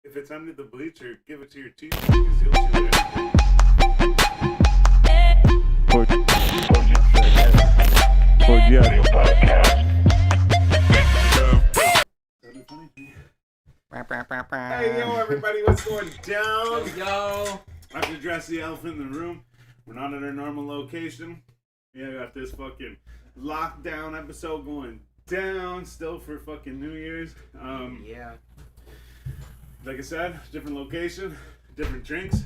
If it's under the bleacher, give it to your teacher because you'll see it. Hey, yo, everybody, what's going down? Yo. I have to address the elephant in the room. We're not at our normal location. Yeah, I got this fucking lockdown episode going down still for fucking New Year's. Yeah. Like I said, different location, different drinks.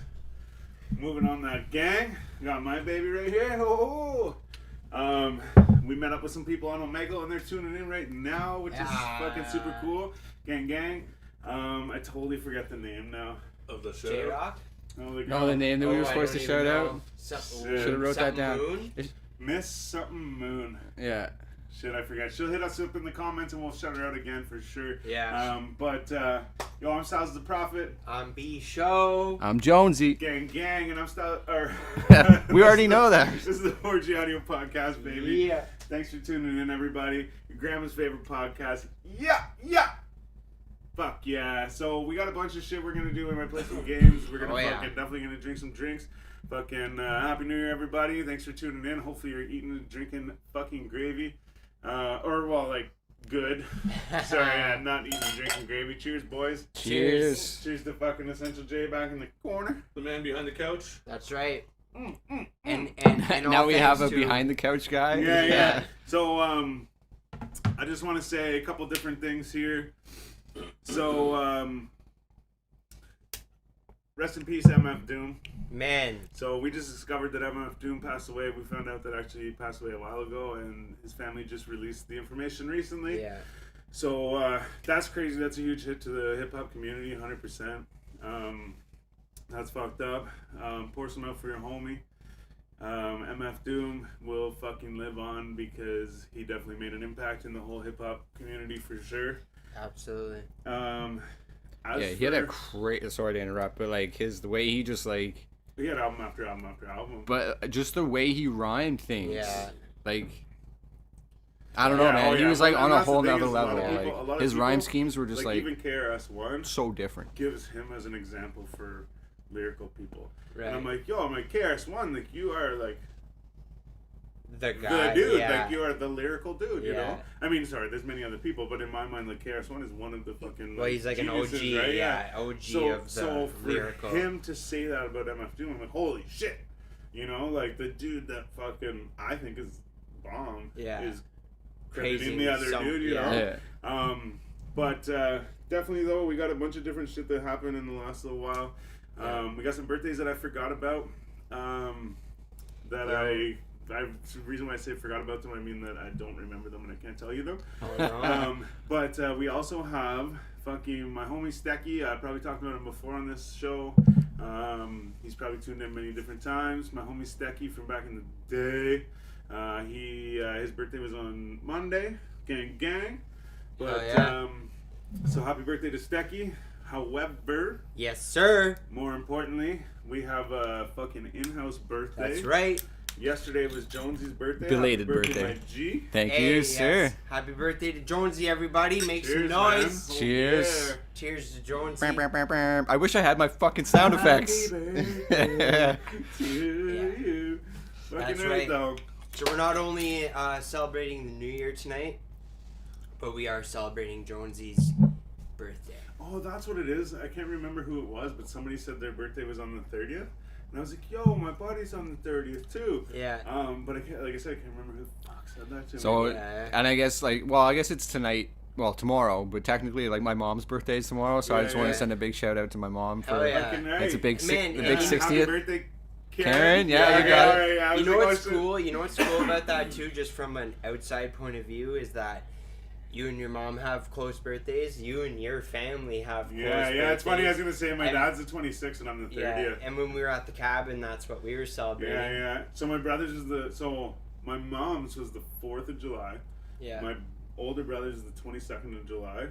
Moving on that gang. Got my baby right here. Oh. We met up with some people on Omegle and they're tuning in right now, which is fucking super cool. Gang. I totally forget the name now of the show. J-Rock? No, the name that we were supposed to shout out. Should have wrote that down. Moon? Miss something Moon. Yeah. Shit, I forget. She'll hit us up in the comments and we'll shout her out again for sure. Yeah. Yo, I'm Styles the Prophet. I'm B Show. I'm Jonesy. Gang, and I'm Styles. We already know that. This is the 4G Audio Podcast, baby. Yeah. Thanks for tuning in, everybody. Your grandma's favorite podcast. Yeah. Fuck yeah. So we got a bunch of shit we're gonna do. We might play some games. We're gonna definitely gonna drink some drinks. Fucking Happy New Year, everybody. Thanks for tuning in. Hopefully you're eating and drinking fucking gravy. Good. Sorry, not eating and drinking gravy. Cheers, boys. Cheers. Cheers to fucking Essential J back in the corner. The man behind the couch. That's right. And Now we have a to... behind the couch guy. Yeah. So I just want to say a couple different things here. So rest in peace, MF Doom. Man. So we just discovered that MF Doom passed away. We found out that actually he passed away a while ago, and his family just released the information recently. Yeah. So that's crazy. That's a huge hit to the hip hop community, 100%. That's fucked up. Pour some out for your homie. MF Doom will fucking live on because he definitely made an impact in the whole hip hop community for sure. Absolutely. He had a great. Sorry to interrupt, but like the way he just like. He had album after album after album. But just the way he rhymed things. Yeah. Like. I don't know, man. He was like on a whole nother level. Like his rhyme schemes were just like even KRS-One so different. Gives him as an example for lyrical people. Right. And I'm like, KRS-One, like you are like the guy, the dude, yeah. like you are the lyrical dude, you Yeah. know? I mean, sorry, there's many other people, but in my mind, like KRS-One is one of the fucking Well, he's like an OG, geniuses, right? OG of the so for lyrical. him to say that about MF Doom, I'm like, holy shit. You know, like the dude that fucking I think is bomb is crediting the other dude, you know? Yeah. But definitely though, we got a bunch of different shit that happened in the last little while. We got some birthdays that I forgot about. The reason why I say forgot about them, I mean that I don't remember them and I can't tell you them. Oh, no. But we also have fucking my homie Stecky. I probably talked about him before on this show. He's probably tuned in many different times. My homie Stecky from back in the day. His birthday was on Monday. Gang. But so happy birthday to Stecky. However, Yes, sir. more importantly, we have a fucking in-house birthday. That's right. Yesterday was Jonesy's birthday. Belated Happy birthday. my G. Thank you, sir. Happy birthday to Jonesy, everybody. Make Cheers, some noise. man. Cheers. Yeah. Cheers to Jonesy. I wish I had my fucking sound effects. Happy birthday to you. Fucking That's right, right. though. So we're not only celebrating the New Year tonight, but we are celebrating Jonesy's birthday. Oh, that's what it is. I can't remember who it was, but somebody said their birthday was on the 30th. And I was like, yo, my buddy's on the 30th too. Yeah. But I can't, like I said, I can't remember who the fuck said that to me. So, Yeah. and I guess I guess it's tonight. Well, tomorrow, but technically, like my mom's birthday is tomorrow, so I just want to send a big shout out to my mom for. Oh, yeah. Fucking right. It's a big Man, the yeah. big Happy 60th. Happy birthday, Karen, yeah, you got it. Yeah, You know what's cool? You know what's cool about that too, just from an outside point of view, is that you and your mom have close birthdays. You and your family have close birthdays. Yeah, it's funny. I was gonna say my dad's the 26th and I'm the 30th. Yeah, and when we were at the cabin, that's what we were celebrating. Yeah. So my brother's is my mom's was the 4th of July. Yeah. My older brother's is the 22nd of July.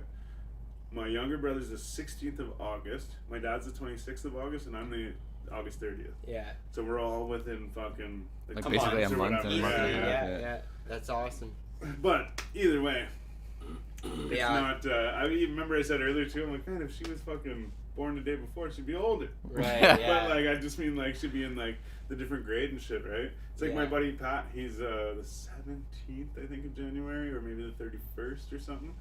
My younger brother's the 16th of August. My dad's the 26th of August, and I'm the August 30th. Yeah. So we're all within fucking Like a basically a or month whatever. and a month and a half. Yeah. That's awesome. But either way, it's Yeah. not. I remember I said earlier too. I'm like, man, if she was fucking born the day before should be older. Right. But Yeah. like I just mean like should be in like the different grade and shit, right? It's like my Yeah. buddy Pat. He's the 17th, I think, of January, or maybe the 31st or something.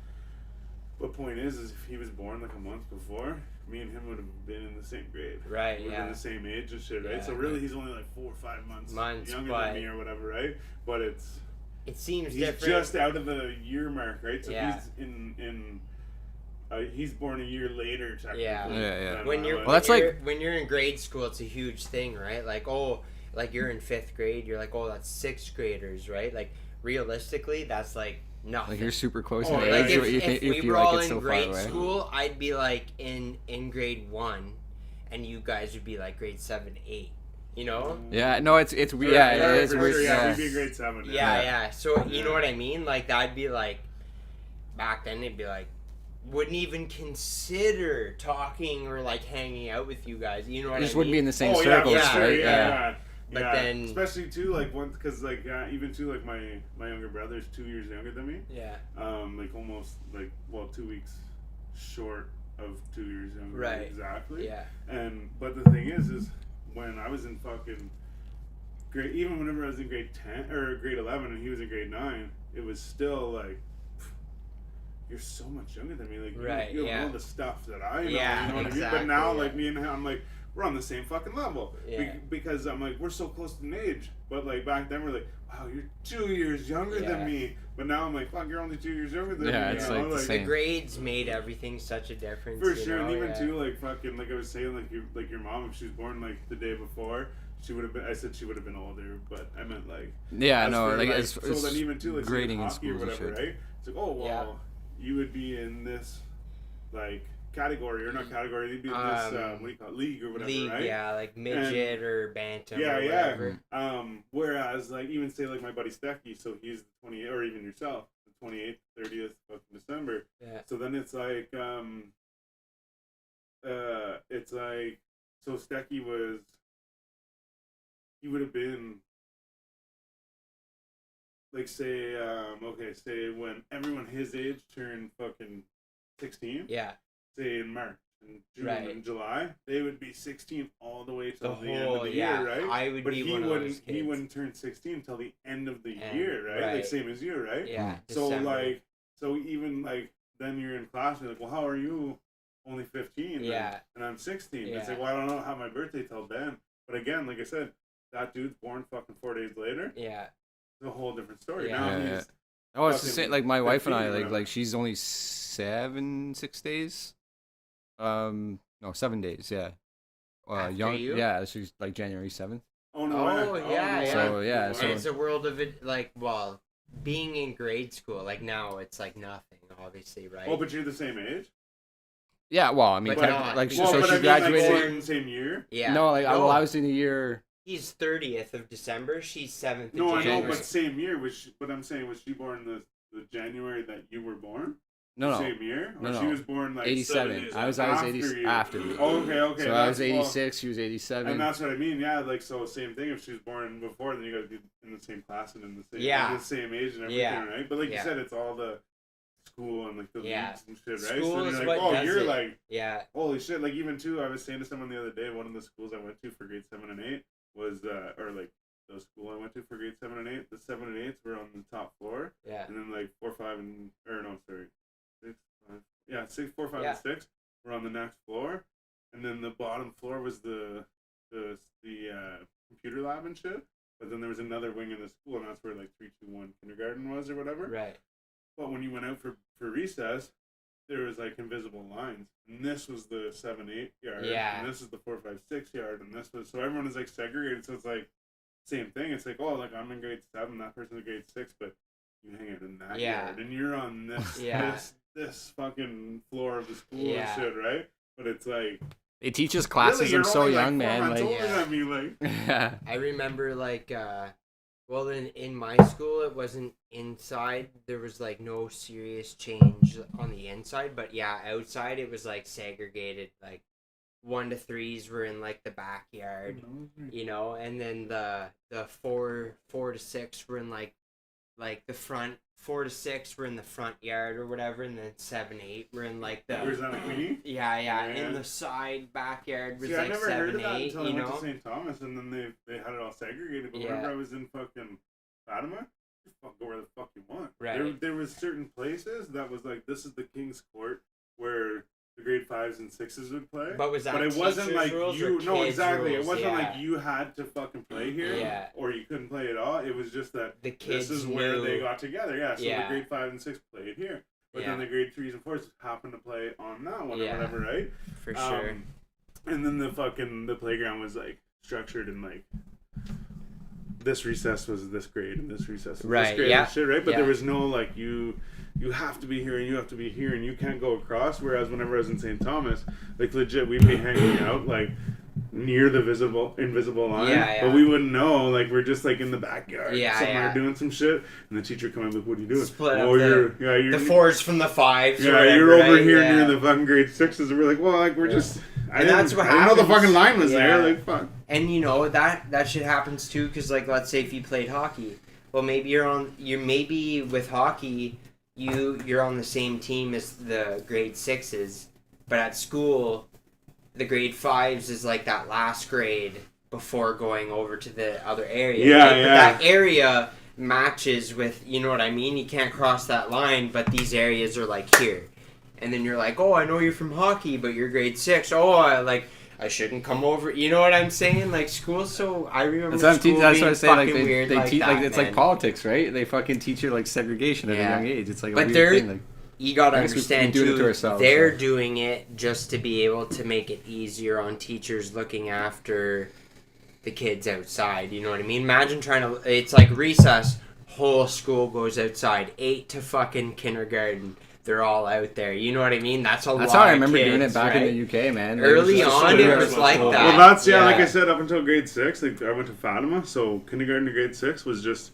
But point is if he was born like a month before, me and him would have been in the same grade. Right. We've Yeah. been the same age and shit, right? Yeah. So really, he's only like 4 or 5 months younger but than me or whatever, right? But it seems he's different. just out of the year mark, right? So Yeah. he's in he's born a year later, technically. Yeah. Yeah. When you're Well, that's like- when you're in grade school, it's a huge thing, right? Like, oh, like you're in 5th grade, you're like, oh, that's 6th graders, right? Like realistically, that's like nothing. Like you're super close. Oh, in yeah. age, Like if, but you if we feel were like all it's in so far grade away. school, I'd be like in grade 1, and you guys would be like grade 7, 8. You know? Yeah, no, it's For yeah, sure, it is for weird. sure, Yeah. we'd be in grade 7. Yeah. So you Yeah. know what I mean? Like that'd be like back then. It'd be like wouldn't even consider talking or like hanging out with you guys. You know what You just I wouldn't be mean? in the same Oh, circles, yeah, for sure, right? yeah. But yeah. then- especially too like once because like even too like my younger brother's 2 years younger than me. Yeah. Like almost like 2 weeks short of 2 years younger. Right. Exactly. Yeah. And but the thing is when I was in fucking grade, even whenever I was in grade 10 or grade 11 and he was in grade 9, it was still like. You're so much younger than me. Like Right, you don't yeah. know the stuff that I know. Yeah, you know what I mean? But exactly, now, yeah. like me and him, I'm like we're on the same fucking level. Yeah. Because I'm like we're so close in age. But like back then we're like, wow, you're 2 years younger Yeah. than me. But now I'm like, fuck, you're only 2 years younger than Yeah, me. it's you know? like the The same. grades made everything such a difference. For you sure, know? and even Yeah. too, like fucking, like I was saying, like your mom, if she was born like the day before, she would have been. I said she would have been older, but I meant like. Yeah, as no, for, like so then even too, like say grading in hockey or schools and whatever, shit. right? It's like, oh well, Yeah. you would be in this like category or not category. You'd be in this what do you call it, league or whatever, League, right? yeah, like midget or bantam. Yeah, or yeah. whatever. Whereas like even say like my buddy Stecky, so he's the 28th, or even yourself, the 28th, 30th of December. Yeah. So then it's like so Stecky was, he would have been like say say when everyone his age turned fucking 16, Yeah. say in March and June Right. and July, they would be 16 all the way The till the end of whole the yeah. year, right? I would But be he one of wouldn't those kids. he wouldn't turn 16 till the end of the And- year, right? Like right. same as you, right? Yeah. So December. like so even like then you're in class, you're like, well, how are you? Only 15. Yeah. And I'm 16. It's Yeah. like, well, I don't know how my birthday till then. But again, like I said, that dude's born fucking 4 days later. Yeah. It's a whole different story. Yeah. Now Yeah, he's Oh, it's the fucking same. Like my wife and 15 I, or like whatever. she's only 6 days. No, 7 days. Yeah. After Young. you? Yeah, she's like January 7th. oh no. Oh, way. yeah, no yeah. So, way. yeah, No so- way. And it's a world of it, like, well, being in grade school, like now it's like nothing, obviously, right? Oh, but you're the same age. Yeah. Well, I mean, But technically, not- like well, so but she I mean, graduated. like, born same year. yeah. No, like no, I was in a year. he's 30th of December. She's 7th of No, I know, January. but same year. But I'm saying, was she born the January that you were born? No, no. Same year? Or No, she no. was born like 87. I was after 80 you. after me. Oh, okay. So I was That's- well, 86. She was 87. and that's what I mean. Yeah, like so same thing. If she was born before, then you guys be in the same class and in the same Yeah. the same age and everything, Yeah. right? But like Yeah. you said, it's all the school and like the Yeah. leagues and shit, right? School so is you're what like, oh, does you're it. like, Yeah. holy shit! Like even too, I was saying to someone the other day, one of the schools I went to for grade 7 and 8 was, or like the school I went to for grade 7 and 8. The 7 and 8s were on the top floor, Yeah. and then like 4, 5, and 6, 5. Yeah, 6, 4, 5, Yeah. and 6 were on the next floor, and then the bottom floor was the computer lab and shit. But then there was another wing in the school, and that's where like 321 kindergarten was or whatever. Right. But when you went out for recess, there was like invisible lines, and this was the 7, 8 yard, Yeah. and this is the 4, 5, 6 yard, and this was so everyone is like segregated. So it's like same thing. It's like, oh, like I'm in grade 7, that person's in grade 6, but you hang out in that Yeah. yard, and you're on this Yeah. this fucking floor of the school Yeah. and shit, right? But it's like They teach us really, classism you're so only, young, like, 4 man. months Like, older Yeah. than me, like. yeah. I remember like well in my school it wasn't inside, there was like no serious change on the inside, but yeah, outside it was like segregated, like 1 to 3s were in like the backyard, you know, and then the 4 to 6 were in like like the front 4 to 6 were in the front yard or whatever, and then 7, 8 were in like the Where's that, Queenie? yeah. In the side backyard was See, like I never 7, heard of that 8. until You I went know, to St. Thomas, and then they had it all segregated. But Yeah. whenever I was in fucking Fatima, you fuck go where the fuck you want. Right. There was certain places that was like, this is the King's Court where the grade 5s and 6s would play. but was that But it wasn't teachers' like rules or you. No, kids' exactly. rules? It wasn't Yeah. like you had to fucking play here, Yeah. or you couldn't play at all. It was just that The kids this is where knew. they got together. Yeah. So Yeah. the grade 5 and 6 played here, but Yeah. then the grade 3s and 4s happened to play on that one Yeah. or whatever, right? For sure. And then the playground was like structured in like, this recess was this grade and this recess was Right, this grade yeah. and shit, right? But Yeah. there was no like you have to be here and you have to be here and you can't go across. Whereas whenever I was in St. Thomas, like legit, we'd be hanging out like near the invisible line, Yeah. but we wouldn't know. Like we're just like in the backyard, Yeah, somewhere yeah. doing some shit, and the teacher come in like, "What are you doing?" Split oh, up you're the 4s from the 5s. yeah, or whatever, you're over right? here Yeah. near the fucking grade 6s. And we're like, well, like we're just. I didn't that's what know the happens. fucking line was Yeah. there. Like fuck. And you know that shit happens too, because like let's say if you played hockey, well maybe maybe with hockey you're on the same team as the grade 6s, but at school the grade 5s is like that last grade before going over to the other area. Yeah, right? yeah. But that area matches with, you know what I mean? You can't cross that line, but these areas are like here. And then you're like, oh, I know you're from hockey, but you're grade 6. Oh, I shouldn't come over. You know what I'm saying? Like school. So I remember That's school what I'm being saying. Like fucking weird. they teach that, like it's man. like politics, right? They fucking teach you like segregation at Yeah. a young age. It's like a But weird they're- thing. Like, You gotta I guess we're understand doing it too. to ourselves, They're so. doing it just to be able to make it easier on teachers looking after the kids outside. You know what I mean? Imagine trying to. It's like recess. Whole school goes outside. 8 to fucking kindergarten. They're all out there. You know what I mean? That's that's lot how I of remember doing kids, it back right? in the UK, man. Early just on, split it up was into like school. that. Well, that's Yeah. like I said, up until grade 6, like I went to Fatima, so kindergarten to grade 6 was just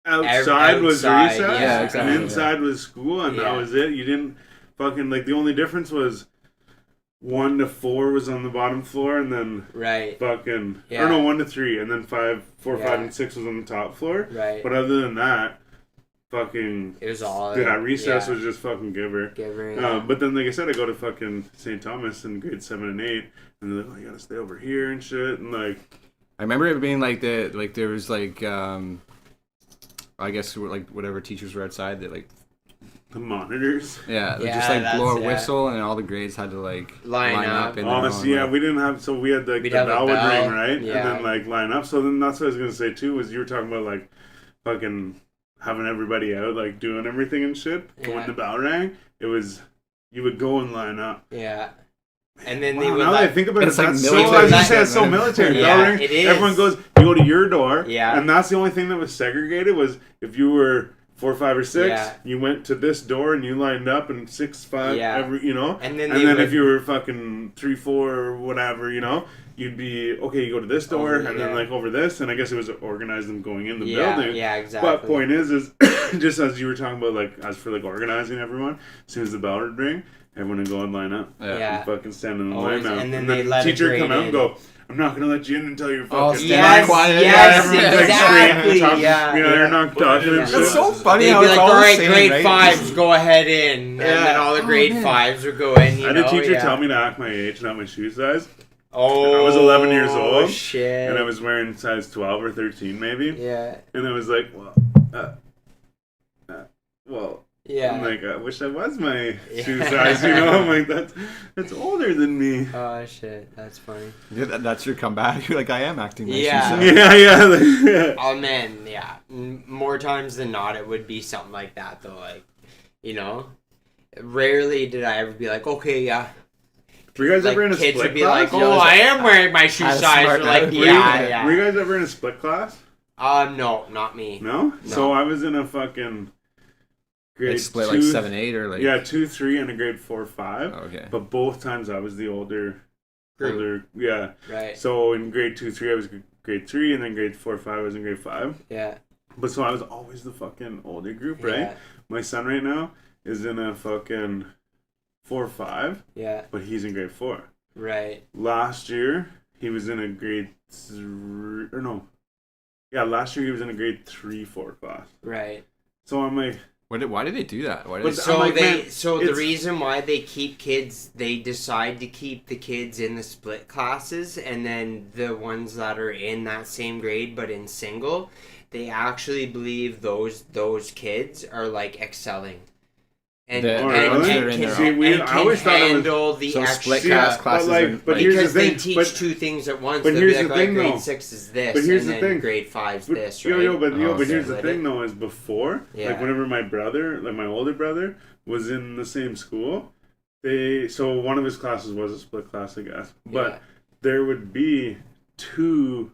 outside was Outside, recess, yeah, exactly, and inside was school, and that Yeah. was it. You didn't fucking like the only difference was 1 to 4 was on the bottom floor, and then Right. fucking Yeah. or no 1 to 3, and then 4, Yeah. 5, and 6 was on the top floor. Right. But other than that, fucking It was all. yeah, recess yeah. was just fucking giver. Giving. But then, like I said, I go to fucking St. Thomas in grade 7 and 8, and they're like, "Oh, you gotta stay over here and shit," and like, I remember it being like there was like I guess like whatever teachers were outside that like the monitors. yeah, Yeah, just like blow a that's- yeah. whistle and all the grades had to like Line up. in their Honestly, own, yeah, like- we didn't have. So we had like We'd the have a bell would bell, ring, right, yeah. and then like line up. So then that's what I was gonna say too. Was you were talking about like fucking having everybody out, like doing everything and shit. But Yeah. when the bell rang, it was you would go and line up. Yeah. And then Wow, they would now that I like. think about it, It's like that's so. military I was gonna say shit, it's so man. military. Yeah, Bell ring. it is. Everyone goes. You go to your door. Yeah. And that's the only thing that was segregated was if you were 4, 5, or 6, Yeah. you went to this door and you lined up and 6, 5, Yeah. every you know. And then And they then would, if you were fucking 3, 4, or whatever, you know, you'd be okay. You go to this door Over, and then yeah. like over this, and I guess it was organized them going in the yeah, building. yeah, exactly. But point is just as you were talking about, like as for like organizing everyone, as soon as the bell would ring, everyone would go and line up. Yeah. And fucking stand in the Always, line now. and then they the let a teacher grade come out in. and go, "I'm not gonna let you in until you're Oh, fucking." stand Yes, quiet. yes, everyone's, like, exactly. straight and talking, Yeah, you know, they're not talking Yeah. and shit. That's so funny They'd how be it's like, all all the right, same, grade right? 5s, go ahead in. And then all the Oh, grade man. 5s would go in, you I had know? a teacher yeah. tell me to act my age, not my shoe size. Oh, I was 11 years old, shit. and I was wearing size 12 or 13 maybe. Yeah, And I was like, well, yeah. I'm like, I wish I was my shoe Yeah. size, you know? I'm like, that's older than me. Oh, shit, that's funny. Yeah, that's your comeback. You're like, I am acting. My Yeah. shoes Yeah, yeah. Like, Oh, man, yeah. More times than not, it would be something like that, though. Like, you know? Rarely did I ever be like, okay, yeah. were you guys Like, ever in a kids split would be class? like, oh, I am wearing my shoe I was size. smart Or like, now. yeah, Were you yeah. guys ever in a split class? No, not me. No? No. So I was in a fucking grade It's split 2, like 7, 8 or like. yeah, 2, 3, and a grade 4, 5. Oh, okay. But both times I was the older, Group. yeah. Right. So in grade 2, 3, I was grade 3, and then grade 4, 5, I was in grade 5. Yeah. But so I was always the fucking older group, right? Yeah. My son right now is in a fucking 4, 5, Yeah. but he's in grade 4. Right. Last year, he was in a grade 3, or no, Yeah, last year he was in a grade 3-4 class. Right. So I'm like, Why did they do that? Why did But they... So like, man, the reason why they decide to keep the kids in the split classes, and then the ones that are in that same grade but in single, they actually believe those kids are like excelling. And They're in their See, own. I always thought it was handle the So extra. split classes are... but here's Because the thing. they teach two things at once. but They'll here's be like, the thing, grade though. 6 is this, But here's and the then thing. grade 5's But- this, right? but okay. here's the thing though, is before, Yeah. like whenever my brother, like my older brother, was in the same school, so one of his classes was a split class, I guess. But Yeah. there would be 2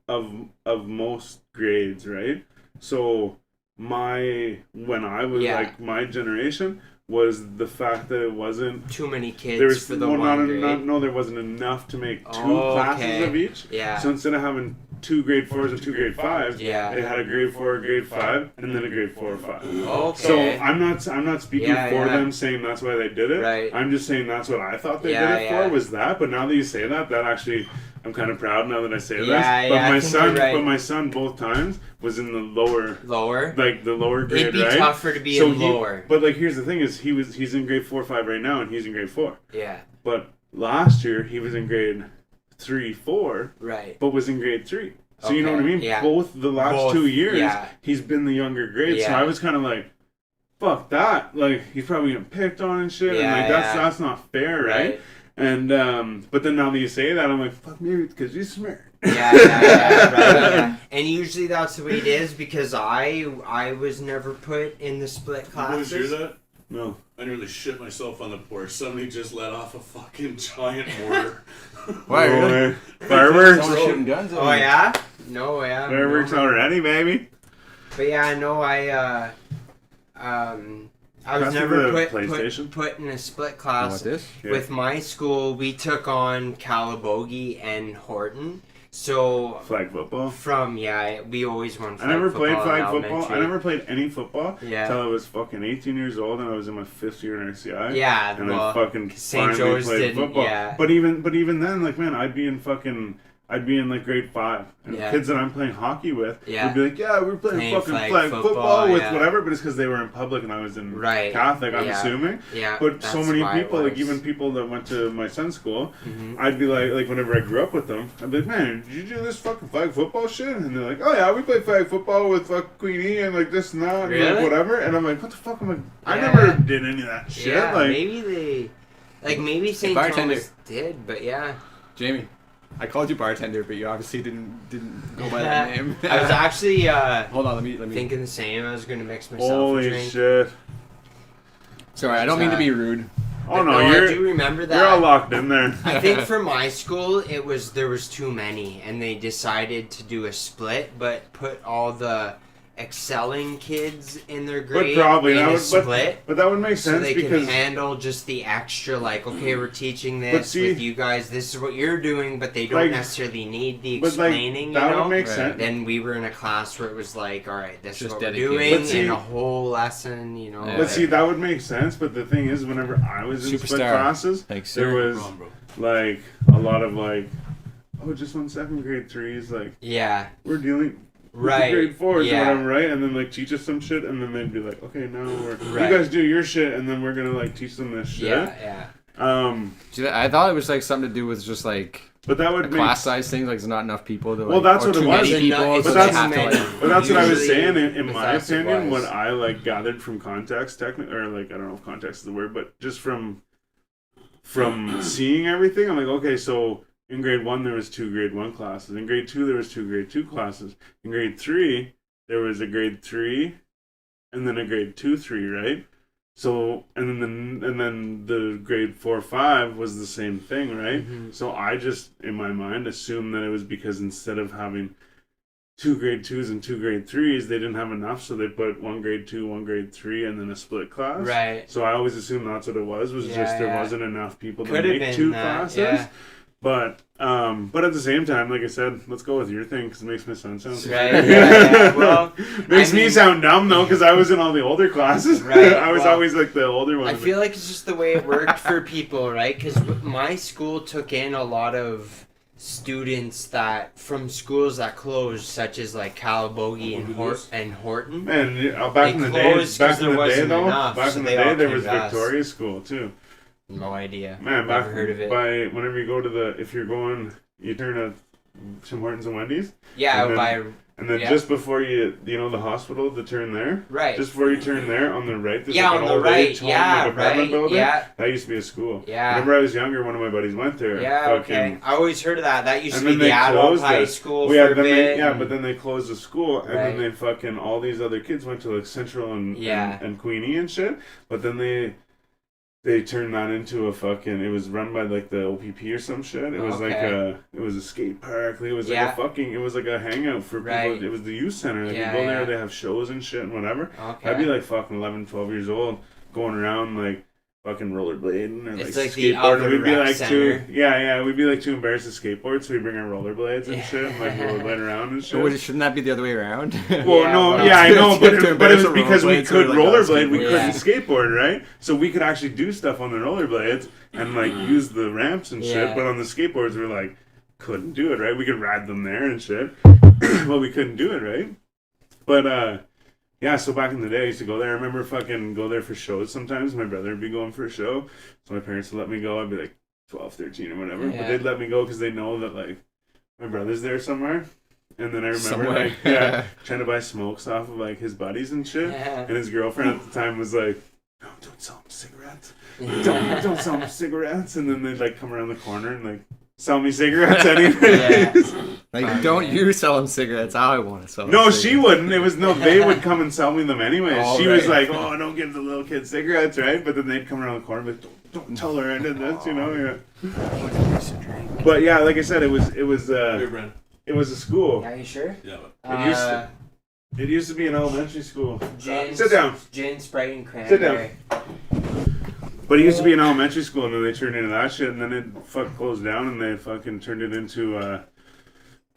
of most grades, right? So when I was Yeah. like my generation was the fact that it wasn't Too many kids there was for the one grade. no, there wasn't enough to make 2 Oh, classes okay. of each. Yeah. So instead of having 2 grade 4s and 2 grade 5s, Yeah. they had a grade 4, grade 5, and then a grade 4 or 5. Okay. So I'm not speaking Yeah, for yeah. them saying that's why they did it. Right. I'm just saying that's what I thought they Yeah, did it yeah. for was that. But now that you say that actually I'm kind of proud now that I say Yeah, this. yeah, But I my think son, you're right. but my son both times was in the lower grade, It'd be right? tougher to be So in lower. But like here's the thing is he's in grade 4 5 right now and he's in grade 4. Yeah. But last year he was in grade 3-4 Right. but was in grade 3. So you know Okay, what I mean? yeah. Both the last 2 years yeah. he's been the younger grade. So Yeah. I was kind of like, fuck that. Like he's probably getting picked on and shit and Yeah, like yeah. that's not fair, right? And but then now that you say that I'm like, fuck, maybe it's because you're smart. Yeah, right, yeah. And usually that's the way it is because I was never put in the split Boys hear classes. that? No. I nearly shit myself on the porch. Somebody just let off a fucking giant mortar. Why, No really? way. Fireworks. Someone shooting guns at Oh me. yeah? No, yeah. Fireworks no. already, baby. But yeah, no, I was Pass me never the put PlayStation. in a split You want class. this? Yeah. With my school, we took on Calabogie and Horton. So Flag football. we always won I flag never football played in flag football. elementary. I never played any football Yeah. until I was fucking 18 years old and I was in my 5th year in RCI. Yeah, And well, I fucking St. finally Joe's played didn't, football. yeah. But even then, like man, I'd be in like grade 5, and Yeah. kids that I'm playing hockey with Yeah. would be like, "Yeah, we're playing Playing fucking flag flag football, football with yeah. whatever," but it's because they were in public and I was in Right. Catholic. I'm Yeah. assuming. Yeah, But so that's many why it people, like was. even people that went to my son's school, Mhm. I'd be like whenever I grew up with them, I'd be like, "Man, did you do this fucking flag football shit?" And they're like, "Oh yeah, we play flag football with fuck Queenie and like this and that and Really? like whatever." And I'm like, "What the fuck am I? I Yeah. never did any of that shit." Yeah, like, maybe maybe St. bartender. Thomas did, but yeah. Jamie, I called you bartender, but you obviously didn't go by that name. I was actually Hold on, let me. thinking the same. I was gonna mix myself a holy drink. shit! Sorry, I don't mean to be rude. Oh But no, I do you're remember that. you're all locked in there. I think for my school, there was too many, and they decided to do a split, but put all the excelling kids in their grade probably in that a would- split. But that would make So sense they because could handle just the extra, like, okay, we're teaching this see- with you guys. This is what you're doing, but they don't Like- necessarily need the but like explaining. that you know. would make Right. sense. Then we were in a class where it was like, all right, this is Just what we're dedicated. doing, But see- and a whole lesson. You know. Yeah. But see, that would make sense. But the thing is, whenever I was in split Superstar. classes, Thanks, there sir. was Wrong, bro. like a lot of like, oh, just 1 second, grade 3s, like Yeah. we're dealing. with Right. the grade 4s Yeah. or whatever, right? And then like teach us some shit, and then they'd be like, okay, now Right. you guys do your shit, and then we're gonna like teach them this shit. Yeah. See, I thought it was like something to do with just like But that a would make. class size thing. Like, there's not enough people to like. Well, that's or what it too was. many people, It's so But they that's- have to many. like. But that's what I was Usually, saying. In my that's what it opinion, was. what I like gathered from context, technically, or like I don't know if context is the word, but just from seeing everything, I'm like, okay, so in grade 1 there was 2 grade 1 classes. In grade 2 there was 2 grade 2 classes. In grade 3 there was a grade 3, and then a grade 2-3, right? So and then the grade 4-5 was the same thing, right? Mhm. So I just in my mind assumed that it was because instead of having 2 grade 2s and 2 grade 3s, they didn't have enough, so they put 1 grade 2, 1 grade 3, and then a split class. Right. So I always assumed that's what it was Yeah, just there yeah. wasn't enough people Could to have make been 2 that, classes. yeah. But at the same time, like I said, let's go with your thing because it makes my son sound Right. Yeah. Well, makes I me mean- sound dumb though because I was in all the older classes. Right, I was well, always like the older one. I feel like it's just the way it worked for people, right? Because my school took in a lot of students that from schools that closed, such as like Calabogie and Horton. Man, back in the day, there was enough. Victoria School too. No idea. Man, never heard of it. Whenever you go to if you're going, you turn at Tim Hortons and Wendy's. Yeah, and then just before the hospital, the turn there. Right. Just before you turn there, on the right, there's on an the old right. age home, apartment building. Yeah. That used to be a school. Yeah. Whenever I was younger, one of my buddies went there. Yeah, okay. I always heard of that. That used to be the adult high school for a bit. But then they closed the school, and then they fucking, all these other kids went to like Central and Queenie and shit. But then they turned that into a fucking, it was run by like the OPP or some shit. It was it was a skate park. It was it was like a hangout for people. It was the youth center. Like you go there, they have shows and shit and whatever. Okay. I'd be like fucking 11, 12 years old going around like fucking rollerblading or it's like skateboarding. We'd be like we'd be like too embarrassed to skateboard, so we bring our rollerblades and shit and like rollerblade around and shit. Shouldn't that be the other way around? Well, I know, but it was because we could rollerblade, we couldn't skateboard, right? So we could actually do stuff on the rollerblades and like use the ramps and shit, but on the skateboards we like couldn't do it, right? We could ride them there and shit, but we couldn't do it, right? But yeah, so back in the day, I used to go there. I remember fucking go there for shows sometimes. My brother would be going for a show. So my parents would let me go. I'd be like 12, 13 or whatever. Yeah. But they'd let me go because they know that, like, my brother's there somewhere. And then I remember, trying to buy smokes off of, like, his buddies and shit. Yeah. And his girlfriend at the time was like, no, don't sell him cigarettes. Don't sell him cigarettes. And then they'd, like, come around the corner and, like, sell me cigarettes anyways. Like, don't you sell them cigarettes? I want to sell them No, cigarettes. she wouldn't. They would come and sell me them anyways. She was like, oh, don't give the little kid cigarettes, right? But then they'd come around the corner and be like, don't tell her I did this, But yeah, like I said, it was a school. Yeah, you sure? Yeah. It used to be an elementary school. Sit down. Gin, Sprite, and cranberry. Sit down. But it used to be an elementary school, and then they turned into that shit, and then it closed down, and they fucking turned it into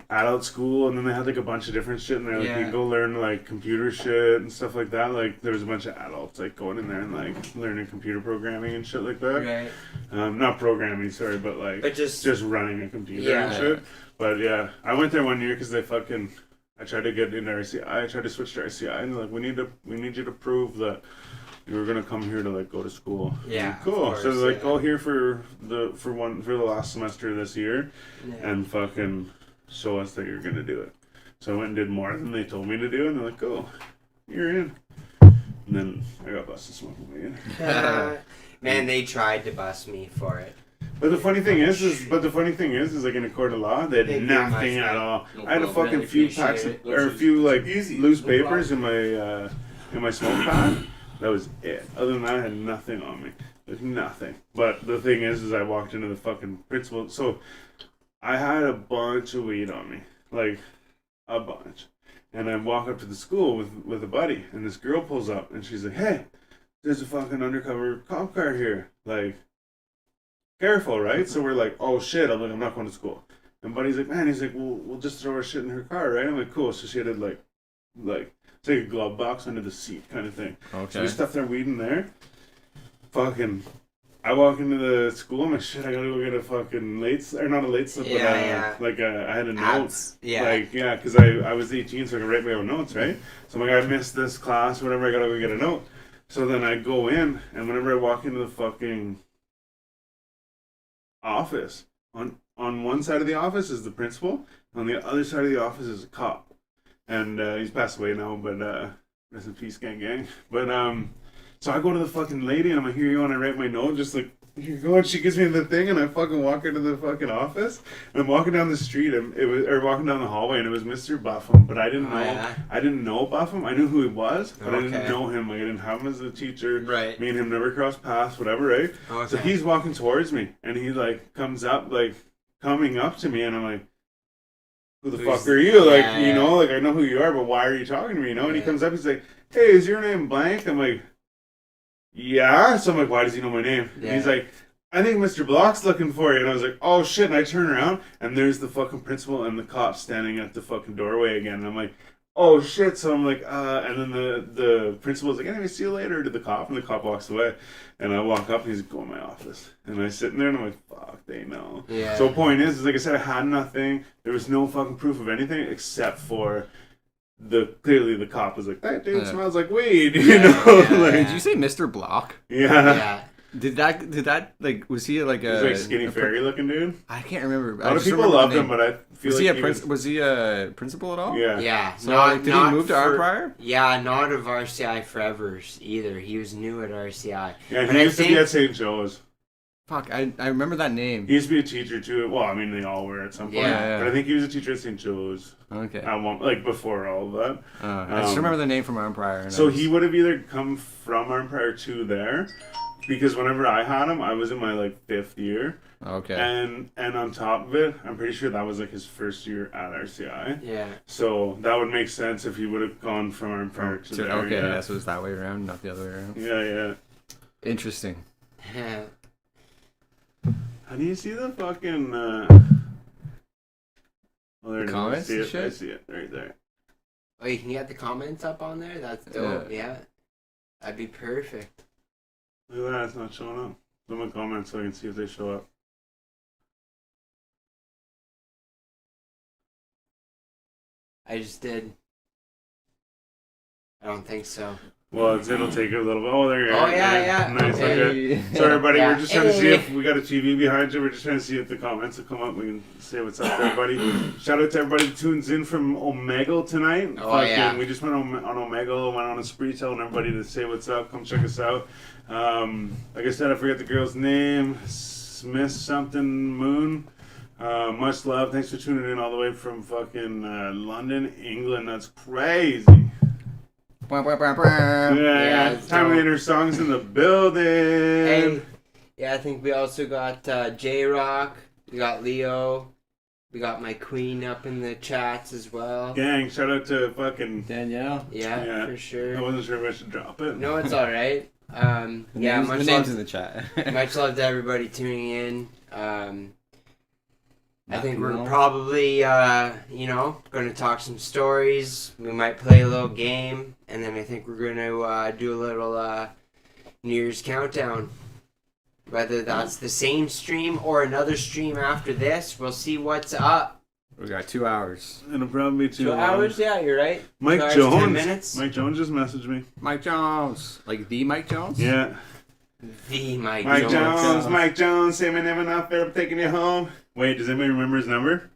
adult school, and then they had like a bunch of different shit, and they're like, you can go learn like computer shit and stuff like that. Like there was a bunch of adults like going in there and like learning computer programming and shit like that. Right. Not programming, sorry, but like just running a computer and shit. But yeah, I went there one year because they fucking. I tried to get into RCI. I tried to switch to RCI, and they're like, we need you to prove that. You were gonna come here to like go to school. Yeah, cool. Course, so like go here for the last semester of this year, and fucking show us that you're gonna do it. So I went and did more than they told me to do, and they're like, "Go, you're in." And then I got busted smoking weed. Man, they tried to bust me for it. But the funny thing is like in a court of law, they had nothing at all. I had a fucking few packs or a few like loose papers in my smoke pad. That was it. Other than that, I had nothing on me. There's nothing. But the thing is I walked into the fucking principal. So I had a bunch of weed on me. Like, a bunch. And I walk up to the school with a buddy. And this girl pulls up. And she's like, hey, there's a fucking undercover cop car here. Like, careful, right? So we're like, oh shit. I'm like, I'm not going to school. And buddy's like, man. He's like, well, we'll just throw our shit in her car, right? I'm like, cool. So she had to like take a glove box under the seat kind of thing. Okay. So we stuffed our weed in there. Fucking, I walk into the school, I'm like, shit, I gotta go get a fucking not a late slip, but I had a note. Because I was 18, so I could write my own notes, right? So I'm like, I missed this class, whatever, I gotta go get a note. So then I go in, and whenever I walk into the fucking office, on one side of the office is the principal, on the other side of the office is a cop. And he's passed away now, but rest in peace, gang. But so I go to the fucking lady and I'm like, here you go, and I write my note, just like, here you go, and she gives me the thing, and I fucking walk into the fucking office, and I'm walking down the street, and walking down the hallway, and it was Mr. Buffum, but I didn't know Buffum. I knew who he was, but I didn't know him. Like I didn't have him as a teacher. Right. Me and him never crossed paths, whatever. Right. Okay. So he's walking towards me, and he like comes up, like coming up to me, and I'm like, who the fuck are you? Like, you know, like I know who you are, but why are you talking to me? You know? And he comes up, he's like, hey, is your name blank? I'm like, yeah. So I'm like, why does he know my name? Yeah. And he's like, I think Mr. Block's looking for you. And I was like, oh shit. And I turn around and there's the fucking principal and the cop standing at the fucking doorway again. And I'm like, oh shit. So I'm like, and then the principal's like, anyway, see you later to the cop, and the cop walks away. And I walk up and he's like, go in my office. And I sit in there and I'm like, fuck, they know. Yeah. So point is like I said, I had nothing. There was no fucking proof of anything except for clearly the cop was like, that dude smells like weed, you know? Like, Did you say Mr. Block? yeah. Yeah. Did that like was he like He's like skinny fairy looking dude. I can't remember. A lot of people loved him, but I feel was like was he a principal at all? Yeah. Yeah. So did he move to RPrior? Yeah, not of RCI forever either. He was new at RCI. Yeah, But he I used to be think- at St. Joe's. Fuck, I remember that name. He used to be a teacher too. Well, I mean, they all were at some point. Yeah. But I think he was a teacher at St. Joe's. Okay. At one, like before all of that. I just remember the name from RPrior. So he would have either come from Empire to there, because whenever I had him, I was in my like 5th year. Okay. And on top of it, I'm pretty sure that was like his first year at RCI. Yeah. So that would make sense if he would have gone from Empire to there. Okay, yeah. so it's that way around, not the other way around. Yeah. Interesting. How do you see the fucking? Oh, there it is. Comments I see and it. shit? I see it right there. Oh, you can get the comments up on there? That's dope. Yeah. That'd be perfect. Look at that. It's not showing up. Put my comments so I can see if they show up. I just did. I don't think so. Well, it'll take a little bit. Oh, there you Oh, are. yeah. Nice. Okay. Okay. Sorry, buddy. Yeah. We're just trying to see if we got a TV behind you. We're just trying to see if the comments will come up. We can say what's up to everybody. Shout out to everybody who tunes in from Omegle tonight. Oh, yeah. We just went on Omegle, went on a spree telling everybody to say what's up. Come check us out. Like I said, I forget the girl's name. Smith something Moon. Much love. Thanks for tuning in all the way from fucking London, England. That's crazy. Yeah, it's Time dope. Later songs in the building. Hey. Yeah, I think we also got J-Rock. We got Leo. We got my queen up in the chats as well. Gang, shout out to fucking Danielle. Yeah, for I sure. wasn't sure if I should drop it. No, it's alright. Yeah, The much name's love, in the chat. much love to everybody tuning in. I think we're Rock and roll. probably, going to talk some stories. We might play a little game, and then I think we're going to do a little New Year's countdown. Whether that's the same stream or another stream after this, we'll see what's up. We got 2 hours. It'll probably be 2 2 hours? Yeah, you're right. Mike 2 hours, Jones. 10 minutes? Mike Jones just messaged me. Mike Jones. Like the Mike Jones? Yeah. The Mike Mike Jones. Jones. Mike Jones. Say my name enough there. I'm taking you home. Wait, does anybody remember his number?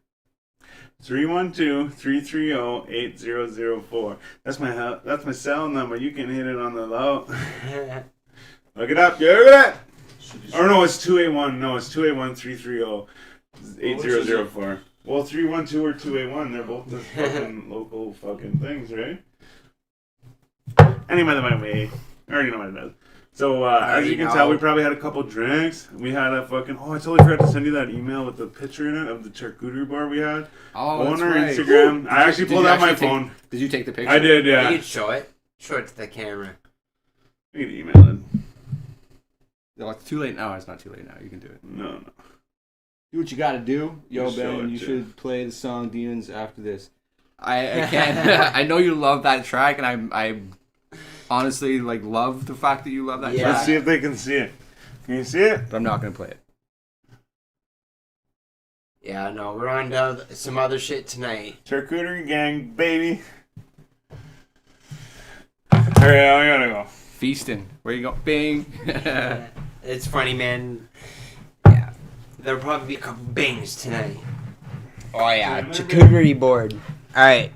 312-330-8004. That's my cell number. You can hit it on the low. Look it up. You heard that? Or no, it's 281. No, it's 281-330-8004. Well, 312 or 281. They're both the fucking local fucking things, right? Anyway, by the way, I already know what it is. So, as you can tell, we probably had a couple drinks. We had a fucking... Oh, I totally forgot to send you that email with the picture in it of the charcuterie bar we had. Oh, on that's our right. Instagram. I actually pulled out my phone. Did you take the picture? I did, yeah. You can show it. Show it to the camera. You can email it. No, it's too late now. It's not too late now. You can do it. No. Do what you gotta do. Yo, Just show Ben, it, you yeah. should play the song Demons after this. I can't. I know you love that track, and I honestly love the fact that you love that Yeah. track. Let's see if they can see it. Can you see it? But I'm not gonna play it. Yeah, no, we're on to some other shit tonight. Charcuterie gang, baby. Alright, I gotta go. Feasting. Where you go? Bing. It's funny, man. Yeah, there'll probably be a couple bangs tonight. Oh yeah, charcuterie board. All right,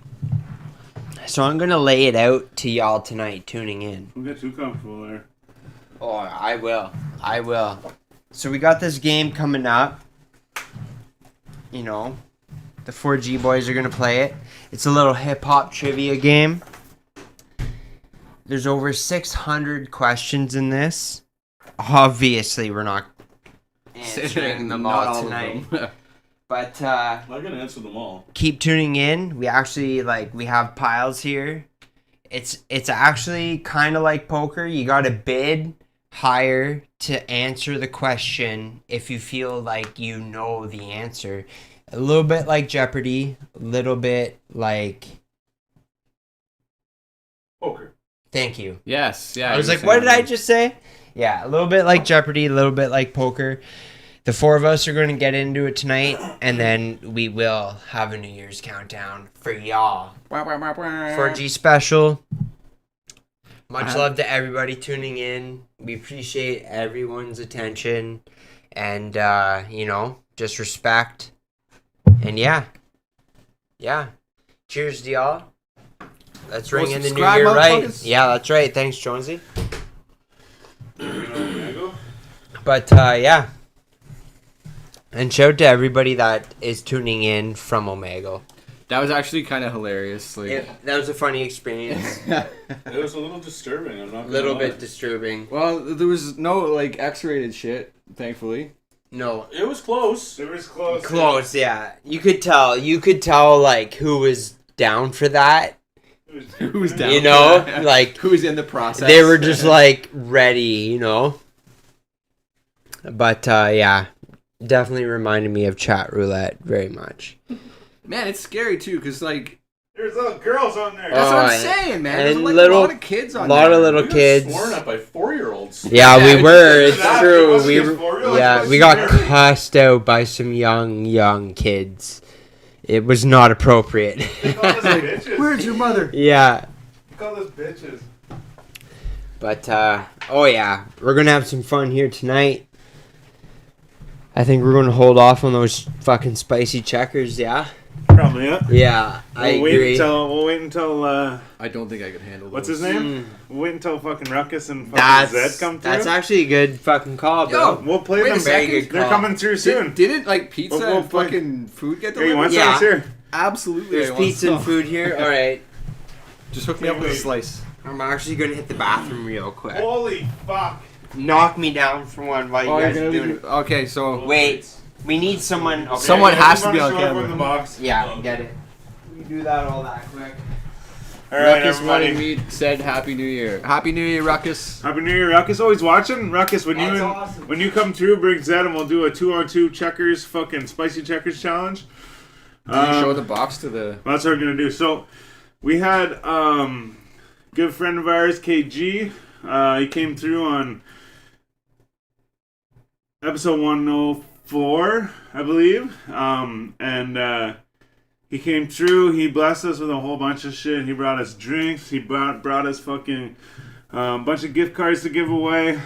so I'm gonna lay it out to y'all tonight, tuning in. Don't get too comfortable there. Oh, I will. So we got this game coming up. You know, the 4G boys are gonna play it. It's a little hip hop trivia game. There's over 600 questions in this. Obviously, we're not answering them Not all of tonight. them. But I'm not gonna answer them all. keep tuning in. We actually we have piles here. It's actually kind of like poker. You got to bid higher to answer the question if you feel like you know the answer. A little bit like Jeopardy, a little bit like Poker. Thank you. Yes, yeah. I was you like, said what did that. I just say? Yeah, a little bit like Jeopardy, a little bit like poker. The four of us are going to get into it tonight, and then we will have a New Year's countdown for y'all. 4G special. Much love to everybody tuning in. We appreciate everyone's attention and, just respect. And yeah. Cheers to y'all. Let's ring in the new subscribe, year right. motherfuckers. Yeah, that's right. Thanks, Jonesy. Omega. But, yeah. And shout out to everybody that is tuning in from Omega. That was actually kind of hilarious. Like, That was a funny experience. It was a little disturbing. I'm not A gonna little lie. bit disturbing. well, there was no like X-rated shit, thankfully. No. It was close. It was close. Close, yeah. You could tell, like, who was down for that. Who was down? You know? for that? Like, who was in the process? they were just, like, ready, you know? But, yeah. Definitely reminded me of chat roulette very much. Man, it's scary too, cause like There's little girls on there. that's what I'm and- saying, man. and There's like little- a lot of kids on A lot there. of little We got kids. sworn at by 4-year-olds. Yeah, Yeah, we were. it's It's that. true. It We wasn't for real. yeah, It's we got scary. cussed out by some young kids. It was not appropriate. They call us bitches. Where's your mother? Yeah. They call us bitches. But, oh yeah, we're going to have some fun here tonight. I think we're going to hold off on those fucking spicy checkers, yeah? Probably, yeah. Yeah, I agree. We'll wait until I don't think I could handle. what's those. his name? Mm. We'll wait until fucking Ruckus and fucking Zed come through. That's actually a good fucking call, bro. Yo, We'll play Wait a them. second. Very good They're call. coming through soon. Didn't like pizza We'll and play- fucking food get Hey, you delivered? want Yeah. some? It's here. Absolutely. There's I want pizza and some. food here. All right. Just hook me up with a Wait. slice. I'm actually going to hit the bathroom real quick. Holy fuck. Knock me down for one while you Oh, guys you're are gonna doing it. Okay, so Wait, we need someone. Okay. Someone Yeah, has you to be wanna on show camera. everyone the box. Yeah, get it. We do that all that quick. All right, Ruckus everybody. wanted me said Happy New Year. Happy New Year, Ruckus. Happy New Year, Ruckus. Always watching. Ruckus, when That's awesome. when you come through, bring Zed and we'll do a 2-on-2 checkers, fucking spicy checkers challenge. Did you show the box to the? That's what we're gonna do. So we had good friend of ours, KG. He came through on episode 104, I believe. He came through. He blessed us with a whole bunch of shit. He brought us drinks. He brought us fucking bunch of gift cards to give away,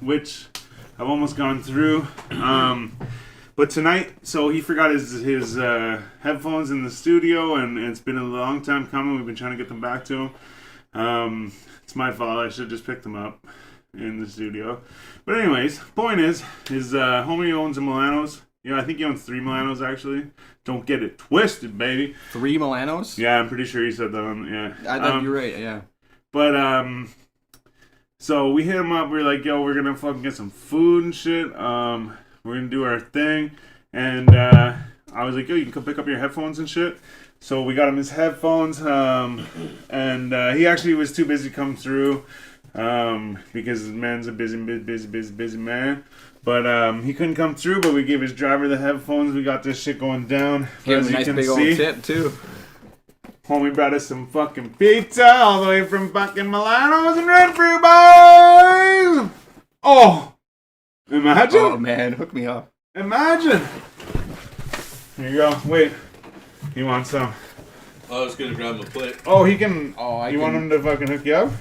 which I've almost gone through. But tonight, so he forgot his headphones in the studio, and it's been a long time coming. We've been trying to get them back to him. It's my fault. I should have just picked them up in the studio. But anyways, point is, his homie owns a Milanos. Yeah, I think he owns 3 Milanos actually. Don't get it twisted, baby. 3 Milanos? Yeah, I'm pretty sure he said that on, yeah. I thought you're right, yeah. But, so we hit him up. We were like, yo, we're gonna fucking get some food and shit. We're gonna do our thing. And, I was like, yo, you can come pick up your headphones and shit. So we got him his headphones. And he actually was too busy to come through. Because the man's a busy man. But he couldn't come through, but we gave his driver the headphones. We got this shit going down. Give As him a you nice can big old see, tip, too. homie brought us some fucking pizza all the way from fucking Milanos and Renfrew, boys! Oh! Imagine! Oh, man, hook me up. Imagine! Here you go. Wait. He wants some. I was gonna grab him a plate. Oh, he can... Oh, you want him to fucking hook you up?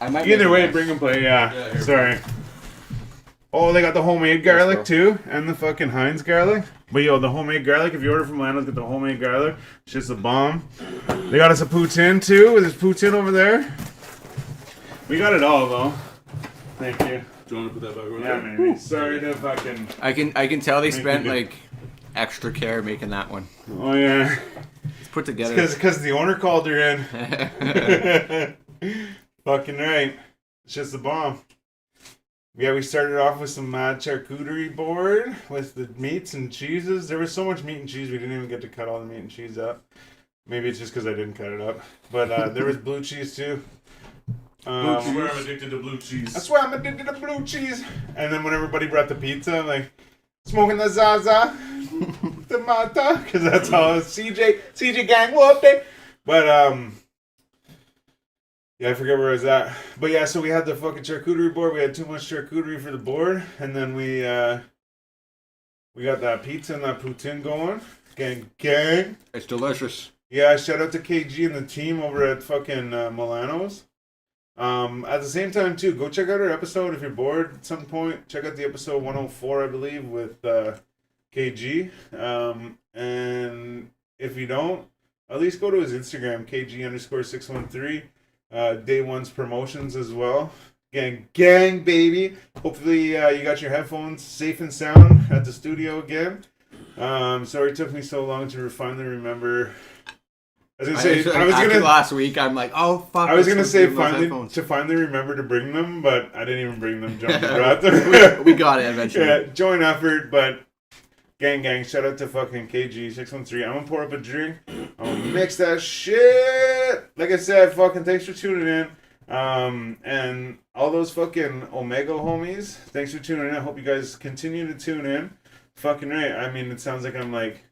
I might Either make way, a bring him plate, yeah. Yeah, here. Sorry. Oh, they got the homemade garlic too, and the fucking Heinz garlic. But yo, the homemade garlic, if you order from Lano's, get the homemade garlic. It's just a bomb. They got us a Poutine too, with his Poutine over there. We got it all though. Thank you. Do you want to put that back over Yeah, there? maybe. Sorry to fucking... I can tell they Make spent me do- like extra care making that one. Oh yeah. It's put together. Because the owner called her in. Fucking right. It's just a bomb. Yeah, we started off with some charcuterie board with the meats and cheeses. There was so much meat and cheese we didn't even get to cut all the meat and cheese up. Maybe it's just because I didn't cut it up. But there was blue cheese too. I swear I'm addicted to blue cheese. I swear I'm addicted to blue cheese. And then when everybody brought the pizza, I'm like, smoking the Zaza, the Mata, because that's how CJ gang whooped it. But yeah, I forget where I was at. But yeah, so we had the fucking charcuterie board. We had too much charcuterie for the board, and then we got that pizza and that poutine going. Gang. It's delicious. Yeah, shout out to KG and the team over at fucking Milano's. At the same time, too, go check out our episode if you're bored at some point. Check out the episode 104, I believe, with KG. And if you don't, at least go to his Instagram, KG_613. Day One's promotions as well. Gang, baby. Hopefully you got your headphones safe and sound at the studio again. Sorry it took me so long to finally remember. I was gonna say last week. I'm like, oh fuck. I was gonna say finally remember to bring them, but I didn't even bring them. John brought them. we got it eventually. Yeah, joint effort, but gang. Shout out to fucking KG613. I'm gonna pour up a drink. I'm gonna mix that shit. Like I said, fucking thanks for tuning in. And all those fucking Omega homies, thanks for tuning in. I hope you guys continue to tune in. Fucking right. I mean, it sounds like I'm like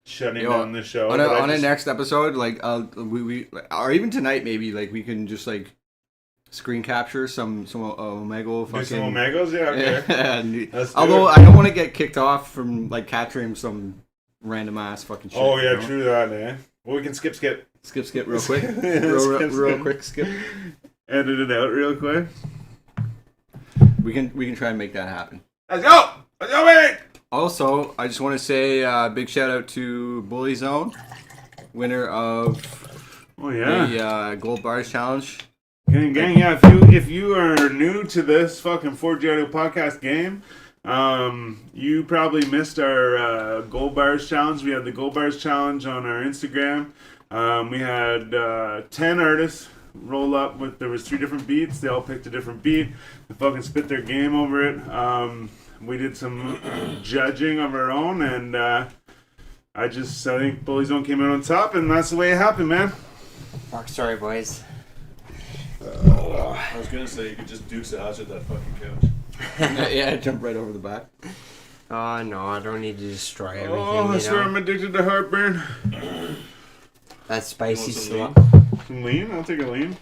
shutting down the show. On a next episode, like we or even tonight maybe, like we can just like screen capture some Omega fucking. Do some Omegos, yeah. Okay. Although I don't want to get kicked off from like capturing some random ass fucking shit. Oh yeah, true that, man. Well, we can skip real quick. real quick skip. Edit it out real quick. We can try and make that happen. Let's go, man. Also, I just want to say big shout out to Bully Zone, winner of the Gold Bars Challenge. Gang, yeah. If you are new to this fucking 4G Audio podcast game, you probably missed our Gold Bars Challenge. We had the Gold Bars Challenge on our Instagram. We had 10 artists roll up with. There was 3 different beats. They all picked a different beat. They fucking spit their game over it. We did some judging of our own, and I think Bully Zone came out on top, and that's the way it happened, man. Fuck, sorry, boys. I was gonna say you could just Dukes it out at that fucking couch. Yeah, jump right over the back. Oh no, I don't need to destroy everything. I swear I'm addicted to heartburn. That spicy slop. Some lean? I'll take a lean.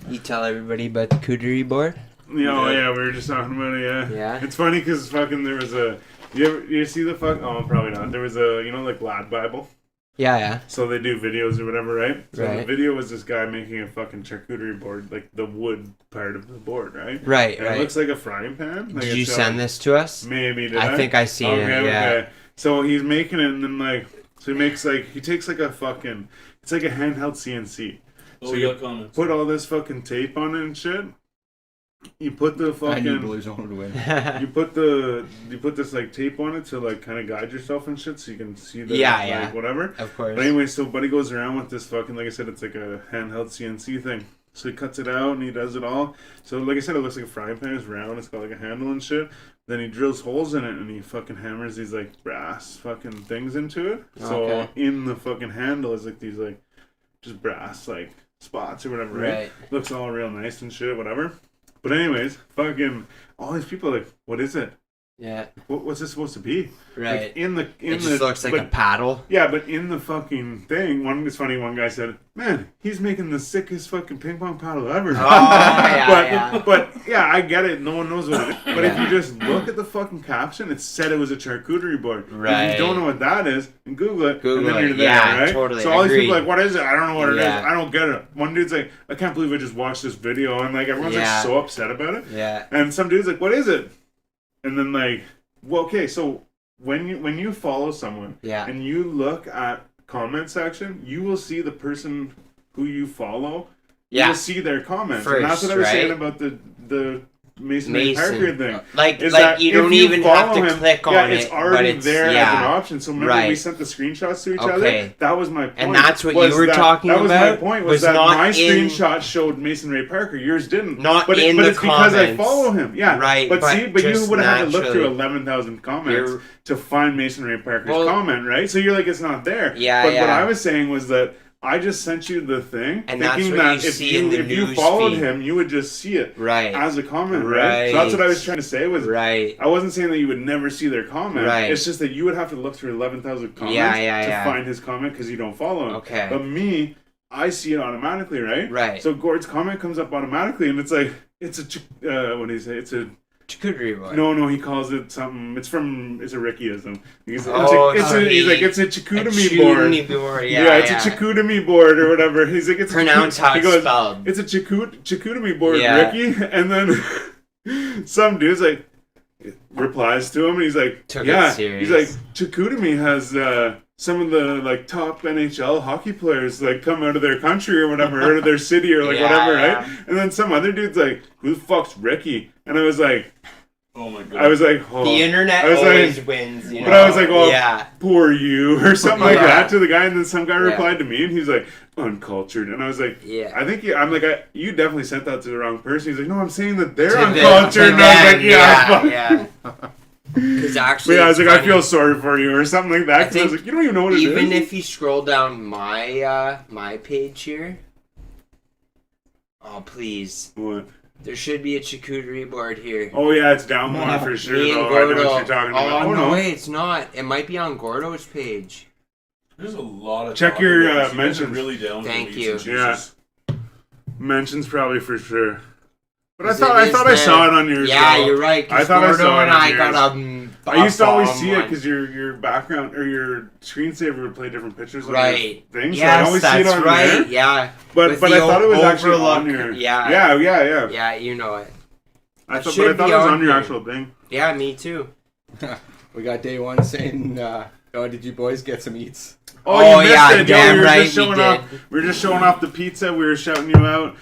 You tell everybody about the cooterie board? Yeah, we were just talking about it, yeah. Yeah. It's funny because fucking there was a... You see the fuck... Oh, probably not. There was a, like Lad Bible? Yeah. So they do videos or whatever, right? So right. The video was this guy making a fucking charcuterie board, like the wood part of the board, right? Right. It looks like a frying pan. Like did you send this to us? Maybe, did I? I think I seen it, yeah. Okay. So he's making it and then like... So he takes like a fucking... It's like a handheld CNC. Oh, so we you got comments. put all this fucking tape on it and shit. You put the fucking... I knew Bully Zone would win. You put this like tape on it to like kind of guide yourself and shit, so you can see the like, whatever. Of course. But anyway, so Buddy goes around with this fucking, like I said, it's like a handheld CNC thing. So he cuts it out and he does it all. So like I said, it looks like a frying pan. It's round. It's got like a handle and shit. Then he drills holes in it and he fucking hammers these like brass fucking things into it. So in the fucking handle is like these like just brass like spots or whatever. Right. Looks all real nice and shit. Whatever. But anyways, fucking all these people are like, what is it? Yeah. What's this supposed to be? Right. Like it just looks like a paddle. Yeah, but in the fucking thing, it's funny, one guy said, man, he's making the sickest fucking ping pong paddle ever. Oh, But yeah, I get it. No one knows what it is. But if you just look at the fucking caption, it said it was a charcuterie board. Right. If you don't know what that is, and Google it, and then you're there, yeah, right? Totally. So all these people are like, what is it? I don't know what it is. Yeah. I don't get it. One dude's like, I can't believe I just watched this video. And like, everyone's like so upset about it. Yeah. And some dude's like, what is it? And then like, well, okay, so when you follow someone and you look at comment section, you will see the person who you follow. You will see their comments. First, and that's what I was saying about the Mason Parker thing. Like you don't even have to click on it. It's already there as an option. So remember we sent the screenshots to each other? That was my point. And that's what you were talking about? That was my point, was that my screenshot showed Mason Ray Parker, yours didn't. But it's because I follow him. Yeah. Right. But you would have had to look through 11,000 comments to find Mason Ray Parker's comment, right? So you're like, it's not there. Yeah, But what I was saying was that I just sent you the thing, and thinking that if you followed him, you would just see it as a comment, right? So that's what I was trying to say. I wasn't saying that you would never see their comment. Right. It's just that you would have to look through 11,000 comments to find his comment because you don't follow him. Okay. But me, I see it automatically, right? Right. So Gord's comment comes up automatically, and it's like, it's a, what do you say? It's a, Charcuterie board. no, he calls it something. It's a Rickyism. He's like, it's a charcuterie board. Yeah, It's a charcuterie board or whatever. He's like, it's pronounce how it's spelled. It's a charcuterie board, Yeah. Ricky. And then some dude's like replies to him, and he's like, Took yeah. it serious. He's like, charcuterie has some of the like top NHL hockey players like come out of their country or whatever, out of their city or like Yeah, whatever, yeah. right? And then some other dude's like, who the fuck's Ricky? And I was like, Oh my god. I was like, oh. The internet I was always like, wins, you know. but I was like, oh, yeah. poor you, or something like Yeah. that to the guy, and then some guy Yeah. replied to me, and he's like, uncultured, and I was like, Yeah. I think I'm like, you definitely sent that to the wrong person. He's like, no, I'm saying that they're To them, uncultured, to and I was them, like, yeah, fuck. yeah. Because But actually, yeah, I was it's like, I funny. feel sorry for you, or something like that. 'Cause I was like, you don't even know what it is. Even if you scroll down my page here, oh please, What? there should be a charcuterie board here. Oh yeah, it's down one for sure. Me and Though. I know Gordo. what you're talking about. Oh no, way, it's not. It might be on Gordo's page. There's a lot of Check talk your, about this. You guys are mentions. really down Thank for you. meats and cheeses. Mentions probably for sure. But Is I it thought is I saw it on your Yeah, show. you're right. 'Cause I thought I Gordo saw it and on I yours. got a I used to always bomb see it one. because your background or your screensaver would play different pictures on Right. your thing. So I Yes, always see it that's on right. there. Yeah. But With I the thought it was actually on overlook. your. Yeah. Yeah. Yeah, you know it. I It thought should it be was on on your here. actual thing. Yeah, me too. We got day one saying, "Oh, did you boys get some eats?" Oh, you missed yeah, it. damn we were right just showing we off. did. We were just showing off the pizza. We were shouting you out.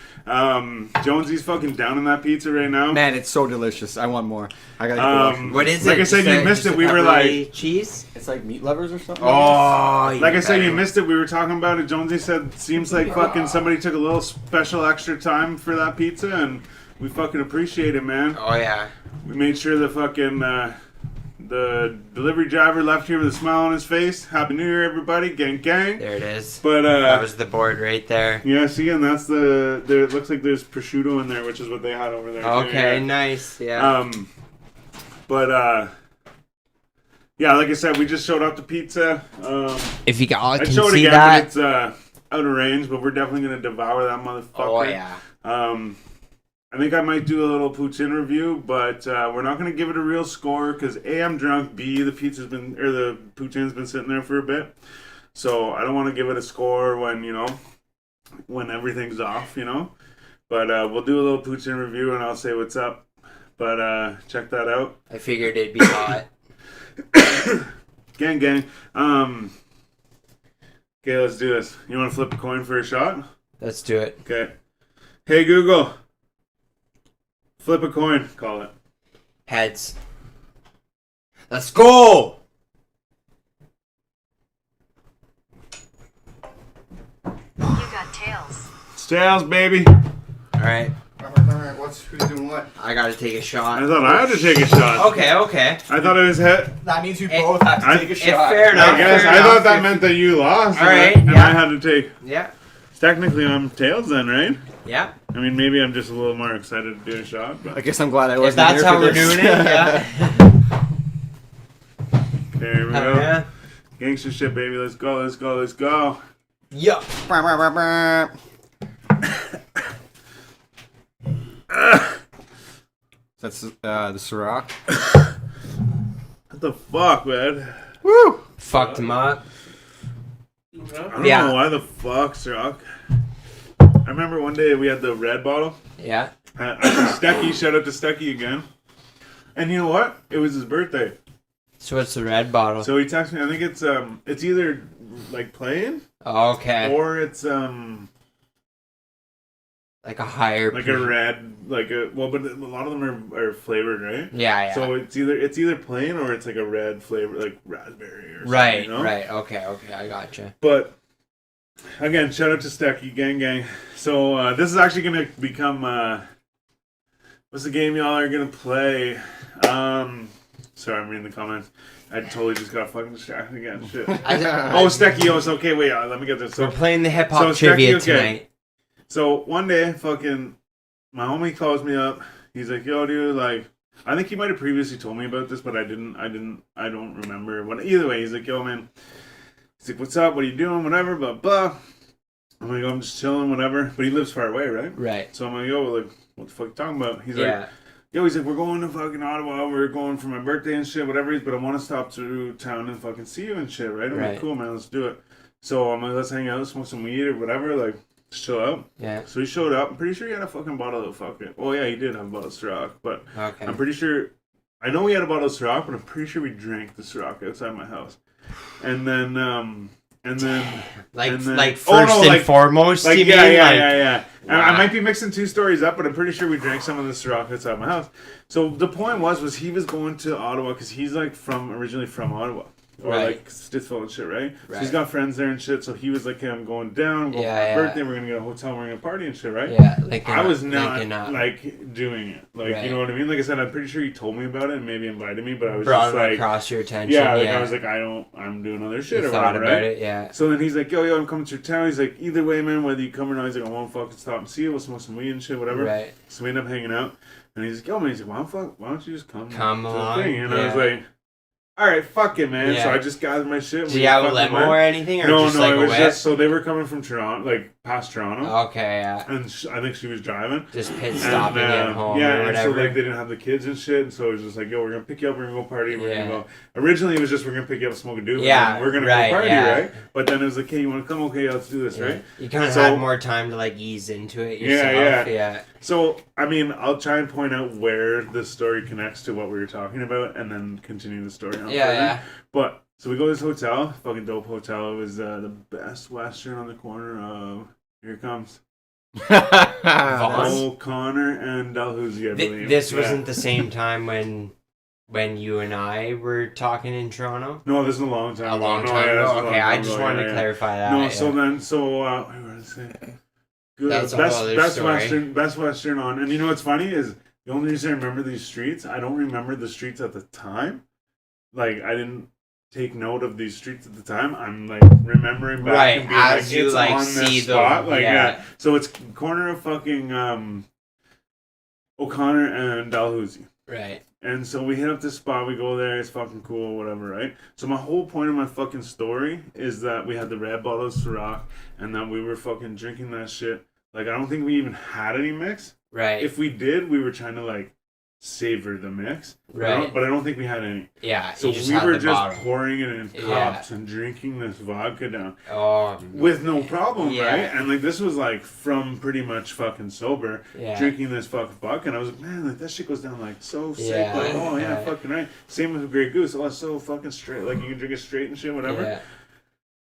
Jonesy's fucking down in that pizza right now. Man, it's so delicious. I want more. I gotta. What is Like it? I said, Just you a- missed just it. a We were pepperoni like, cheese. It's like meat lovers or something. Oh, like I said, you missed it. We were talking about it. Jonesy said, seems like fucking somebody took a little special extra time for that pizza, and we fucking appreciate it, man. Oh yeah. We made sure the fucking the delivery driver left here with a smile on his face. Happy New Year, everybody! Gang, gang. There it is. But That was the board right there. yeah, see, and that's the. There, it looks like there's prosciutto in there, which is what they had over there. too, Okay, yeah. nice. Yeah. But yeah, like I said, we just showed off the pizza. If you all I'd can show it see again, that. but it's out of range. But we're definitely gonna devour that motherfucker. Oh yeah. I think I might do a little Poutine review, but we're not gonna give it a real score because A, I'm drunk. B, the Poutine's been sitting there for a bit, so I don't want to give it a score when everything's off, But we'll do a little Poutine review and I'll say what's up. But check that out. I figured it'd be hot. Gang, gang. Okay, let's do this. You want to flip a coin for a shot? Let's do it. Okay. Hey Google. Flip a coin. Call it. Heads. Let's go. You got tails. It's tails, baby. All right. Who's doing what? I gotta take a I shot. thought I had to take a shot. Okay. I thought it was head. That means you Eh, both have to I- take a eh, shot. fair enough. I guess fair I enough. thought that meant that you lost. All right, And yeah. I had to take. Yeah. Technically, I'm tails then, right? Yeah. I mean, maybe I'm just a little more excited to do a shot. But I guess I'm glad I If wasn't that's here how for we're this. doing it, yeah. there we Oh, go. yeah. Gangster shit, baby. Let's go. Let's go. Let's go. Yeah. That's the Ciroc. What the fuck, man? Woo! Fucked him up. I don't Yeah. know why the fuck, Rock. I remember one day we had the red bottle. Yeah. Stecky, shout out to Stecky again. And you know what? It was his birthday. So what's the red bottle? So he texted me. I think it's either like plain Okay. or it's Like a higher. like a red, but a lot of them are flavored, right? Yeah, yeah. So it's either plain or it's like a red flavor, like raspberry or something. right, You know? right. Okay, I gotcha. But again, shout out to Stecky, gang. So this is actually gonna become what's the game y'all are gonna play? Sorry, I'm reading the comments. I totally just got fucking distracted again. Shit. Stecky, it's okay. Wait, let me get this. We're playing the hip hop So, trivia Stecky, okay. tonight. So one day, fucking, my homie calls me up. He's like, "Yo, dude, like, I think he might have previously told me about this, but I don't remember." Either way, he's like, "Yo, man," he's like, "What's up? What are you doing? Whatever." Blah blah. I'm like, I'm just chilling, whatever. But he lives far away, right? Right. So I'm like, yo, like, what the fuck you talking about? He's Yeah. like, yo, he's like, we're going to fucking Ottawa. We're going for my birthday and shit, whatever it is. But I want to stop through town and fucking see you and shit, right? I'm Right. like, cool, man, let's do it. So I'm like, let's hang out, smoke some weed or whatever, like, just chill out. Yeah. So he showed up. I'm pretty sure he had a fucking bottle of fucking. Oh yeah, he did have a bottle of Ciroc, but Okay. I'm pretty sure. I know he had a bottle of Ciroc, but I'm pretty sure we drank the Ciroc outside my house. And then, Like, and then- like first Oh, no, and like- foremost, like you yeah, mean? yeah, Like, yeah. Wow. I might be mixing two stories up, but I'm pretty sure we drank some of the Ciroc outside my house. So the point was he was going to Ottawa because he's like originally from Ottawa. Or Right. like Stittsville and shit, right? So Right. he's got friends there and shit. So he was like, "Hey, I'm going down. I'm going Yeah, for my yeah. birthday. We're gonna get a hotel. We're gonna party and shit, right?" Yeah, like I was not linking up. like doing it. Like Right. you know what I mean? Like I said, I'm pretty sure he told me about it and maybe invited me, but I was brought just it like, across your attention. yeah, like yeah. I was like, I'm doing other shit you or thought whatever, about right? it, yeah. So then he's like, yo, I'm coming to your town. He's like, either way, man, whether you come or not, he's like, I won't fucking stop and see you. We'll smoke some weed and shit, whatever. Right. So we end up hanging out, and he's like, yo, man, he's like, why don't you just come to along, the thing? And I was yeah. like, all right, fuck it, man. Yeah. So I just gathered my shit. Did you have a limo or anything, or No, just no, like it a was whip? just so they were coming from Toronto, like past Toronto, Okay, yeah. and I think she was driving. Just pit And, stopping at home yeah, or and whatever. so like they didn't have the kids and shit, and so it was just like, yo, we're gonna pick you up, we're gonna go party, we're Yeah. gonna go. Originally, it was just we're gonna pick you up, smoke a doobie, Yeah, and we're gonna right, go party, yeah. right? But then it was like, hey, you wanna come? Okay, let's do this, Yeah. right? You kind of So- had more time to like ease into it yourself. Yeah, Yeah. So I mean, I'll try and point out where this story connects to what we were talking about, and then continue the story. On Yeah, further. yeah. But so we go to this hotel, fucking dope hotel. It was the Best Western on the corner of. Here it comes. Vaughan? O'Connor and Dalhousie, I believe. This Yeah. wasn't the same time when you and I were talking in Toronto. No, this is a long time. A long ago. time No, yeah, this is ago. a long Okay, I time just ago, wanted to yeah. clarify that. No, yeah. so then, what was I say? Good. That's a Best, whole other Best story. Best Western on, and you know what's funny is the only reason I remember these streets. I don't remember the streets at the time. Like I didn't take note of these streets at the time. I'm like remembering back Right, and being as like, you, it's like, on see this them, spot. Like yeah. So it's corner of fucking O'Connor and Dalhousie. Right. And so we hit up this spot, we go there, it's fucking cool, whatever, right? So my whole point of my fucking story is that we had the red bottle of Ciroc and that we were fucking drinking that shit. Like, I don't think we even had any mix. Right. If we did, we were trying to, like, savor the mix. Right. But I don't think we had any. Yeah. So you just we had were the just bottle. pouring it in Yeah. cups and drinking this vodka down. Oh. With no problem, Yeah. right? And, like, this was, like, from pretty much fucking sober. Yeah. Drinking this fucking vodka, and I was like, man, like that shit goes down like so sick. Yeah, Like, oh yeah, yeah. fucking right. Same with Grey Goose. Oh, it's so fucking straight. Like you can drink it straight and shit, whatever. Yeah.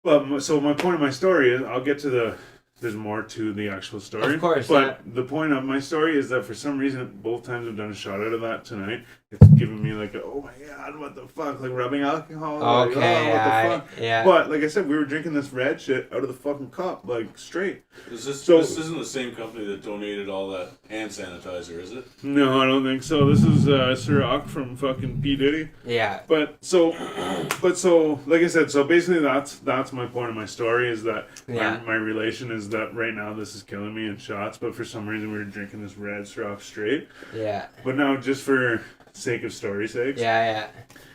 But so my point of my story is, I'll get to the. There's more to the actual story. Of course, But the point of my story is that for some reason, both times I've done a shot out of that tonight, it's given me like, oh my god, what the fuck? Like rubbing alcohol. Like, Okay. oh, what the fuck? Yeah. But like I said, we were drinking this red shit out of the fucking cup, like straight. This So- isn't the same company that donated all that hand sanitizer, is it? No, I don't think so. This is Ciroc from fucking P Diddy. Yeah. But so, like I said, so basically that's my point of my story is that Yeah. my relation is that right now this is killing me in shots, but for some reason we were drinking this red Ciroc straight. Yeah. But now just for sake of story's sake. Yeah.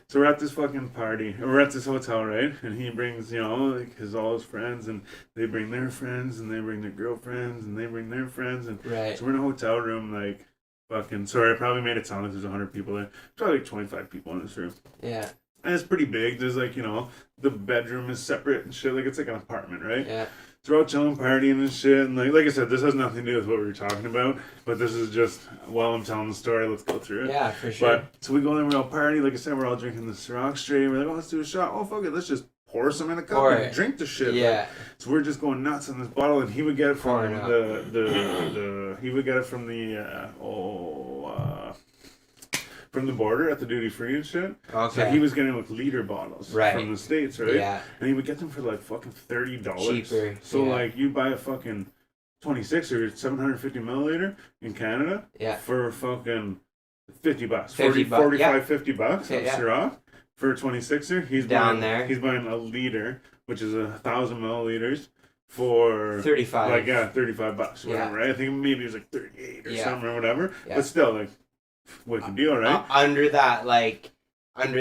So we're at this fucking party. We're at this hotel, right? And he brings, like all his friends, and they bring their friends, and they bring their girlfriends, and they bring their friends, and Right. so we're in a hotel room, like fucking. Sorry, I probably made it sound like there's 100 people there. There's probably like 25 people in this room. Yeah. And it's pretty big. There's like, the bedroom is separate and shit. Like it's like an apartment, right? Yeah. So we're all chilling, partying and shit. And like I said, this has nothing to do with what we were talking about. But this is just, while I'm telling the story, let's go through it. Yeah, for sure. But, so we go there, we're all party. Like I said, we're all drinking the Ciroc straight. We're like, oh, let's do a shot. Oh, fuck it. Let's just pour some in a cup Pour and it. drink the shit. Yeah. Like, so we're just going nuts on this bottle. And he would get it from Pouring up. he would get it from from the border at the duty free and shit. Okay. So he was getting like liter bottles Right. from the States, right? Yeah. And he would get them for like fucking $30. Cheaper, So yeah. like you buy a fucking 26 or 750 milliliter in Canada Yeah. for fucking $50. 50 bucks, 45, yeah. $50 of Yeah. Ciroc for a 26er. He's Down buying, there. He's buying a liter, which is 1,000 milliliters for 35. like $35, Yeah. whatever, right? I think maybe it was like 38 or Yeah. something or whatever. Yeah. But still, like, wicked deal, right? Under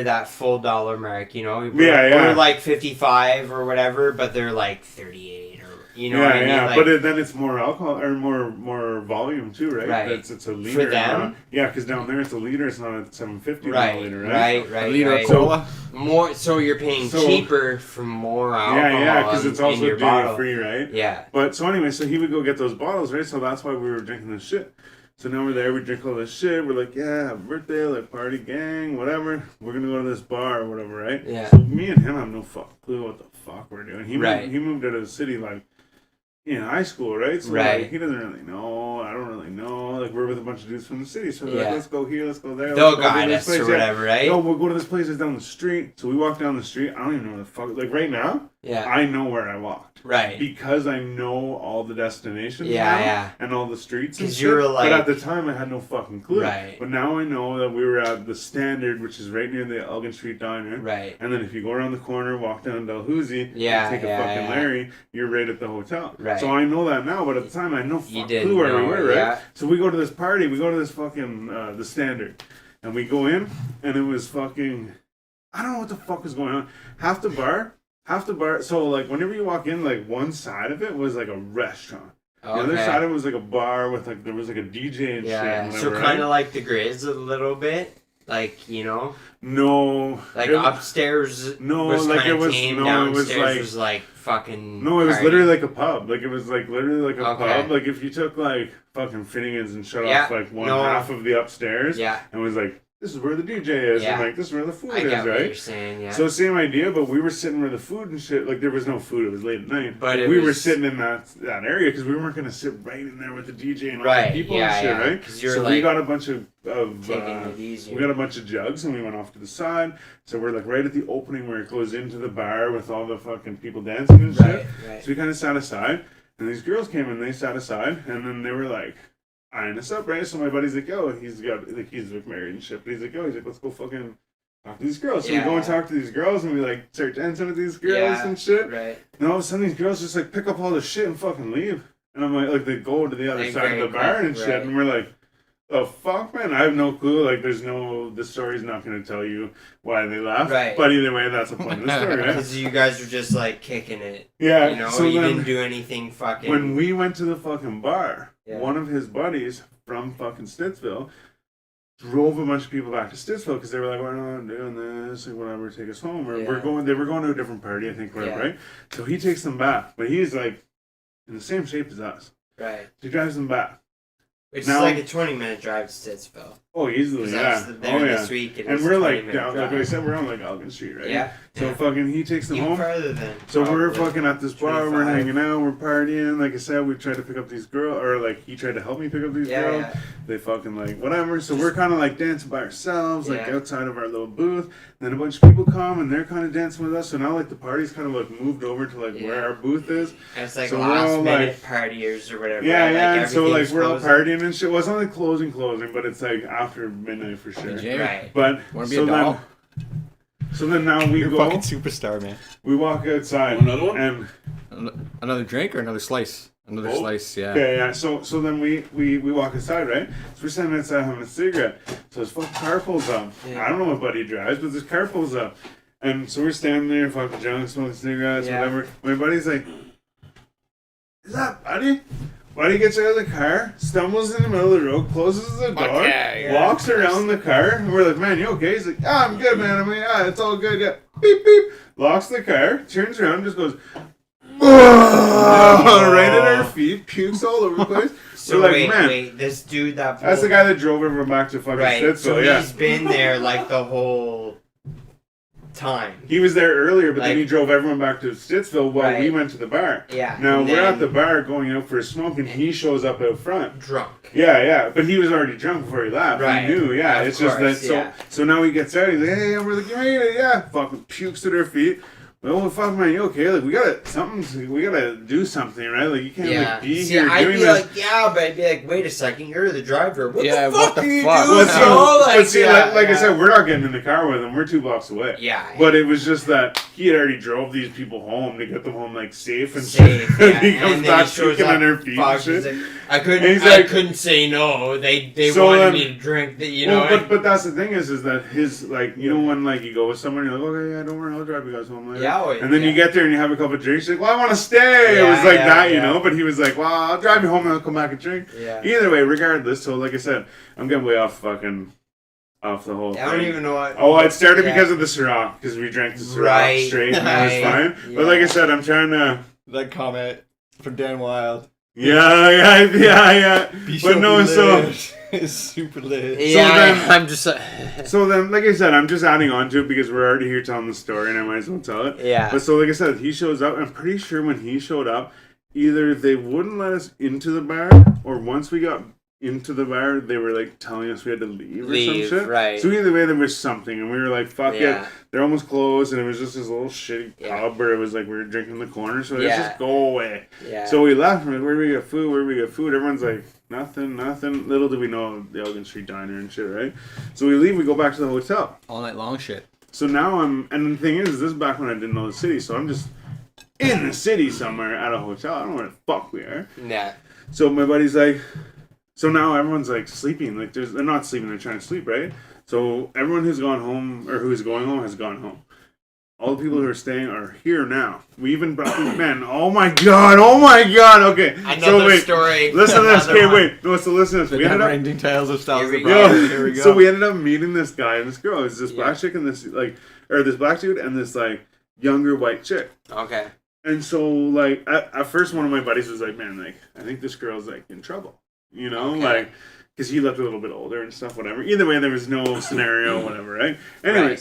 that full dollar mark, Yeah, yeah. Or like 55 or whatever, but they're like 38 or You know what I mean? Like, but then it's more alcohol or more volume too, right? Right. It's a liter. For them? Not, yeah, because down there it's a liter. It's not a 750 right, milliliter, right? right. A liter right. of cola. More, so you're paying cheaper for more alcohol. Yeah, because it's in also your duty bottle. free, right? Yeah. But so anyway, so he would go get those bottles, right? So that's why we were drinking this shit. So now we're there, we drink all this shit. We're like, yeah, happy birthday, like party gang, whatever. We're gonna go to this bar or whatever, right? Yeah. So me and him have no clue what the fuck we're doing. He moved out of the city like in high school, right? So like, he doesn't really know. I don't really know. Like we're with a bunch of dudes from the city, so we're like, let's go here, let's go there. They'll let's go guide to us this place. or whatever, right? No, we'll go to this place that's down the street. So we walk down the street. I don't even know where the fuck. Like right now, I know where I walked. Right. Because I know all the destinations and all the streets and shit. You're like, but at the time, I had no fucking clue. Right. But now I know that we were at the Standard, which is right near the Elgin Street Diner. Right. And then if you go around the corner, walk down Dalhousie, take a fucking Larry, you're right at the hotel. Right. So I know that now, but at the time, I had no fucking clue where we were, right? Yeah. So we go to this party, we go to this fucking, the Standard. And we go in, and it was fucking, I don't know what the fuck was going on. Half the bar, so like whenever you walk in, like one side of it was like a restaurant. The other side of it was like a bar with like, there was like a DJ and shit. And so kind of like the Grizz a little bit. Like, you know? No. Like upstairs was like kind of tame, downstairs it was like fucking No, it was party. literally like a pub. Like it was like literally like a Okay. pub. Like if you took like fucking Finnegan's and shut off like one half of the upstairs and was like, this is where the DJ is, and like this is where the food I is, get right? What you're saying, yeah. So same idea, but we were sitting where the food and shit. Like there was no food; it was late at night. But we were sitting in that area because we weren't gonna sit right in there with the DJ and all the people and shit, right? So like, we got a bunch of taking it easy. we got a bunch of jugs and we went off to the side. So we're like right at the opening where it goes into the bar with all the fucking people dancing and shit. Right. So we kind of sat aside, and these girls came and they sat aside, and then they were like eyeing us up, right? So my buddy's like, yo, he's like married and shit, but he's like, let's go fucking talk to these girls. So we go and talk to these girls, and we like start dancing with these girls and shit. Right. And all of a sudden, these girls just like pick up all the shit and fucking leave. And I'm like they go to the other side of the bar and shit, and we're like, oh fuck, man, I have no clue. Like, the story's not gonna tell you why they left. Right. But either way, that's the point of the story, right? Because you guys were just like kicking it. Yeah. You know, so you then, didn't do anything fucking. When we went to the fucking bar, one of his buddies from fucking Stittsville drove a bunch of people back to Stittsville because they were like, we're not doing this, like whatever, take us home. Or they were going to a different party, I think, whatever, right? So he takes them back, but he's like in the same shape as us. Right. So he drives them back. Which is like a 20-minute drive to Stittsville. Oh, easily, yeah. This week, and we're like down, like I said, we're on like Elgin Street, right? Yeah. So fucking, he takes them home. Further than so we're fucking at this bar, we're hanging out, we're partying. Like I said, we tried to pick up these girls, or like he tried to help me pick up these girls. Yeah. They fucking like whatever. So we're kind of like dancing by ourselves, like outside of our little booth. Then a bunch of people come and they're kind of dancing with us. So now like the party's kind of like moved over to like where our booth is. And it's like so last minute partiers or whatever. Yeah, right? yeah. Like and so like we're all closing. partying and shit. Well, it's not like closing, but it's like after midnight for sure. Right. But so then now we You're go. Fucking superstar, man. We walk outside. Another one? And another drink or another slice? Another slice, yeah. Yeah. So then we walk outside, right? So we're standing outside having a cigarette. So this fucking car pulls up. I don't know what buddy drives, but this car pulls up. And so we're standing there, fucking drunk, smoking cigarettes, whatever. My buddy's like, is that buddy? Buddy gets out of the car, stumbles in the middle of the road, closes the door, walks around the car, and we're like, man, you okay? He's like, yeah, I'm good, man. I'm like, yeah, it's all good, yeah. Beep, beep. Locks the car, turns around, just goes, right at our feet, pukes all over the place. So we're like, man, wait, this dude that... That's the guy that drove everyone back to fucking Stittsville, so he's been there like the whole time. He was there earlier, but then he drove everyone back to Stittsville while we went to the bar. Yeah. Now we're at the bar going out for a smoke, and he shows up out front. Drunk. Yeah, but he was already drunk before he left. Right. He knew, it's course, just that. So now he gets out. He's like, hey, we're like, you made it, yeah. Fucking pukes at our feet. Well, fuck, man, you okay? Like, we gotta do something, right? Like, you can't like be here I'd doing be this. like, but I'd be like, wait a second, you're the driver. What the fuck are you doing? Like I said, we're not getting in the car with him. We're 2 blocks away. Yeah. But it was just that he had already drove these people home to get them home like safe and Safe, shit. yeah. He comes And then back he shows puking up, on their feet and fuck, shit. he's like, I like- couldn't say no. They So wanted then- me to drink. That you know. Well, but that's the thing is that his like you know when like you go with someone you're like okay yeah don't worry I'll drive you guys home later. Yeah, and then yeah. you get there and you have a couple of drinks you're like well I want to stay. It was Yeah, like yeah, that you yeah. know. But he was like well I'll drive you home and I'll come back and drink. Yeah. Either way, regardless. So like I said, I'm getting way off the whole. I don't even know what. Oh, it started Yeah. because of the Ciroc because we drank the Ciroc Right, straight and that was right, fine. yeah. But like I said, I'm trying to. That comment from Dan Wild. Yeah. But no, so it's super lit. Yeah, then- I'm just. so then, like I said, I'm just adding on to it because we're already here telling the story, and I might as well tell it. Yeah. But so, like I said, he shows up. I'm pretty sure when he showed up, either they wouldn't let us into the bar, or once we got into the bar, they were like telling us we had to leave or some shit. Right. So either way, there was something, and we were like, "Fuck Yeah. it." They're almost closed, and it was just this little shitty Yeah. pub where it was like we were drinking in the corner. So let's Yeah. just go away. Yeah. So we left. And we're like, where do we get food? Where do we get food? Everyone's like, nothing. Little did we know the Elgin Street Diner and shit, right? So we leave. We go back to the hotel. All night long shit. So now and the thing is, this is back when I didn't know the city. So I'm just in the city somewhere at a hotel. I don't know where the fuck we are. Yeah. So my buddy's like, so now everyone's like sleeping. Like they're not sleeping. They're trying to sleep, right? So everyone who's gone home or who's going home has gone home. All the people who are staying are here now. We even brought these men. Oh my god! Okay. Another So wait, story. listen to this. Another Okay, one. wait. No, so listen to this. The We ended up. never-ending tales of styles Here of we Yo, Brian. Here we go. so we ended up meeting this guy and this girl. It's this black Yeah. chick and this this black dude and this like younger white chick. Okay. And so like at first one of my buddies was like, man, like I think this girl's like in trouble, you know, Okay. like because he looked a little bit older and stuff, whatever. Either way, there was no scenario, whatever, right? Anyways,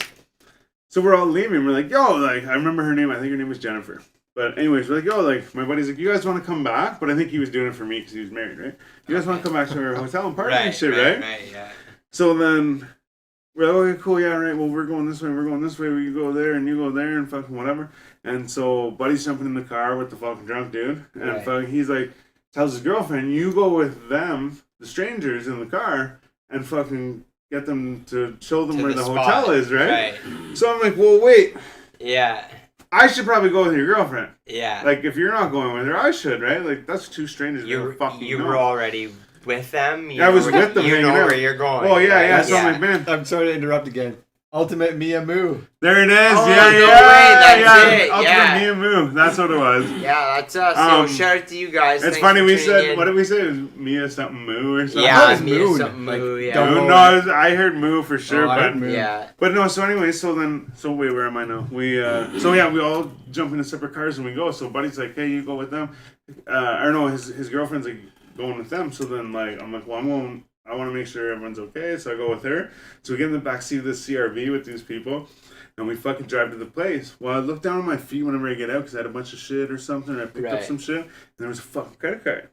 so we're all leaving. We're like, yo, like I remember her name. I think her name was Jennifer. But anyways, we're like, yo, like my buddy's like, you guys want to come back? But I think he was doing it for me because he was married, right? You guys want to come back to our hotel and party and shit, right? Right. Yeah. So then we're like, okay, cool, yeah, right. Well, we're going this way, we go there, and you go there, and fucking whatever. And so Buddy's jumping in the car with the fucking drunk dude, and Right. fucking he's like, tells his girlfriend, you go with them, the strangers in the car, and fucking get them to show them To where the the spot. hotel is, right? Right. So I'm like, well, wait, Yeah. I should probably go with your girlfriend. Yeah. Like, if you're not going with her, I should, right? Like, that's two strangers you gonna fucking you know. were already with them. You Yeah, I was know where- with them You hanging know out. where you're going. Oh, yeah, yeah. right? So I'm like, man, I'm sorry to interrupt again. Ultimate Mia Moo. there it is. Oh, yeah, no yeah, way, that's yeah. it, Ultimate yeah. Mia Moo. That's what it was. Yeah, that's us. Um, So shout out to you guys. It's Thanks funny, for we tuning said, in. what did we say? It was Mia something Moo or something? I Yeah, thought it was Mia moon. something Like, moo, yeah. don't Moo, know. no, I heard Moo for sure, Oh, I heard but moo. Yeah. no. So anyway, so wait, where am I now? We so yeah, we all jump into separate cars and we go. So Buddy's like, hey, you go with them. I don't know. His girlfriend's like going with them. So then like I'm like, well, I want to make sure everyone's okay. So I go with her. So we get in the backseat of the CRV with these people. And we fucking drive to the place. Well, I look down at my feet whenever I get out because I had a bunch of shit or something. Or I picked up Right. some shit. And there was a fucking credit card.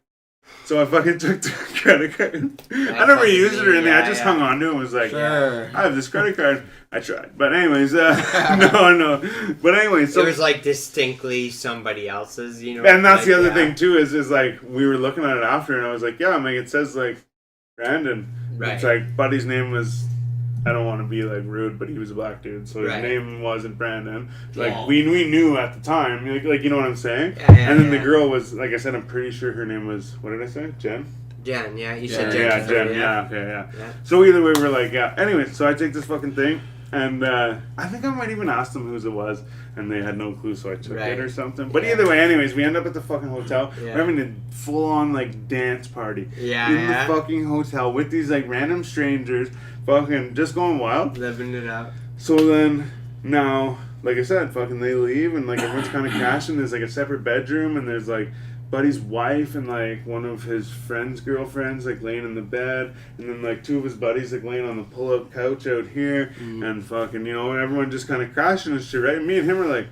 So I fucking took the credit card. I never fucking used it or anything. I yeah, just yeah. hung on to it and was like, Sure. I have this credit card. I tried. But anyways, no. But anyways, so it was like distinctly somebody else's, you know. and that's like, the other yeah. thing too is like we were looking at it after and I was like, yeah, I'm like it says like Brandon. Right. It's like Buddy's name was. I don't want to be like rude, but he was a black dude, so his Right. name wasn't Brandon. Like Yeah. we knew at the time, like you know what I'm saying. Yeah, yeah, And then the yeah. girl was, like I said, I'm pretty sure her name was, what did I say? Jen? Jen, yeah, you Yeah, said Yeah, Jen. Jen, before, yeah, okay, yeah. Yeah. So either way, we're like, yeah. Anyway, so I take this fucking thing, and I think I might even ask them whose it was, and they had no clue, so I took Right. it or something. But Yeah. either way, anyways, we end up at the fucking hotel. Yeah. We're having a full-on, like, dance party. Yeah, In yeah. the fucking hotel with these, like, random strangers, fucking just going wild. Living it up. So then, now, like I said, fucking they leave, and, like, everyone's kind of crashing. There's, like, a separate bedroom, and there's, like, Buddy's wife and like one of his friend's girlfriends like laying in the bed, and then like two of his buddies like laying on the pull-up couch out here, and fucking, you know, everyone just kind of crashing and shit, right? And me and him are like,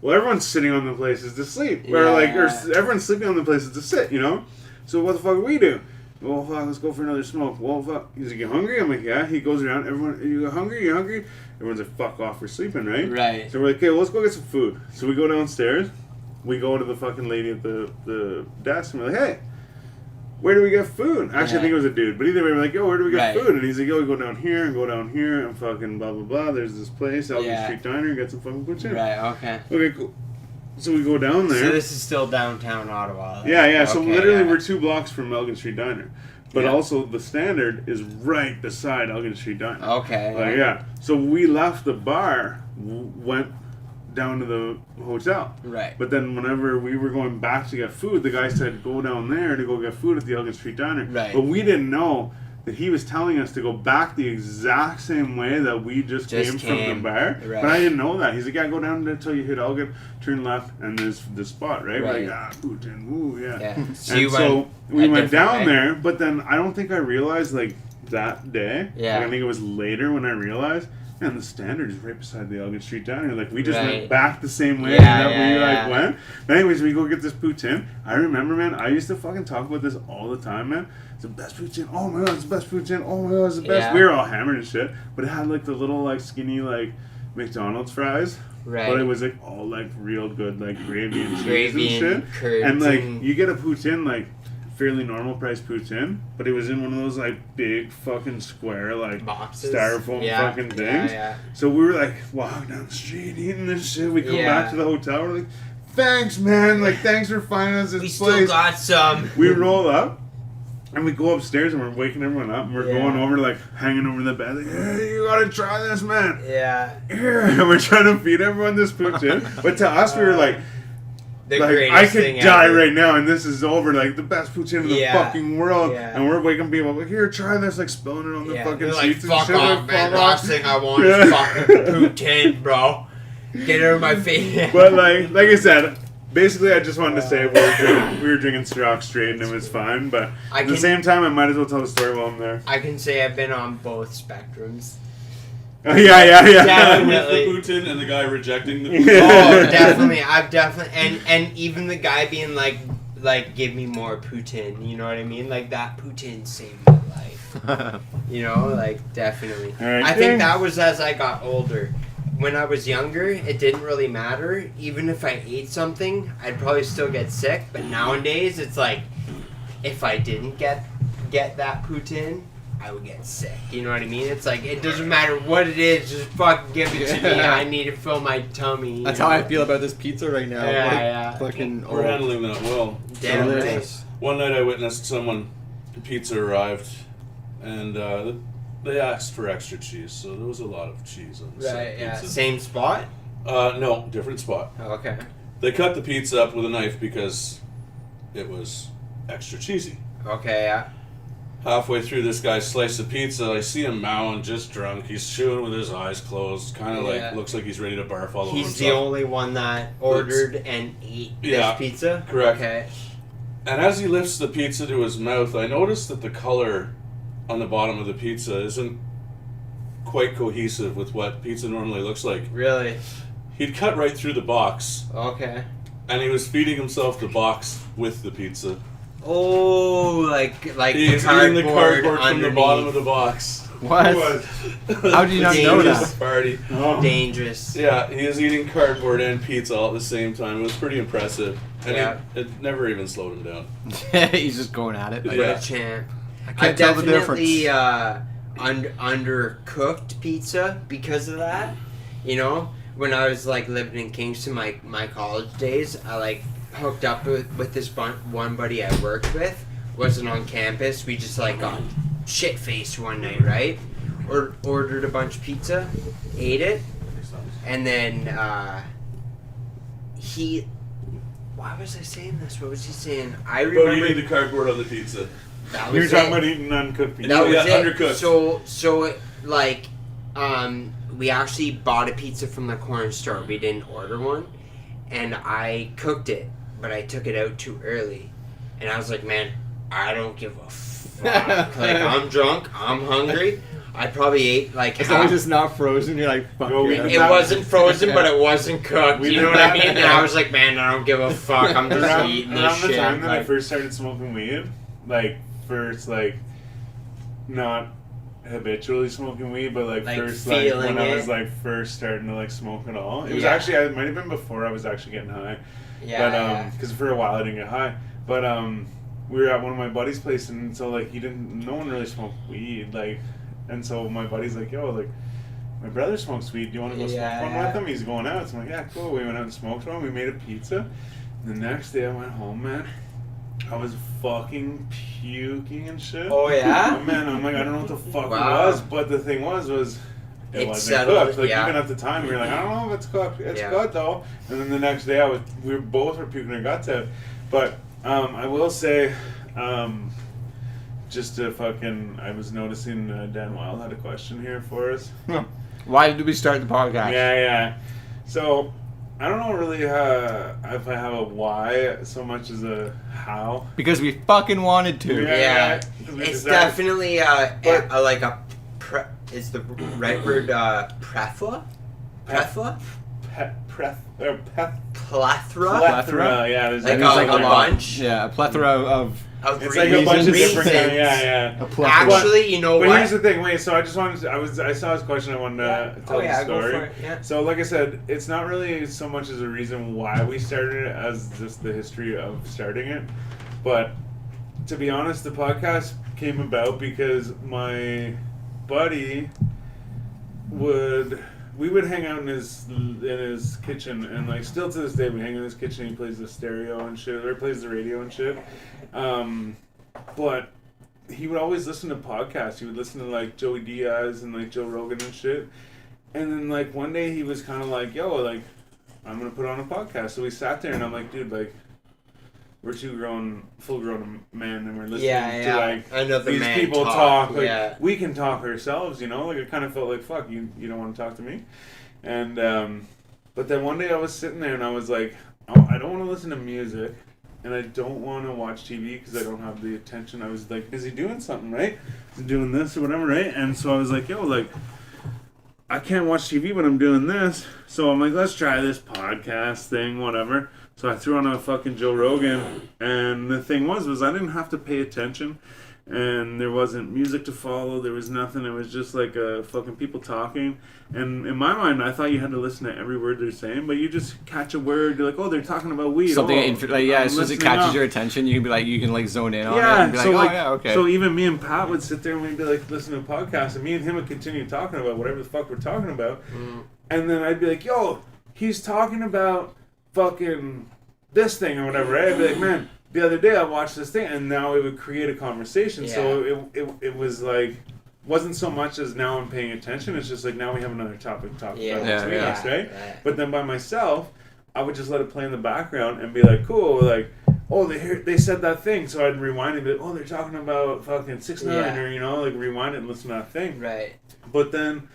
well, everyone's sitting on the places to sleep, or like, or Yeah. everyone's sleeping on the places to sit, you know. So what the fuck do we do? Well, fuck, let's go for another smoke. Well, fuck, he's like, you hungry? I'm like, yeah. He goes around, everyone, you hungry? You hungry? Everyone's like, fuck off, we're sleeping, right? Right. So we're like, okay, well, let's go get some food. So we go downstairs. We go to the fucking lady at the desk and we're like, hey, where do we get food? Actually, I think it was a dude. But either way, we're like, yo, where do we get Right. food? And he's like, yo, we go down here and go down here and fucking blah, blah, blah. There's this place, Elgin Yeah. Street Diner, get some fucking poutine. Right. Okay. Okay, cool. So we go down there. So this is still downtown Ottawa. Yeah. So Okay, literally, yeah. we're 2 blocks from Elgin Street Diner. But Yeah. also, the Standard is right beside Elgin Street Diner. Okay. Like, yeah. So we left the bar, went down to the hotel. Right. But then whenever we were going back to get food, the guy said, go down there to go get food at the Elgin Street Diner. Right. But we didn't know that he was telling us to go back the exact same way that we just came from the bar. Right. But I didn't know that. He's like, yeah, go down there until you hit Elgin, turn left, and there's the spot, right? Right. We're like, Putin, woo, yeah. Yeah. So And you so went we a went different down way? there, but then I don't think I realized, like, that day. Yeah. Like, I think it was later when I realized, man, the Standard is right beside the Elgin Street Diner. Like, we just Right. went back the same way Yeah, that we, yeah. went. But anyways, we go get this poutine. I remember, man, I used to fucking talk about this all the time, man. It's the best poutine. Oh, my God, it's the best poutine. Oh, my God, it's the best. Yeah. We were all hammered and shit. But it had, like, the little, like, skinny, like, McDonald's fries. Right. But it was, like, all, like, real good, like, gravy and cheese Gravy and and shit. curds And, like, and- you get a poutine, like, fairly normal price poutine, but it was in one of those like big fucking square like Boxes. styrofoam fucking things. Yeah. So we were like walking down the street eating this shit. We come Yeah. back to the hotel. We're like, thanks, man. Like, thanks for finding us this We place. still got some. We roll up. And we go upstairs and we're waking everyone up and we're Yeah. going over like hanging over the bed like, hey, you gotta try this, man. Yeah. Here. And we're trying to feed everyone this poutine. But to us we were like, The like, greatest I could thing die ever. right now and this is over, like the best poutine in the Yeah. fucking world. Yeah. And we're waking people up like, here, try this, like spilling it on the Yeah. fucking They're like, sheets and fuck shit. off, like, man. fuck Last off. thing I want Yeah. is fucking poutine, bro. Get out of my face. But like I said, basically I just wanted to say we were drinking Ciroc straight and it was fine, but I at the can- same time I might as well tell the story while I'm there. I can say I've been on both spectrums. Yeah. Definitely. With the Putin and the guy rejecting the Yeah. Putin. Oh, definitely. I've definitely and even the guy being like give me more Poutine. You know what I mean? Like that Poutine saved my life. You know, like definitely. Alright, I think good. that was as I got older. When I was younger, it didn't really matter. Even if I ate something, I'd probably still get sick. But nowadays, it's like if I didn't get that Poutine, I would get sick. You know what I mean? It's like it doesn't matter what it is, just fucking give it to me. Yeah. I need to fill my tummy. you That's know? how I feel about this pizza right now. Yeah, Like, yeah. Fucking We're handling that well. Damn right. delicious. One night I witnessed someone, the pizza arrived, and they asked for extra cheese, so there was a lot of cheese on the Right, yeah. pizza. Same spot? No, different spot. Oh, okay. They cut the pizza up with a knife because it was extra cheesy. Okay, yeah. Halfway through this guy's slice of pizza, I see him mowing, just drunk. He's chewing with his eyes closed, kind of Yeah. like looks like he's ready to barf all over He's the himself. only one that ordered and ate Yeah, this pizza? correct. Okay. And as he lifts the pizza to his mouth, I noticed that the color on the bottom of the pizza isn't quite cohesive with what pizza normally looks like. Really? He'd cut right through the box, Okay. and he was feeding himself the box with the pizza. Oh, like He's the eating the cardboard cardboard from the underneath. bottom of the box. What? How do you not know Dangerous. that? Party. Oh. Dangerous. Yeah, he was eating cardboard and pizza all at the same time. It was pretty impressive. And Yeah. it never even slowed him down. He's just going at it. Like, Yeah. What a champ. I I can't tell the definitely difference. undercooked pizza because of that. You know, when I was like living in Kingston, my college days, I like hooked up with this one buddy I worked with. Wasn't on campus. We just like got shit faced one night, right? Ordered a bunch of pizza, ate it, and then he. Why was I saying this? What was he saying? I But remember. eating the cardboard on the pizza. That You were was talking it. about eating uncooked pizza. That was Yeah, it. undercooked. So like, we actually bought a pizza from the corner store. We didn't order one, and I cooked it, but I took it out too early, and I was like, man, I don't give a fuck. Like, I'm drunk, I'm hungry. I probably ate like As long as half. it's not frozen, you're like, fuck Yo, we yeah. did It wasn't frozen, but it wasn't cooked. We You did know what I that. mean? And I was like, man, I don't give a fuck. I'm just around, eating this around the shit. time that I Like, first started smoking weed, like first like not habitually smoking weed, but like Like first like feeling when I it. was like first starting to like smoke at all. It was Yeah. actually it might have been before I was actually getting high. yeah, But because for a while I didn't get high. But we were at one of my buddy's place, and so like no one really smoked weed, like, and so my buddy's like, yo, like, my brother smokes weed. Do you want to go smoke one with him? He's going out. So I'm like, yeah, cool. We went out and smoked one. We made a pizza. The next day I went home, man. I was fucking puking and shit. Oh yeah. Oh, man, I'm like, I don't know what the fuck it Wow. was, but the thing was it wasn't settled, cooked. Like yeah. even at the time, we were like, I don't know if it's cooked. It's Yeah. good though. And then the next day, we both were puking our guts out. But I will say, just to I was noticing Dan Wild had a question here for us. Why did we start the podcast? Yeah. So I don't know really if I have a why so much as a how. Because we fucking wanted to. Yeah. 'Cause we It's decided- definitely is the right word plethora? Plethora? Plethora? Plethora, yeah. There's Like there's a bunch? Yeah, a plethora of Of It's like a bunch of reasons. different, yeah. a plethora. Actually, you know But what? here's the thing. Wait, so I just wanted to, I saw his question. I wanted to tell the story. Go for it. Yeah. So, like I said, it's not really so much as a reason why we started it as just the history of starting it. But to be honest, the podcast came about because my buddy we would hang out in his kitchen, and like still to this day we hang in his kitchen. He plays the stereo and shit, or plays the radio and shit. But he would always listen to podcasts. He would listen to like Joey Diaz and like Joe Rogan and shit. And then like one day he was kind of like, yo, like I'm gonna put on a podcast. So we sat there and I'm like, dude, like we're full grown men, and we're listening to like Another these man people talk. Like yeah. we can talk ourselves, you know. Like I kind of felt like, fuck, you don't want to talk to me. And but then one day I was sitting there and I was like, I don't want to listen to music, and I don't want to watch TV because I don't have the attention. I was like busy doing something, right? Doing this or whatever, right? And so I was like, yo, like I can't watch TV when I'm doing this. So I'm like, let's try this podcast thing, whatever. So I threw on a fucking Joe Rogan, and the thing was I didn't have to pay attention, and there wasn't music to follow, there was nothing, it was just like fucking people talking, and in my mind, I thought you had to listen to every word they're saying, but you just catch a word, you're like, oh, they're talking about weed. something I'm as soon as it listening catches up. your attention, you can like zone in on it Yeah, and be like, so oh like, yeah, okay. so even me and Pat would sit there and we'd be like, listen to a podcast, and me and him would continue talking about whatever the fuck we're talking about, and then I'd be like, yo, he's talking about fucking this thing or whatever, right? I'd be like, man, the other day I watched this thing, and now it would create a conversation. Yeah. So it was like, wasn't so much as now I'm paying attention, it's just like now we have another topic to talk about between us, right? But then by myself, I would just let it play in the background and be like, cool, like, oh, they said that thing, so I'd rewind and be like, oh, they're talking about fucking 6ix9ine, or, you know, like rewind it and listen to that thing. Right. But then,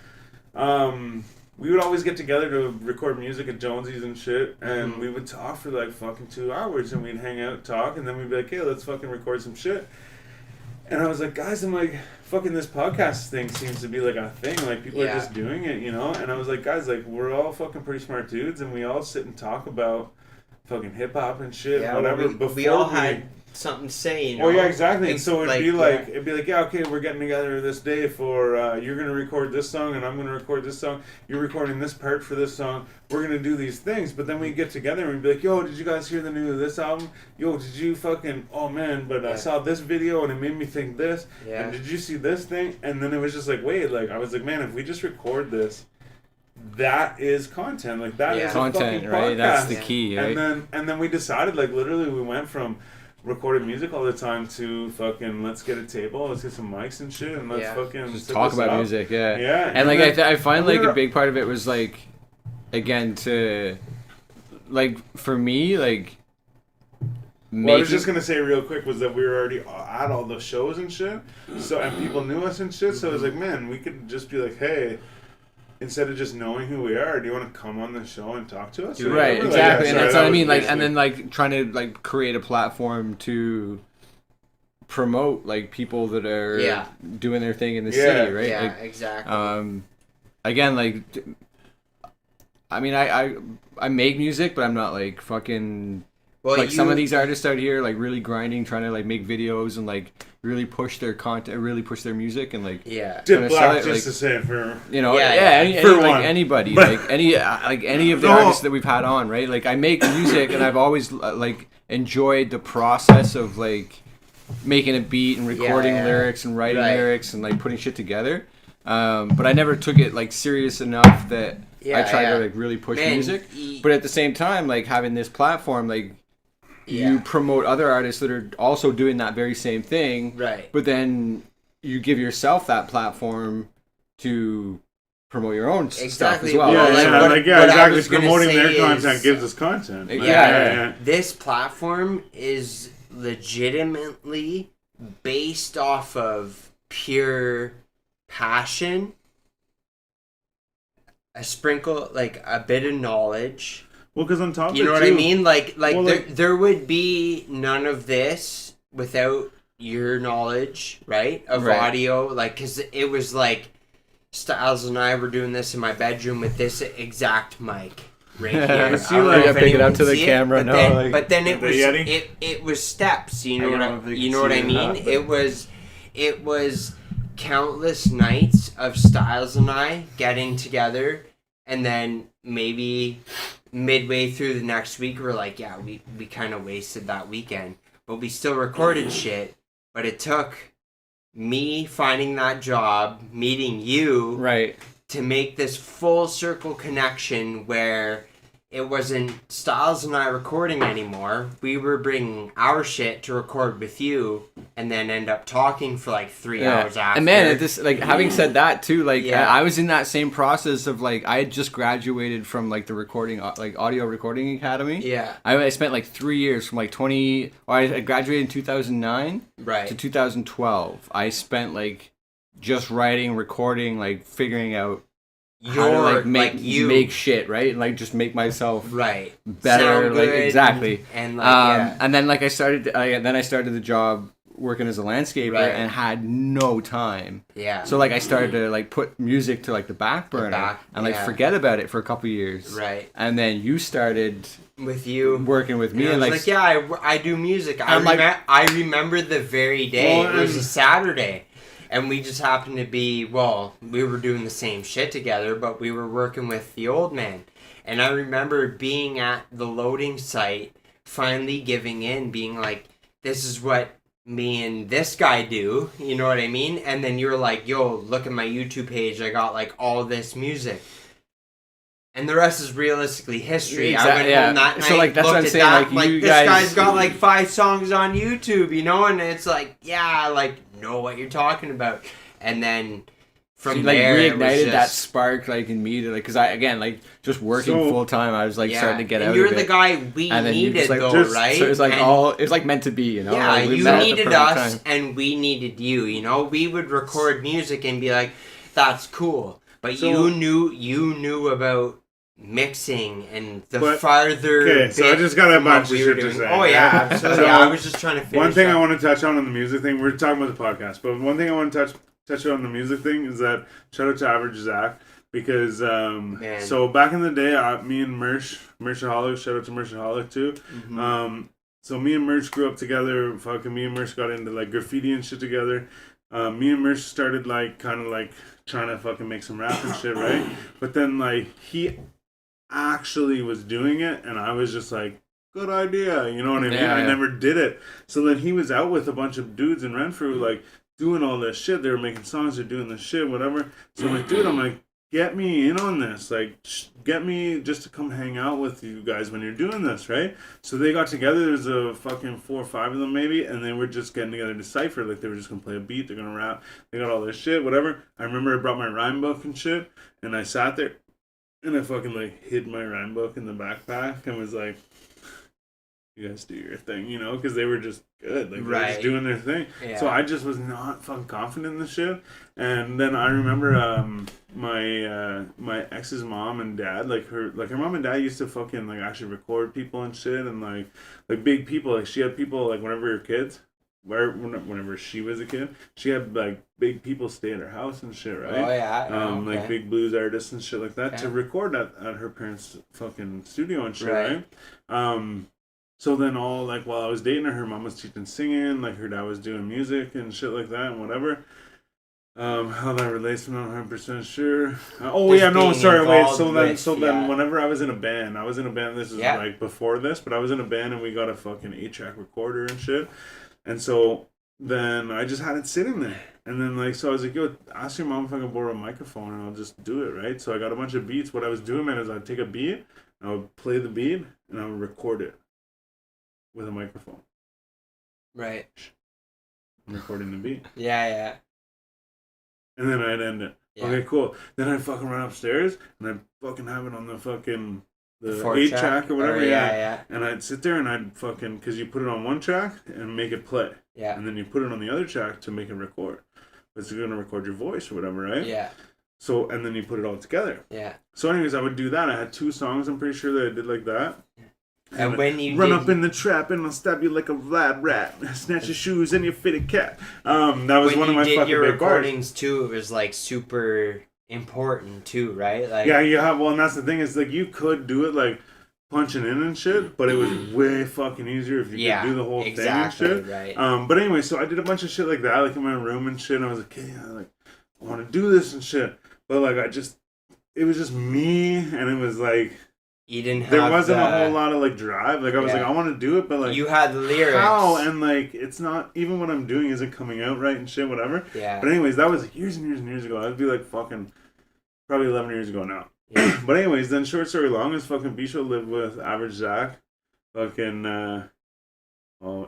we would always get together to record music at Jonesy's and shit, and we would talk for like fucking 2 hours, and we'd hang out, talk, and then we'd be like, hey, let's fucking record some shit. And I was like, guys, I'm like, fucking this podcast thing seems to be like a thing, like people are just doing it, you know? And I was like, guys, like we're all fucking pretty smart dudes, and we all sit and talk about fucking hip hop and shit, whatever. We all had something to say, you know? Oh yeah, exactly. And so it'd be like, yeah, okay, we're getting together this day for you're gonna record this song and I'm gonna record this song. You're recording this part for this song. We're gonna do these things. But then we get together and we'd be like, yo, did you guys hear the new this album? Yo, did you fucking? Oh man, but I saw this video and it made me think this. Yeah. And did you see this thing? And then it was just like, wait, like I was like, man, if we just record that is content. Like that is content, a fucking right? podcast. That's the key, right? And then we decided, like literally, we went from recording music all the time to fucking let's get a table, let's get some mics and shit, and let's fucking just set talk this about up. music, yeah. And like then, I find like a big part of it was like, again, to like for me like. Well, I was just gonna say real quick was that we were already at all the shows and shit, so and people knew us and shit, so it was like, man, we could just be like, hey, instead of just knowing who we are, do you want to come on the show and talk to us? Right, Like, exactly, and that's what I mean. Like, basically. and then like trying to like create a platform to promote like people that are doing their thing in the city, right? Yeah, like, exactly. Again, like, I mean, I make music, but I'm not like fucking. Well, like some of these artists out here, like really grinding, trying to like make videos and like really push their content, really push their music, and like Dip Black, just like, to say it for like anybody, like any of the artists that we've had on, right? Like I make music, and I've always like enjoyed the process of like making a beat and recording lyrics and writing Right. lyrics and like putting shit together. But I never took it like serious enough that I tried to like really push music. But at the same time, like having this platform, like you promote other artists that are also doing that very same thing. Right. But then you give yourself that platform to promote your own stuff as well. Exactly. Promoting their content gives us content. This platform is legitimately based off of pure passion, a sprinkle, like a bit of knowledge. Well, because on top of you know what too, I mean? There would be none of this without your knowledge, right? Of audio, like, because it was like Styles and I were doing this in my bedroom with this exact mic right here. See, like, I pick it up to the camera. But then it was it was steps. You know what I mean? It was countless nights of Styles and I getting together, and then maybe midway through the next week we're like, yeah, we kind of wasted that weekend, but we still recorded shit. But it took me finding that job, meeting you, to make this full circle connection where it wasn't Styles and I recording anymore. We were bringing our shit to record with you, and then end up talking for like 3 hours after. And man, this, like, having said that too, like I was in that same process of like I had just graduated from like the recording, like audio recording academy. Yeah, I spent like 3 years from like I graduated in 2009 to 2012. I spent like just writing, recording, like figuring out how to like make shit, right? And like just make myself better, like exactly. And like and then like I started the job working as a landscaper and had no time. Yeah. So like I started to like put music to like the back burner and like forget about it for a couple years. Right. And then you started with you working with me, and like I do music. I remember the very day. It was a Saturday. And we just happened to be, we were doing the same shit together, but we were working with the old man. And I remember being at the loading site, finally giving in, being like, this is what me and this guy do, you know what I mean? And then you were like, yo, look at my YouTube page, I got like all this music. And the rest is realistically history. Exactly, I went home that night, so like that's what I'm saying. Like you this guys, guy's got like 5 songs on YouTube, you know, and it's like, yeah, like know what you're talking about. And then from there, reignited that spark like in me to like, because I again like just working full time, I was like starting to get out. You're of it. the guy we needed right? So it was like it was like meant to be, you know. Yeah, like, you needed us, and we needed you. You know, we would record music and be like, "That's cool," but you knew about mixing and the farther. Okay, so I just got a bunch of shit to say. Oh yeah, absolutely. I was just trying to finish. One thing I want to touch on the music thing. We're talking about the podcast, but one thing I want to touch on the music thing is that shout out to Average Zach, because so back in the day, me and Mershaholic, shout out to Mershaholic too. Mm-hmm. So me and Mersh grew up together. Me and Mersh got into like graffiti and shit together. Me and Mersh started like kind of like trying to fucking make some rap and shit, right? But then like he actually was doing it, and I was just like, good idea, you know what I mean? I never did it. So then he was out with a bunch of dudes in Renfrew, like doing all this shit. They were making songs, they're doing this shit, whatever. So I'm like, dude, get me in on this, like get me just to come hang out with you guys when you're doing this, right? So they got together. There's a fucking 4 or 5 of them maybe, and they were just getting together to cypher. Like they were just gonna play a beat, they're gonna rap, they got all this shit, whatever. I remember I brought my rhyme book and shit, and I sat there and I fucking like hid my rhyme book in the backpack and was like, you guys do your thing, you know, because they were just good. Like, they were just doing their thing. Yeah. So I just was not fucking confident in the shit. And then I remember my ex's mom and dad, her mom and dad used to fucking like actually record people and shit, and like big people. Like she had people like whenever she was a kid, she had like big people stay at her house and shit, right? Oh yeah. Like big blues artists and shit like that to record at her parents' fucking studio and shit, right? So then all like while I was dating her mom was teaching singing, like her dad was doing music and shit like that and whatever. How that relates, I'm not 100% sure. Then whenever I was in a band, this is like before this, but I was in a band and we got a fucking 8-track recorder and shit. And so then I just had it sitting there. And then, like, so I was like, yo, ask your mom if I can borrow a microphone and I'll just do it, right? So I got a bunch of beats. What I was doing, man, is I'd take a beat, I would play the beat, and I would record it with a microphone. Right. I'm recording the beat. Yeah. And then I'd end it. Yeah. Okay, cool. Then I'd fucking run upstairs, and I'd fucking have it on the fucking... the 8-track or whatever, yeah. And I'd sit there and I'd fucking... Because you put it on one track and make it play. Yeah. And then you put it on the other track to make it record. It's going to record your voice or whatever, right? Yeah. So, and then you put it all together. Yeah. So anyways, I would do that. I had 2 songs, I'm pretty sure, that I did like that. And when you run up in the trap and I'll stab you like a lab rat. Snatch your shoes and your fitted cap. That was one of my fucking big When you did your bars. recordings too, it was like super important too, right? Like yeah, you have. Well, and that's the thing is like you could do it like punching in and shit, but it was way fucking easier if you could do the whole thing and shit. Right. But anyway, so I did a bunch of shit like that, like in my room and shit. And I was like, hey, I want to do this and shit, but like it was just me, and it was like. You didn't have there wasn't a whole lot of like drive. Like I was like, I want to do it, but like you had the lyrics. How? And like it's not even what I'm doing isn't coming out right and shit, whatever. Yeah. But anyways, that was like years and years and years ago. That'd be like fucking probably 11 years ago now. Yeah. But anyways, then short story long is fucking Bisho lived with Average Zach, fucking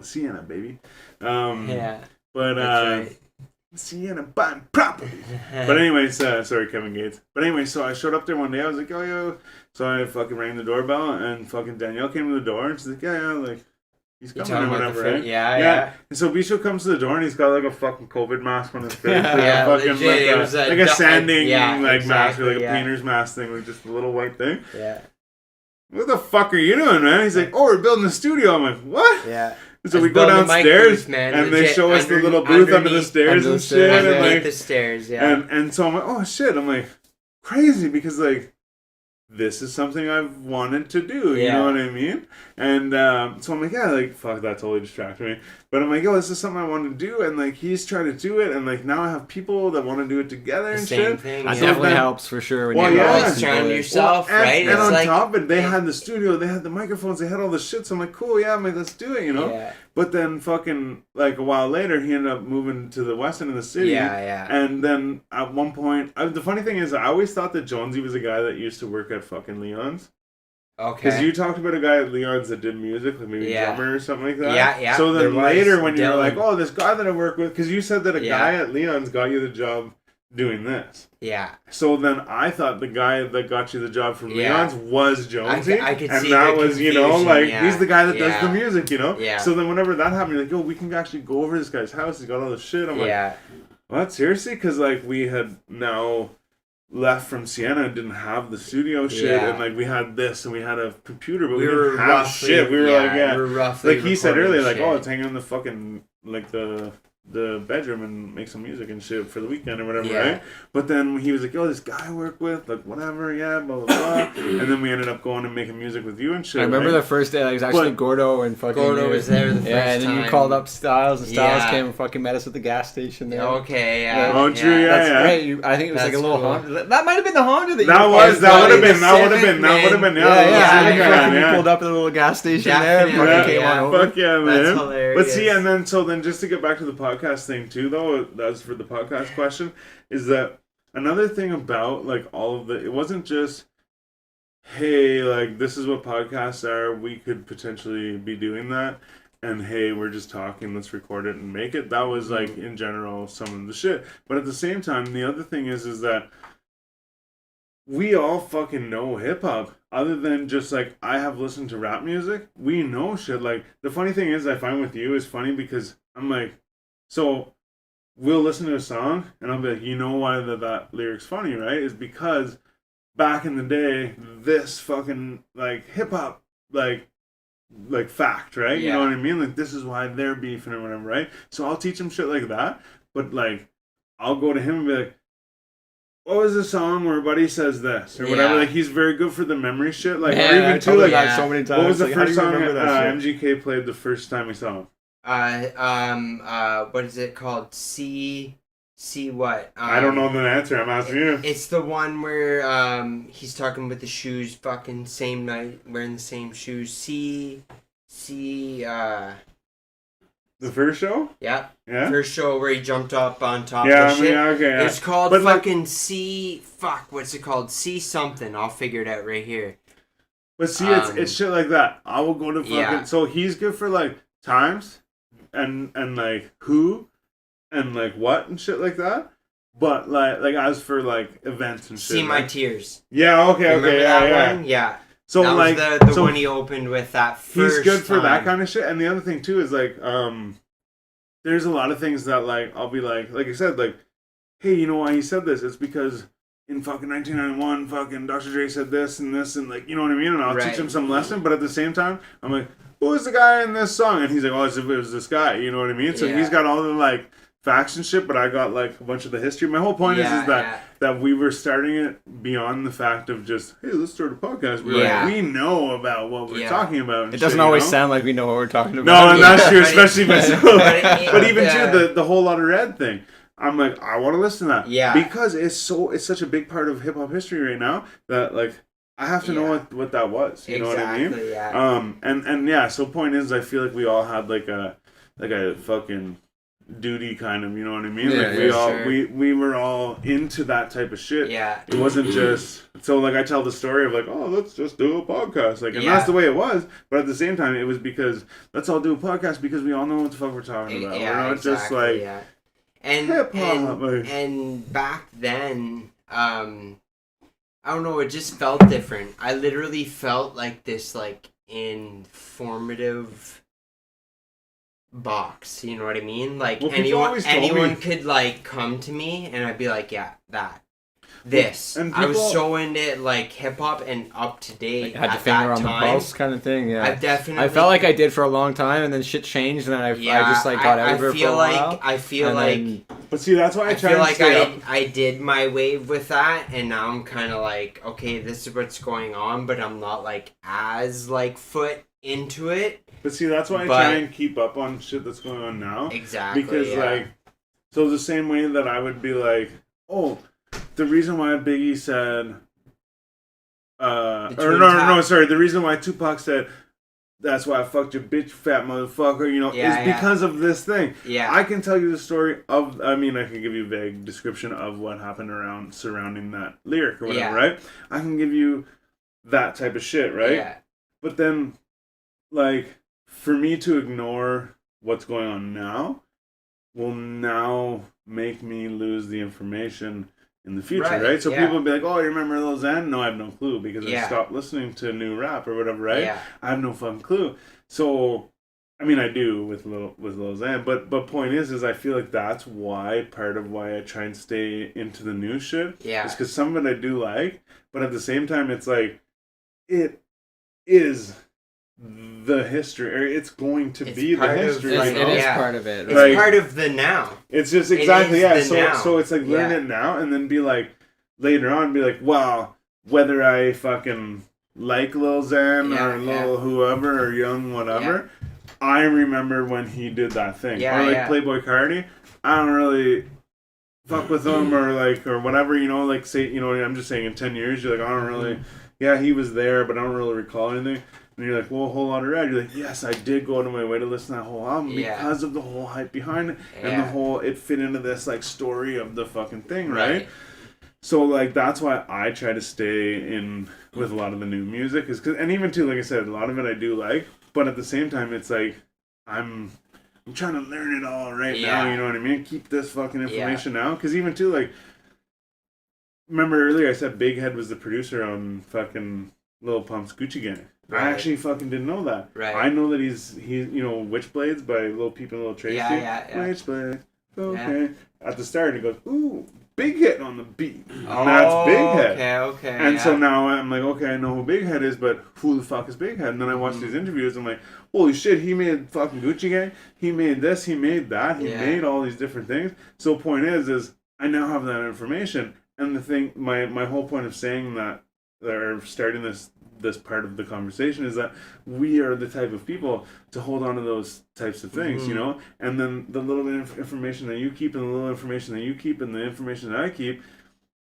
Sienna baby. Yeah. But That's right. Sienna buying property. But anyways, sorry, Kevin Gates. But anyway, so I showed up there one day. I was like, oh, yo. So I fucking rang the doorbell, and fucking Danielle came to the door, and she's like, yeah, like, he's coming or whatever, right? Yeah. And so Bisho comes to the door, and he's got like a fucking COVID mask on his face. Yeah, like a fucking, legit. like a sanding mask, or like a yeah. painter's mask thing, with just a little white thing. Yeah. What the fuck are you doing, man? He's like, oh, we're building a studio. I'm like, what? Yeah. So we go downstairs, booth, man, and they show us the little booth under the stairs and shit. Underneath and like, the stairs, yeah. And so I'm like, oh shit. I'm like, crazy, because like, this is something I've wanted to do, you know what I mean? And so I'm like, yeah, like, fuck, that totally distracted me. But I'm like, yo, this is something I want to do, and like, he's trying to do it, and like, now I have people that want to do it together and shit. Thing, that definitely helps for sure. When you're always trying yourself, right? And on top of it, they had the studio, they had the microphones, they had all the shit, so I'm like, cool, yeah, I'm like, let's do it, you know? Yeah. But then fucking, like, a while later, he ended up moving to the west end of the city. Yeah. And then at one point, the funny thing is, I always thought that Jonesy was a guy that used to work at fucking Leon's. Okay. Because you talked about a guy at Leon's that did music, like maybe drummer or something like that. Yeah. So then later, when you're like, oh, this guy that I work with, because you said that a guy at Leon's got you the job doing this. Yeah. So then I thought the guy that got you the job from Leon's was Jonesy. I could and see that the was, you know, like, he's the guy that does the Yeah. music, you know? Yeah. So then whenever that happened, you're like, yo, we can actually go over to this guy's house. He's got all this shit. I'm like, what? Seriously? Because, like, we had now left from Siena and didn't have the studio shit, and like we had this and we had a computer, but we didn't have shit. We were we were roughly like he said earlier, like, oh, it's hanging in the fucking like the bedroom and make some music and shit for the weekend or whatever, right? But then he was like, yo, this guy I work with, like, whatever, blah blah blah. And then we ended up going and making music with you and shit. I remember the first day, like, it was actually Gordo and fucking Gordo was there the first time. and then you called up Styles, and Styles came and fucking met us at the gas station there. Okay, Oh, true, That's right. I think it was like a little Honda. That might have been the Honda that you that would have been, yeah. Pulled up at the little gas station there and fucking came on over. Fuck yeah, man. That's hilarious. But see, and then just to get back to the podcast thing too, though, that's for the podcast question, is that another thing about like all of it wasn't just, hey, like, this is what podcasts are, we could potentially be doing that, and hey, we're just talking, let's record it and make it. That was like in general some of the shit. But at the same time, the other thing is that we all fucking know hip hop. Other than just like, I have listened to rap music, we know shit. Like, the funny thing is, I find with you is funny because I'm like, so we'll listen to a song and I'll be like, you know why that lyric's funny, right? Is because back in the day, this fucking like hip hop like fact, right? You know what I mean? Like, this is why they're beefing or whatever, right? So I'll teach him shit like that, but like, I'll go to him and be like, what was the song where Buddy says this or whatever? Like, he's very good for the memory shit. Like, or even too, like, so many times. What was the like, first song MGK played the first time we saw him? What is it called? See what? I don't know the answer. I'm asking you. It's the one where he's talking with the shoes, fucking same night, wearing the same shoes. The first show? Yeah. Yeah. First show where he jumped up on top Yeah, of the shit. okay. Yeah. It's called But, like- fucking C. Fuck, what's it called? C something. I'll figure it out right here. But see, it's shit like that. I will go to fucking. Yeah. So he's good for like times, and like who, and like what and shit like that. But like as for like events and shit. See My like, Tears. Yeah. Okay. Remember Okay. that Yeah. one? Yeah. So that like was the so one he opened with that first he's good for that time. kind of shit. And the other thing too is like there's a lot of things that like I'll be like I said, like, hey, you know why he said this? It's because in fucking 1991, fucking Dr. Dre said this and like, you know what I mean? And I'll Right. teach him some lesson, but at the same time, I'm like, who is the guy in this song? And he's like, oh, it was this guy, you know what I mean? So Yeah. he's got all the like facts and shit, but I got like a bunch of the history. My whole point is that we were starting it beyond the fact of just, hey, let's start a podcast. We're like, we know about what we're talking about. And it doesn't shit, always you know? sound like we know what we're talking about. No, and that's true, but especially myself. But even yeah. too, the whole lot of red thing. I'm like, I want to listen to that. Yeah. Because it's such a big part of hip hop history right now that like I have to know what that was. You know what I mean? Yeah. And yeah, so point is I feel like we all had like a fucking duty kind of, you know what I mean? Yeah, like we were all into that type of shit. Yeah. It wasn't just so like I tell the story of like, oh, let's just do a podcast. Like, and that's the way it was. But at the same time it was because let's all do a podcast because we all know what the fuck we're talking about. Yeah, we're not just like and back then, I don't know, it just felt different. I literally felt like this like informative box, you know what I mean? Like anyone could like come to me and I'd be like, yeah, this. And I was so into like hip hop and up to date. Like, had at the finger that on time. the pulse kind of thing. Yeah, I felt like I did for a long time, and then shit changed, and then I just like got out of it for a while. I feel like. But see, that's why I try feel to like stay up. I did my wave with that, and now I'm kind of like, okay, this is what's going on, but I'm not like as like foot into it. But see, that's why I try and keep up on shit that's going on now. Exactly. Because like, so the same way that I would be like, oh, the reason why Biggie said, the reason why Tupac said, that's why I fucked your bitch, fat motherfucker, you know, is because of this thing. Yeah. I can tell you the story of, I mean, I can give you a vague description of what happened surrounding that lyric or whatever, right? I can give you that type of shit, right? Yeah. But then, like, for me to ignore what's going on now will now make me lose the information in the future, right? So people will be like, oh, you remember Lil Xan? No, I have no clue because I stopped listening to new rap or whatever, right? Yeah. I have no fucking clue. So, I mean, I do with Lil Xan, but point is I feel like that's part of why I try and stay into the new shit. Yeah. It's because some of it I do like, but at the same time, it's like, it is the history, or it's going to be the history. It is part of it. Right? It's part of the now. It's just exactly So it's like learn it now, and then be like later on, be like, wow, whether I fucking like Lil Xan or Lil whoever or Young whatever, I remember when he did that thing. Or like Playboy Cardi, I don't really fuck with him or whatever, you know, like say, you know, I'm just saying in 10 years, you're like, I don't really, he was there, but I don't really recall anything. And you're like, well, a whole lot of red. You're like, yes, I did go out of my way to listen to that whole album because of the whole hype behind it and the whole, it fit into this like story of the fucking thing, right? So like that's why I try to stay in with a lot of the new music, is and even too, like I said, a lot of it I do like, but at the same time, it's like I'm trying to learn it all now. You know what I mean? Keep this fucking information now, because even too, like, remember earlier I said Big Head was the producer on fucking Lil Pump's Gucci Gang. Right. I actually fucking didn't know that. Right. I know that he's you know, Witchblades by Lil Peep and Lil Tracy. Witchblades. Okay. Yeah. At the start he goes, ooh, Big Head on the beat. And that's Big Head. Okay. And so now I'm like, okay, I know who Big Head is, but who the fuck is Big Head? And then I watch these interviews and I'm like, holy shit, he made fucking Gucci Gang. He made this, he made that, he made all these different things. So point is I now have that information. And the thing, my whole point of saying that, or starting this part of the conversation, is that we are the type of people to hold on to those types of things, you know? And then the little bit of information that you keep and the little information that you keep and the information that I keep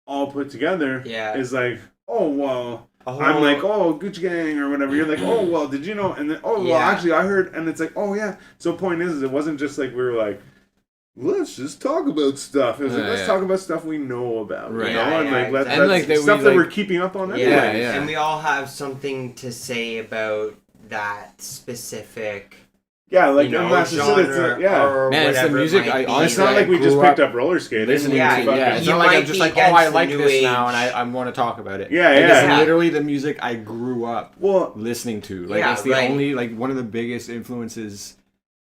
all put together is like, oh, well, I'm like, oh, Gucci Gang or whatever. You're like, oh, well, did you know? And then, oh, well, Yeah. actually, I heard. And it's like, oh, yeah. So point is, it wasn't just like we were like, let's just talk about stuff. It was like, let's talk about stuff we know about. Right. You know? Yeah, and like, exactly. And, like, stuff we, that like- we're keeping up on anyway. Yeah. And we all have something to say about that specific, Yeah, like, you know, unless genre yeah. or Man, it's the whatever music it might I be. It's honestly, not like we grew just up picked up roller skating. listening Yeah, to it. yeah. Yeah, it's You not like might I'm just be like, oh, against I the like new this now, age. and I want to talk about it. Yeah, Like, yeah. It's literally the music I grew up Well, listening to. Like, Yeah, it's the right. only, like, one of the biggest influences,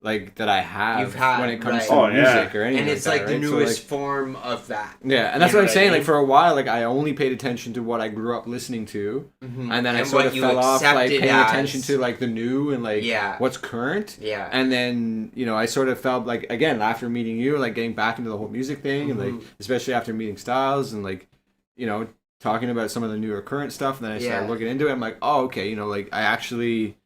like, that I have You've had, when it comes right. to Oh, yeah. music or anything And it's like like that, the right? So, newest like, form of that. yeah, and that's You what know I'm saying. I mean? Like, for a while, like, I only paid attention to what I grew up listening to, Mhm. and then I And sort what of you fell off, like, accepted paying as- attention to, like, the new and, like, Yeah. what's current. Yeah. And then, you know, I sort of felt like, again, after meeting you, like, getting back into the whole music thing, and, like, especially after meeting Styles, and, like, you know, talking about some of the newer current stuff, and then I started Yeah. looking into it. I'm like, oh, okay, you know, like, I actually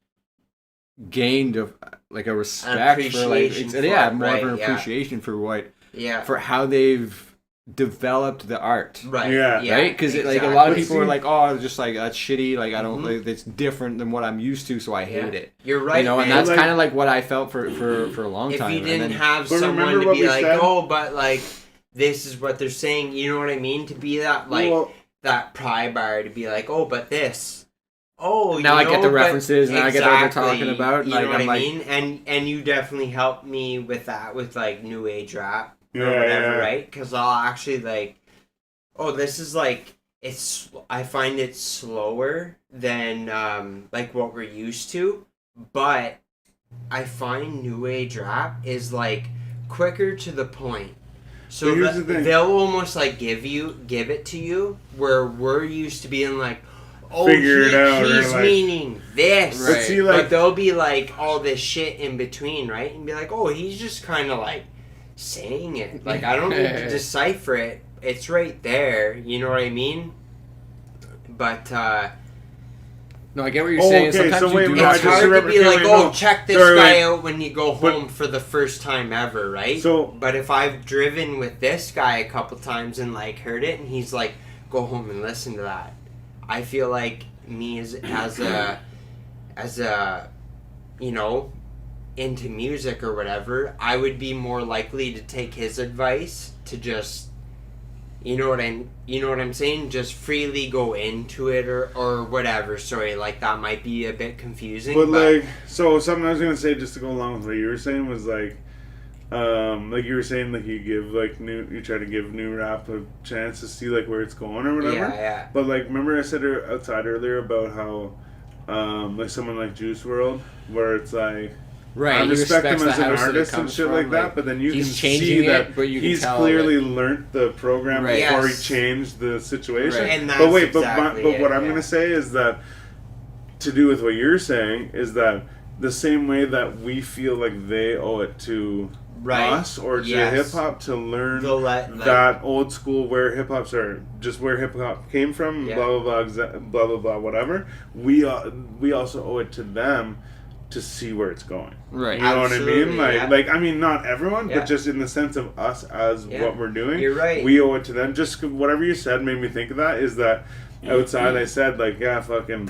gained a respect for, like, appreciation for yeah, it, more of right, an yeah. appreciation for what, Yeah. for how they've developed the art. Right. Yeah. Yeah. Right, because like a exactly. lot of But people see- are like, "Oh, just like that's shitty. Like I don't, Mhm. like, it's different than what I'm used to, so I hate Yeah. it." You're right, You know, and man. that's Like- kind of like what I felt for a long If time. you and didn't then- have But someone remember to what be we like, said? oh, but like this is what they're saying, you know what I mean? To be that like well, that pry bar to be like, oh, but this. Oh, Now you I get know, the but- references, now I get what they're Exactly, talking about, You like, know what I'm I like- mean? And you definitely helped me with that, with like new age rap or Yeah, whatever, yeah. right? Because I'll actually like, oh, this is like it's. I find it slower than like what we're used to, but I find new age rap is like quicker to the point. So But here's the thing. they'll almost like give it to you, where we're used to being like, oh, Figure it out, or, he's like- meaning this. Right. But see, like, But there'll be like all this shit in between, right? And be like, oh, he's just kind of like saying it. Like I don't need to decipher it. It's right there. You know what I mean? But no, I get what you're Oh, saying. okay, Sometimes so you wait, do wait, have I it's to- just hard to remember- be okay, like, wait, oh, no. check this Sorry, guy wait. out when you go But- home for the first time ever, right? So- but if I've driven with this guy a couple times and like heard it, and he's like, go home and listen to that. I feel like me as a you know, into music or whatever, I would be more likely to take his advice to just, you know what I'm saying, just freely go into it or whatever. Sorry, like that might be a bit confusing, but like, so something I was gonna say just to go along with what you were saying was like you were saying, like you try to give new rap a chance to see like where it's going or whatever. yeah. But like, remember I said outside earlier about how like someone like Juice WRLD, where it's like, Right, I he respect him respects as the an house that it artist and comes shit from, like that, but then you can he's see changing that it, but you can he's tell clearly that- learned the program Right. before Yes. he changed the situation. Right. And but that's wait, exactly but it, what I'm yeah. gonna say is that, to do with what you're saying, is that the same way that we feel like they owe it to Right. us or to Yes. hip hop to learn They'll let, like- that old school where hip hop's are just where hip hop came from, Yeah. blah blah blah, blah blah blah, whatever. We also owe it to them to see where it's going. Right. You know what I Absolutely, mean? yeah. I mean, not everyone, Yeah. but just in the sense of us as Yeah. what we're doing. You're right. We owe it to them. Just whatever you said made me think of that. Is that outside? I said like, yeah, fucking.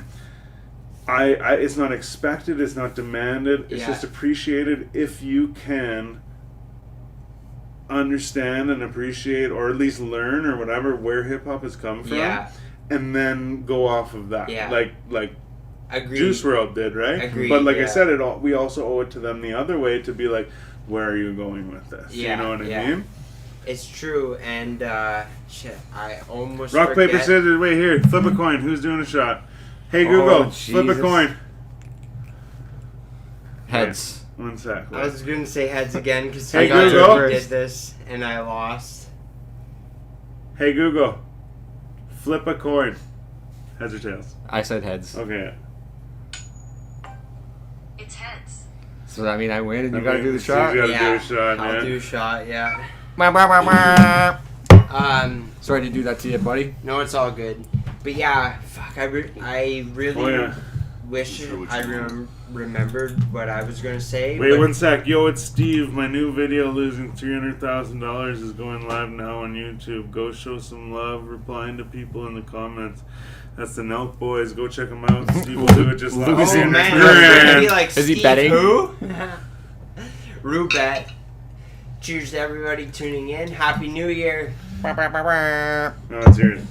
I it's not expected. It's not demanded. It's Yeah. just appreciated if you can understand and appreciate, or at least learn or whatever, where hip hop has come from, Yeah. and then go off of that. Yeah. Like Agreed. Juice WRLD did, right? Agreed, But like I yeah. said, we also owe it to them the other way to be like, where are you going with this? Yeah, You know what I yeah. mean? It's true, and shit, I almost Rock, forget. paper, scissors. Wait here. Flip a coin. Who's doing a shot? Hey Google, Oh, flip a Jesus. coin. Heads. One sec. I was gonna say heads again because Hey, I Google. did this and I lost. Hey Google, flip a coin. Heads or tails? I said heads. Okay. It's heads. So I mean, I win, and you I gotta mean, do the so shot. you gotta Yeah, do a shot, I'll man. do a shot. Yeah. Bah, bah, bah, bah. Um. Sorry to do that to you, buddy. No, it's all good. But yeah, fuck. I really Oh yeah. wish Sure what I you want. remembered what I was gonna say. Wait but- 1 sec. Yo, it's Steve. My new video losing $300,000 is going live now on YouTube. Go show some love, replying to people in the comments. That's the Nelk Boys. Go check them out. Steve will do it just like Losing Oh man, $300,000. it's gonna be like Is he Steve betting? Who? Rubet. Cheers to everybody tuning in. Happy New Year. No, it's yours.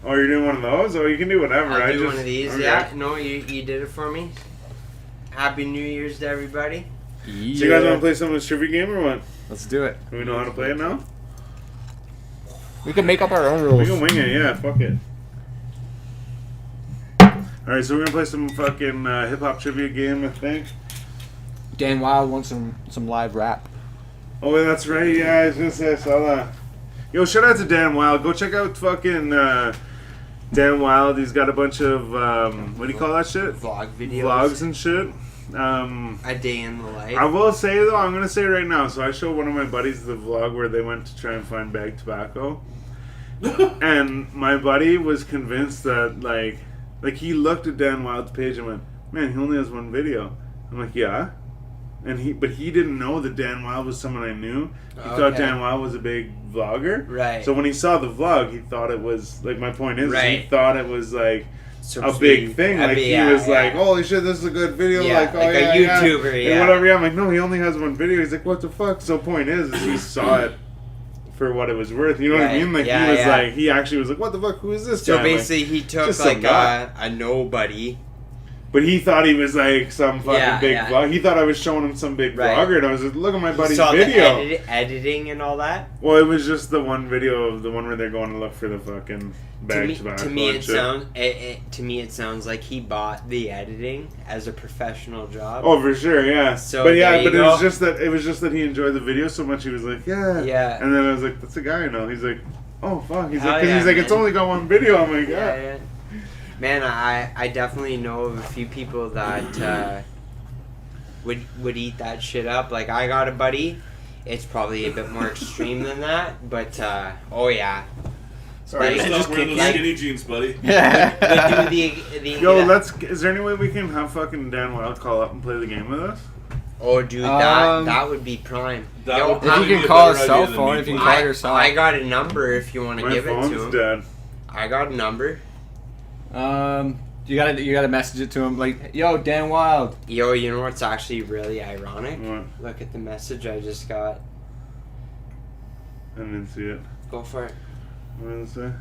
Oh, you're doing one of those? Oh, you can do whatever. I'll I do just, one of these. okay. Yeah, no, you did it for me. Happy New Year's to everybody. So you guys want to play some of this trivia game or what? Let's do it. Do we know how to play it now? We can make up our own We rules. can wing it, yeah, fuck it. Alright, so we're gonna play some fucking hip hop trivia game, I think. Dan Wild wants some live rap. Oh, yeah, that's right, yeah, I was gonna say, I saw that. Yo, shout out to Dan Wild. Go check out fucking Dan Wild. He's got a bunch of, what do you call that shit? Vlog videos. Vlogs and shit. A day in the life. I will say, though, I'm gonna say right now, so I showed one of my buddies the vlog where they went to try and find bag tobacco. And my buddy was convinced that, like he looked at Dan Wild's page and went, man, he only has one video. I'm like, yeah. But he didn't know that Dan Wild was someone I knew. He thought Okay. Dan Wild was a big vlogger. Right. So when he saw the vlog, he thought it was, like, my point is he Right. thought it was, like, So a to big be- thing. a Like, big- he yeah, was like, yeah. holy shit, this is a good video. Yeah, like, oh, like a yeah, yeah. YouTuber, And yeah. whatever, yeah. I'm like, no, he only has one video. He's like, what the fuck? So point is he saw it for what it was worth. You know what I Right. mean? Like, Yeah, he was yeah. like, he actually was like, what the fuck? Who is this So guy? Like, basically, he took just some like guy. a nobody. but he thought he was like some fucking Yeah, big yeah. vlog. He thought I was showing him some big Right. vlogger, and I was like, look at my He buddy's saw video. the editing and all that. Well, it was just the one video of the one where they're going to look for the fucking bag tobacco. To me, and it shit. sounds. To me, it sounds like he bought the editing as a professional job. Oh, for sure, yeah. So but yeah, there you but it was go. just that he enjoyed the video so much. He was like, yeah, Yeah. And then I was like, that's a guy I know. He's like, oh fuck. He's Hell like, 'cause yeah, he's like, it's man. only got one video. I'm like, Yeah, yeah. yeah. Man, I definitely know of a few people that would eat that shit up. Like, I got a buddy. It's probably a bit more extreme than that, but oh yeah. Sorry, Like, Stop wearing those like- skinny jeans, buddy. Would do the Yo, is there any way we can have fucking Dan Wild call up and play the game with us? Oh, dude, Um, that would be prime. That Yo, would If probably you be can a call a better cell idea than phone, me if you can playing. call yourself. I got a number if you want to My give it phone's to him. dead. I got a number. You gotta message it to him like, yo, Dan Wild. Yo, you know what's actually really ironic? What? Look at the message I just got. I didn't see it. Go for it. What did it say?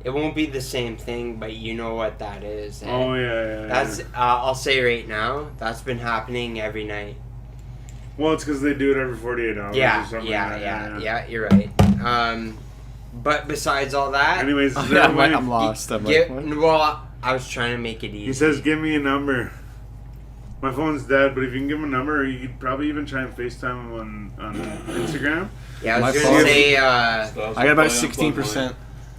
It won't be the same thing, but you know what that is. eh? Oh yeah. That's yeah. I'll say right now. That's been happening every night. Well, it's because they do it every 48 hours. or Yeah, something yeah, like that, yeah. You're right. But besides all that, Anyways, is there a way- I'm lost. I'm gi- like, what? well, I was trying to make it easy. He says, "Give me a number." My phone's dead, but if you can give him a number, you could probably even try and FaceTime him on Instagram. Yeah, I My was gonna phone- say. Styles I got about will probably unplug 16%.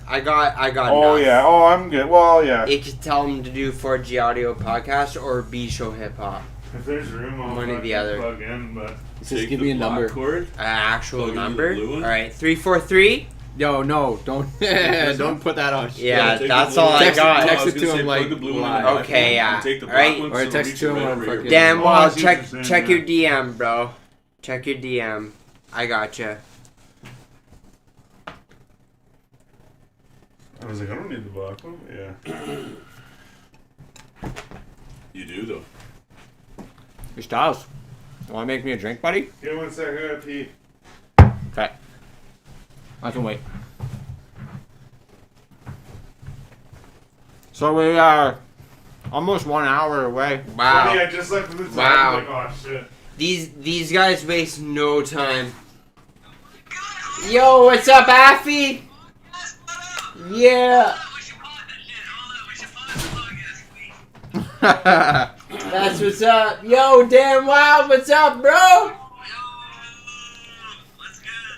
I got. Oh enough. yeah. Oh, I'm good. Well, yeah. It could tell him to do 4G Audio Podcast or B Show Hip Hop. If there's room, I'll One or the fucking other. plug in. But He says, Take give the me a black number. cord. An actual Plug into the number. blue one? All right, 343. Yo, no, don't don't put that on. Yeah, take that's the all blue I one. Text it- got. text I was it gonna to say him, plug like, the blue one in live. the iPhone Okay, yeah. and take the Alright. black one Or so text reach to him right on over here. fucking- Dan Oh, I Wild, see what you're check saying, your yeah. DM, bro. Check your DM. I gotcha. I was like, I don't need the black one. Yeah. You do though. Your Styles. Want to make me a drink, buddy? Give me 1 second. I gotta pee. Okay. I can wait. So we are almost 1 hour away. Funny, I Wow. just looked at the time. Wow. I'm like, oh shit. These guys waste no time. Yo, what's up, Affy? Yeah. That's what's up. Yo, Dan Wild, what's up, bro?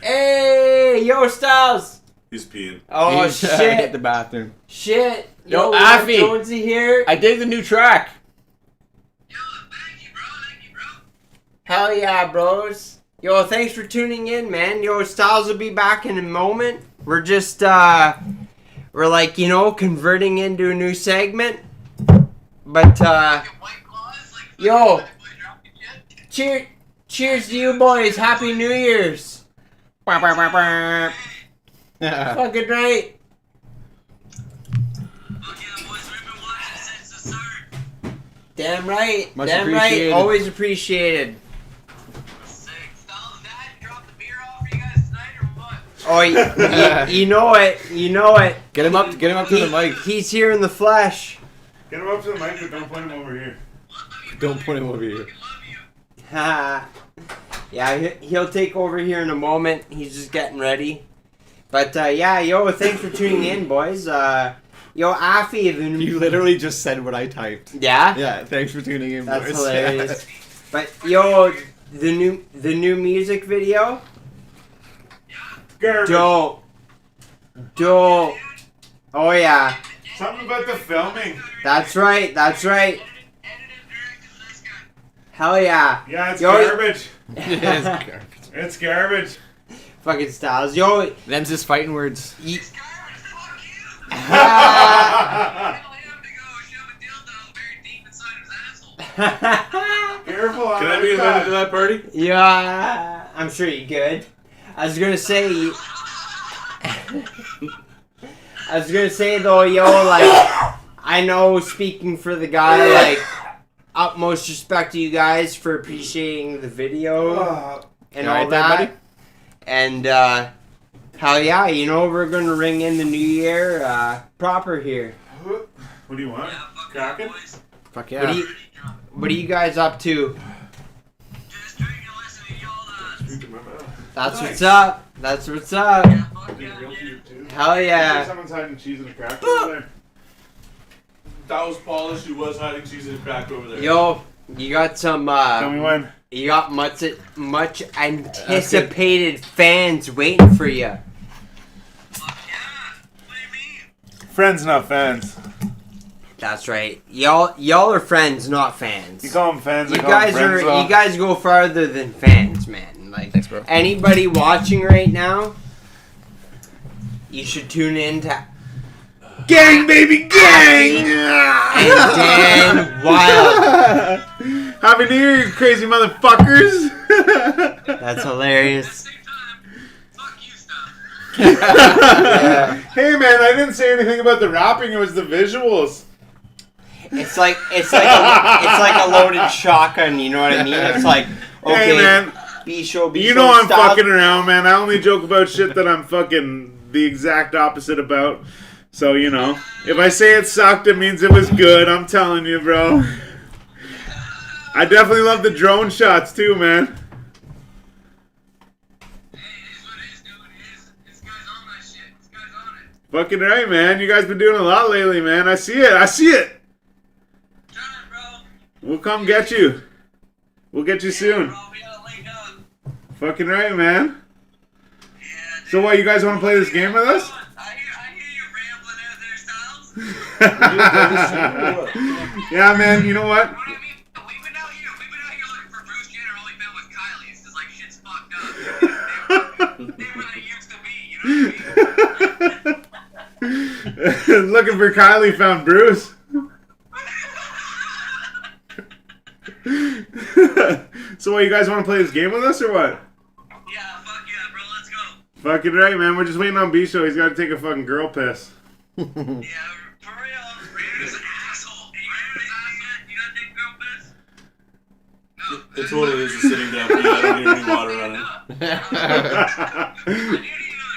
Hey, yo, Styles. He's peeing. Oh, He's, hit shit. the bathroom. Shit. Yo, we got Affy. Jonesy here. I dig the new track. Hell yeah, bros. Yo, thanks for tuning in, man. Yo, Styles will be back in a moment. We're just we're like, converting into a new segment. But yo, cheers to you boys. Happy New Year's. Fucking right. Damn right. Much Damn right. appreciated. Always appreciated. Oh, you know it. You know it. Get him up to the mic. He's here in the flesh. Get him up to the mic, but don't point him over here. Don't point him over here. Yeah, he'll take over here in a moment. He's just getting ready. But yeah, yo, thanks for tuning in, boys. Yo, Afi, You literally just said what I typed. Yeah? Yeah, thanks for tuning in, That's boys. hilarious. But yo, the new music video. Garbage. Dope. Oh yeah. Something about the filming. That's right. Hell yeah. Yeah, it's Yo, garbage. Yeah, it's garbage. It's garbage. Fucking styles. Yo. Them's his fighting words. Careful on Can I be invited to that party? Yeah, I'm sure you could. I was gonna say though, yo, like, I know, speaking for the guy, like, utmost respect to you guys for appreciating the video and all that. Buddy? And hell yeah, we're gonna ring in the new year proper here. What do you want? Cracking? Fuck yeah. What are you guys up to? That's Nice. what's up. That's what's up. Hell yeah. Someone's hiding cheese in a cracker over there. That was polished. He was hiding cheese in a crack over there. Yo, you got some Tell me when. you got much anticipated fans waiting for you. Friends, not fans. That's right. Y'all are friends, not fans. You call them fans. I You call them guys friends, though. you guys go farther than fans, man. Like, Thanks, bro. Anybody watching right now, you should tune in to Gang, baby, gang! and Dan Wild. Happy New Year, you crazy motherfuckers! That's hilarious. Hey man, I didn't say anything about the rapping. It was the visuals. It's like a loaded shotgun. You know what I mean? It's like, okay, Hey man, B-show, you know I'm fucking around, man. I only joke about shit that I'm fucking the exact opposite about. So, if I say it sucked, it means it was good. I'm telling you, bro. I definitely love the drone shots too, man. Fucking right, man. You guys been doing a lot lately, man. I see it. We'll come get you. We'll get you soon. Fucking right, man. So what, you guys want to play this game with us? I hear you rambling out there, Styles. Yeah, man, you know what? We've been out here looking for Bruce Jenner. All we found was Kylie's, because, like, shit's fucked up. They were they used to be, you know what I mean? Looking for Kylie, found Bruce. So what, you guys want to play this game with us or what? Yeah, fuck yeah, bro, let's go. Fucking right, man. We're just waiting on B-Show. He's got to take a fucking girl piss. Yeah, for real. Raider's an asshole. You gotta take girl piss? No. It's what it is, is sitting down. Yeah, I don't hear any water running. I need another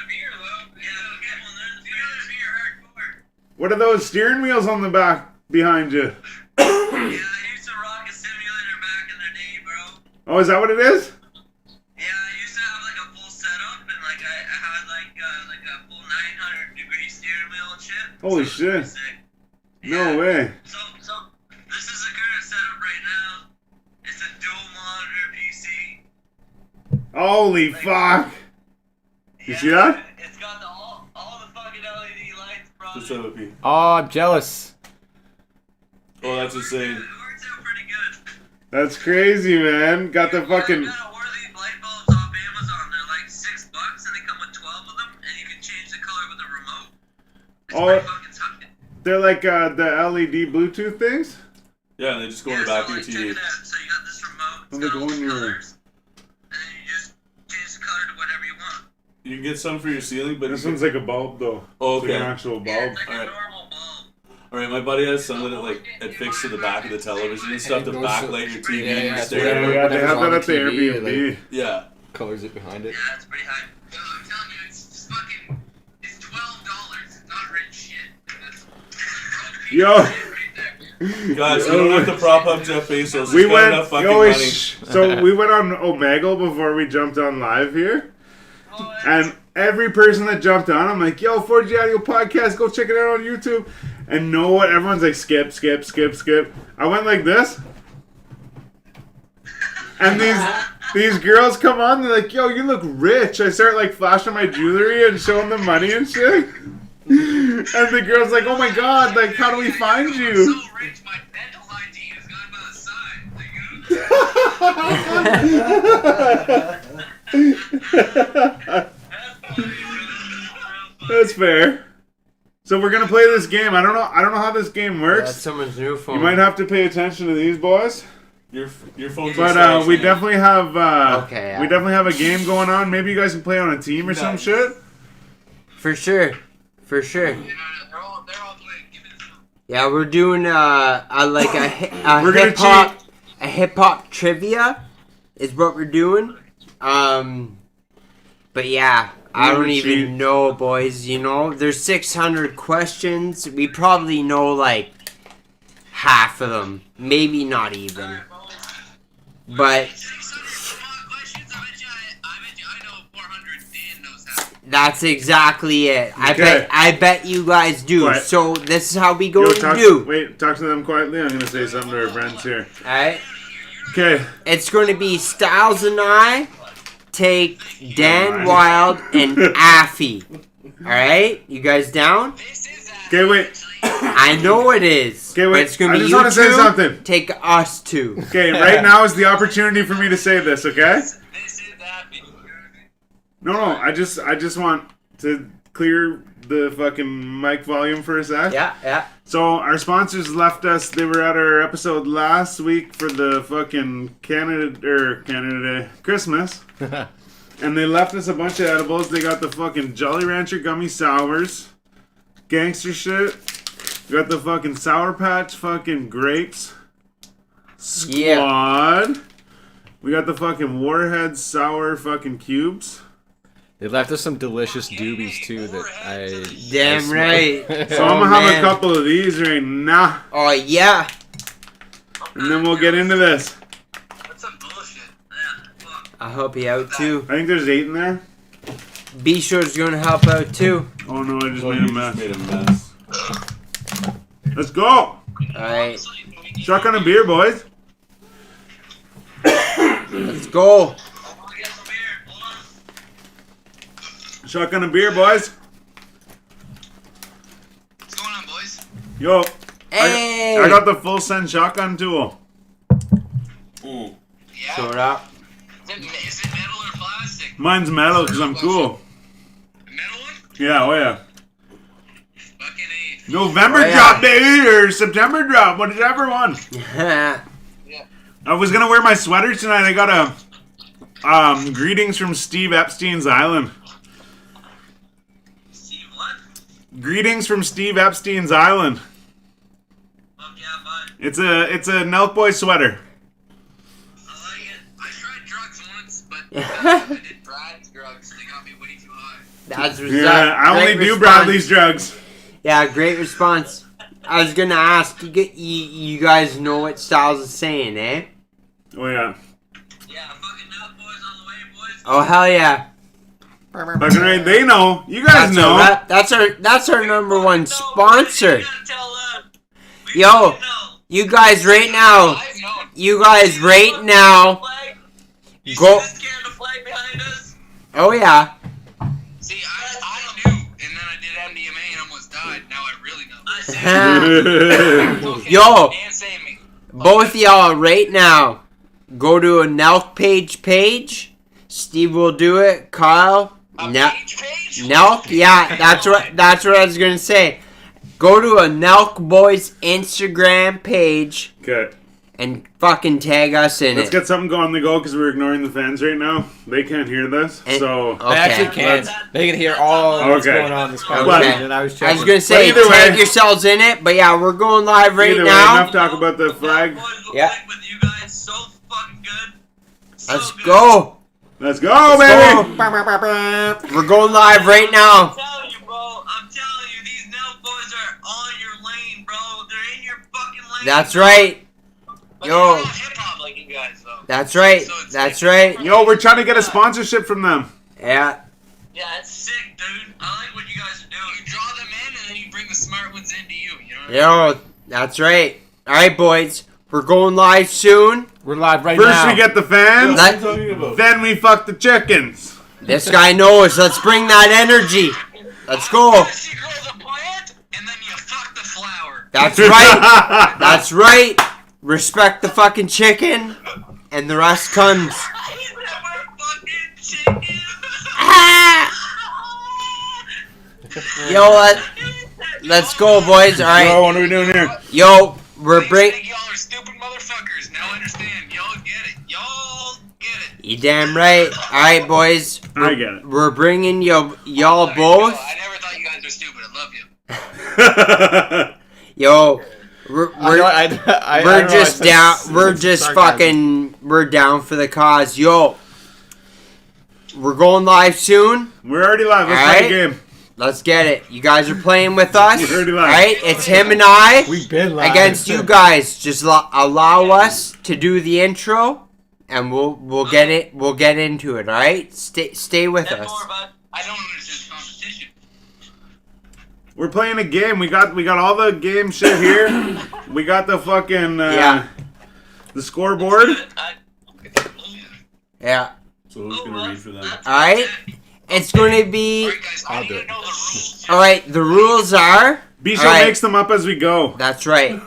beer, though. Yeah, get one there. Another beer, hardcore. What are those steering wheels on the back behind you? Yeah, I used to rock a simulator back in the day, bro. Oh, is that what it is? Yeah, I used to have like a full setup and like I had like a full 900-degree steering wheel and shit. Holy So it was shit. pretty sick. No Yeah. way. So this is the current setup right now. It's a dual monitor PC. Holy fuck. You see that? It's got all the fucking LED lights, bro. Just have a pee. Oh, I'm jealous. Oh, that's insane. It works out pretty good. That's crazy, man. Got the fucking... You gotta order these light bulbs off Amazon. They're like $6 and they come with 12 of them and you can change the color with a remote. Oh, pretty fucking tight. they're like the LED Bluetooth things. Yeah, and they just go in the back of your TV. So you got this remote. It's And they got go all in these your- colors, and then you just change the color to whatever you want. You can get some for your ceiling, but This one's like a bulb though. Oh, It's like okay. an actual Yeah, bulb. it's like a Alright. normal bulb. All right, my buddy has some that it fixed to the back of the television and stuff to goes backlight your TV Yeah, and your yeah, stereo. Yeah, Whatever's they have on that the at the TV, Airbnb. like, Yeah. colors it behind it. Yeah, it's pretty high. Yo, I'm telling you, it's just fucking. It's $12. It's not rich shit. That's broke Yo. people shit right there. Guys, we don't have to prop up Jeff Bezos. We He's got went. enough fucking Yo, money. so we went on Omegle before we jumped on live here, Oh, and every person that jumped on, I'm like, "Yo, 4G Audio Podcast, go check it out on YouTube." And know what? Everyone's like, "Skip, skip, skip, skip." I went like this, and these girls come on. They're like, "Yo, you look rich." I start like flashing my jewelry and showing them money and shit. And the girl's like, "Oh my god, like, how do we find I'm you?" so rich, my dental hygiene is gone by the side. That's fair. So we're gonna play this game. I don't know how this game That's works. someone's new phone. You might have to pay attention to these boys. Your phone's But we definitely have Okay, yeah. we definitely have a game going on. Maybe you guys can play on a team or some Nice. shit. For sure. For sure. They're all playing. Give me the phone. Yeah, we're doing a We're gonna hip hop trivia is what we're doing. But yeah, I We're don't gonna even cheat. know, boys. You know, there's 600 questions. We probably know like half of them, maybe not even. But 600 questions. I bet you I know 400. Dan knows how. that's exactly it. Okay. I bet you guys do. Quiet. So this is how we go Yo, to talk do. talk to them quietly. I'm gonna say something to our friends here. All right. Okay. It's going to be Styles and I take Dan Wild and Affy. Alright? You guys down? This is Okay, wait. I know it is. Okay, But wait. it's going I to be just you want to say two something. take us two. Okay, right now is the opportunity for me to say this. Okay. This is happy. No. I just want to clear the fucking mic volume for a sec. Yeah. So our sponsors left us. They were at our episode last week for the fucking Canada Day Christmas, and they left us a bunch of edibles. They got the fucking Jolly Rancher gummy sours, gangster shit. We got the fucking Sour Patch fucking grapes. Squad. Yeah. We got the fucking Warhead sour fucking cubes. They left us some delicious doobies too that I. Damn I right. So I'm gonna have man. a couple of these right now, Oh, yeah. and then we'll get into this. That's some bullshit. Yeah, fuck. I'll help you out too. I think there's 8 in there. B-Shore's going to help out too. Oh no, I just Oh, made you a mess. just made a mess. Let's go! Alright. Shotgun and beer, boys. Let's go. I'll get some beer. Hold on. Shotgun and beer, boys. What's going on, boys? Yo, Hey. I got the full send shotgun tool. Mm. Yeah. Show it up. Is it metal or plastic? Mine's metal because I'm cool. Metal one? Yeah, oh yeah. Fucking A. November Oh, yeah. drop, baby, or September drop, whichever one. I was gonna wear my sweater tonight. I got a greetings from Steve Epstein's Island. Steve, what? Greetings from Steve Epstein's Island. Fuck yeah, bud. It's a Nelk Boy sweater. I like it. I tried drugs once, but I did Brad's drugs. They got me way too high. That's Yeah, I only great do response. Bradley's drugs. Yeah, great response. I was gonna ask, you guys know what Styles is saying, eh? Oh yeah. Yeah, fucking Nut Boys on the way, boys. Oh hell yeah! Fucking right, they know. You guys know. That's our number one sponsor. You gotta tell them. We Yo. fucking know. You guys right now, I've known. you guys right now, Flag? You go. see this Canada flag behind us? Oh yeah. See, I knew, and then I did MDMA and almost died. Now I really know. I see. Okay, Yo. Dan saved me. Both y'all right now, go to a Nelk page. Steve will do it. Kyle, A Nelk. page? Nelk, yeah, that's what I was gonna say. go to a Nelk Boys Instagram page Okay. and fucking tag us in Let's it. get something going on the go because we're ignoring the fans right now. They can't hear this, And- so They actually can. They can hear all what's Okay. going on in this Well, conversation. And I was I checking. was gonna say But either tag way- yourselves in it, but yeah, we're going live right either way, now. enough talk about the flag. Boys will Yeah. click with you guys so fucking good. So Let's good. go. Let's go, baby. We're going live right now. I'm telling you, bro. I'm telling you, these Nelk boys are on your lane, bro. They're in your fucking lane. That's right. But Yo. they're not hip-hop like you guys, though. That's right. So it's That's like- right. Yo, we're trying to get a sponsorship from them. Yeah. Yeah, it's sick, dude. I like what you guys are doing. You draw them in, and then you bring the smart ones into you. You know what I mean? Yo, that's right. All right, boys. We're going live soon. We're live right First now. we get the fans, What are you talking about? then we fuck the chickens. This guy knows. Let's bring that energy. Let's go. First you grow the plant, and then you fuck the flower. That's right. That's right. Respect the fucking chicken, and the rest comes. He's never fucking chicken. Ah! Yo, let's go, boys. All Yo, right. what are we doing here? Yo, we're Please bring. think y'all are stupid motherfuckers. Now understand. Y'all get it. Y'all get it. You damn right. All right, boys. I get it. We're bringing y'all There you go. both. I never thought you guys were stupid. I love you. Yo, we're we're just down. We're just fucking. We're down for the cause. Yo, we're going live soon. We're already live. Let's play Alright. a game. Let's get it. You guys are playing with us. We're already All live. right, it's him and I We've been live. against you guys. Just allow us to do the intro, and we'll get it. We'll get into it. All right, stay with That's us. more about. I don't understand competition. We're playing a game. We got all the game shit here. We got the fucking Yeah. the scoreboard. Yeah. So who's gonna read for them? All right. It's going to be. Alright, guys. I I'll need do to it. know the rules. All right. The rules are. Bisho Alright. makes them up as we go. That's right.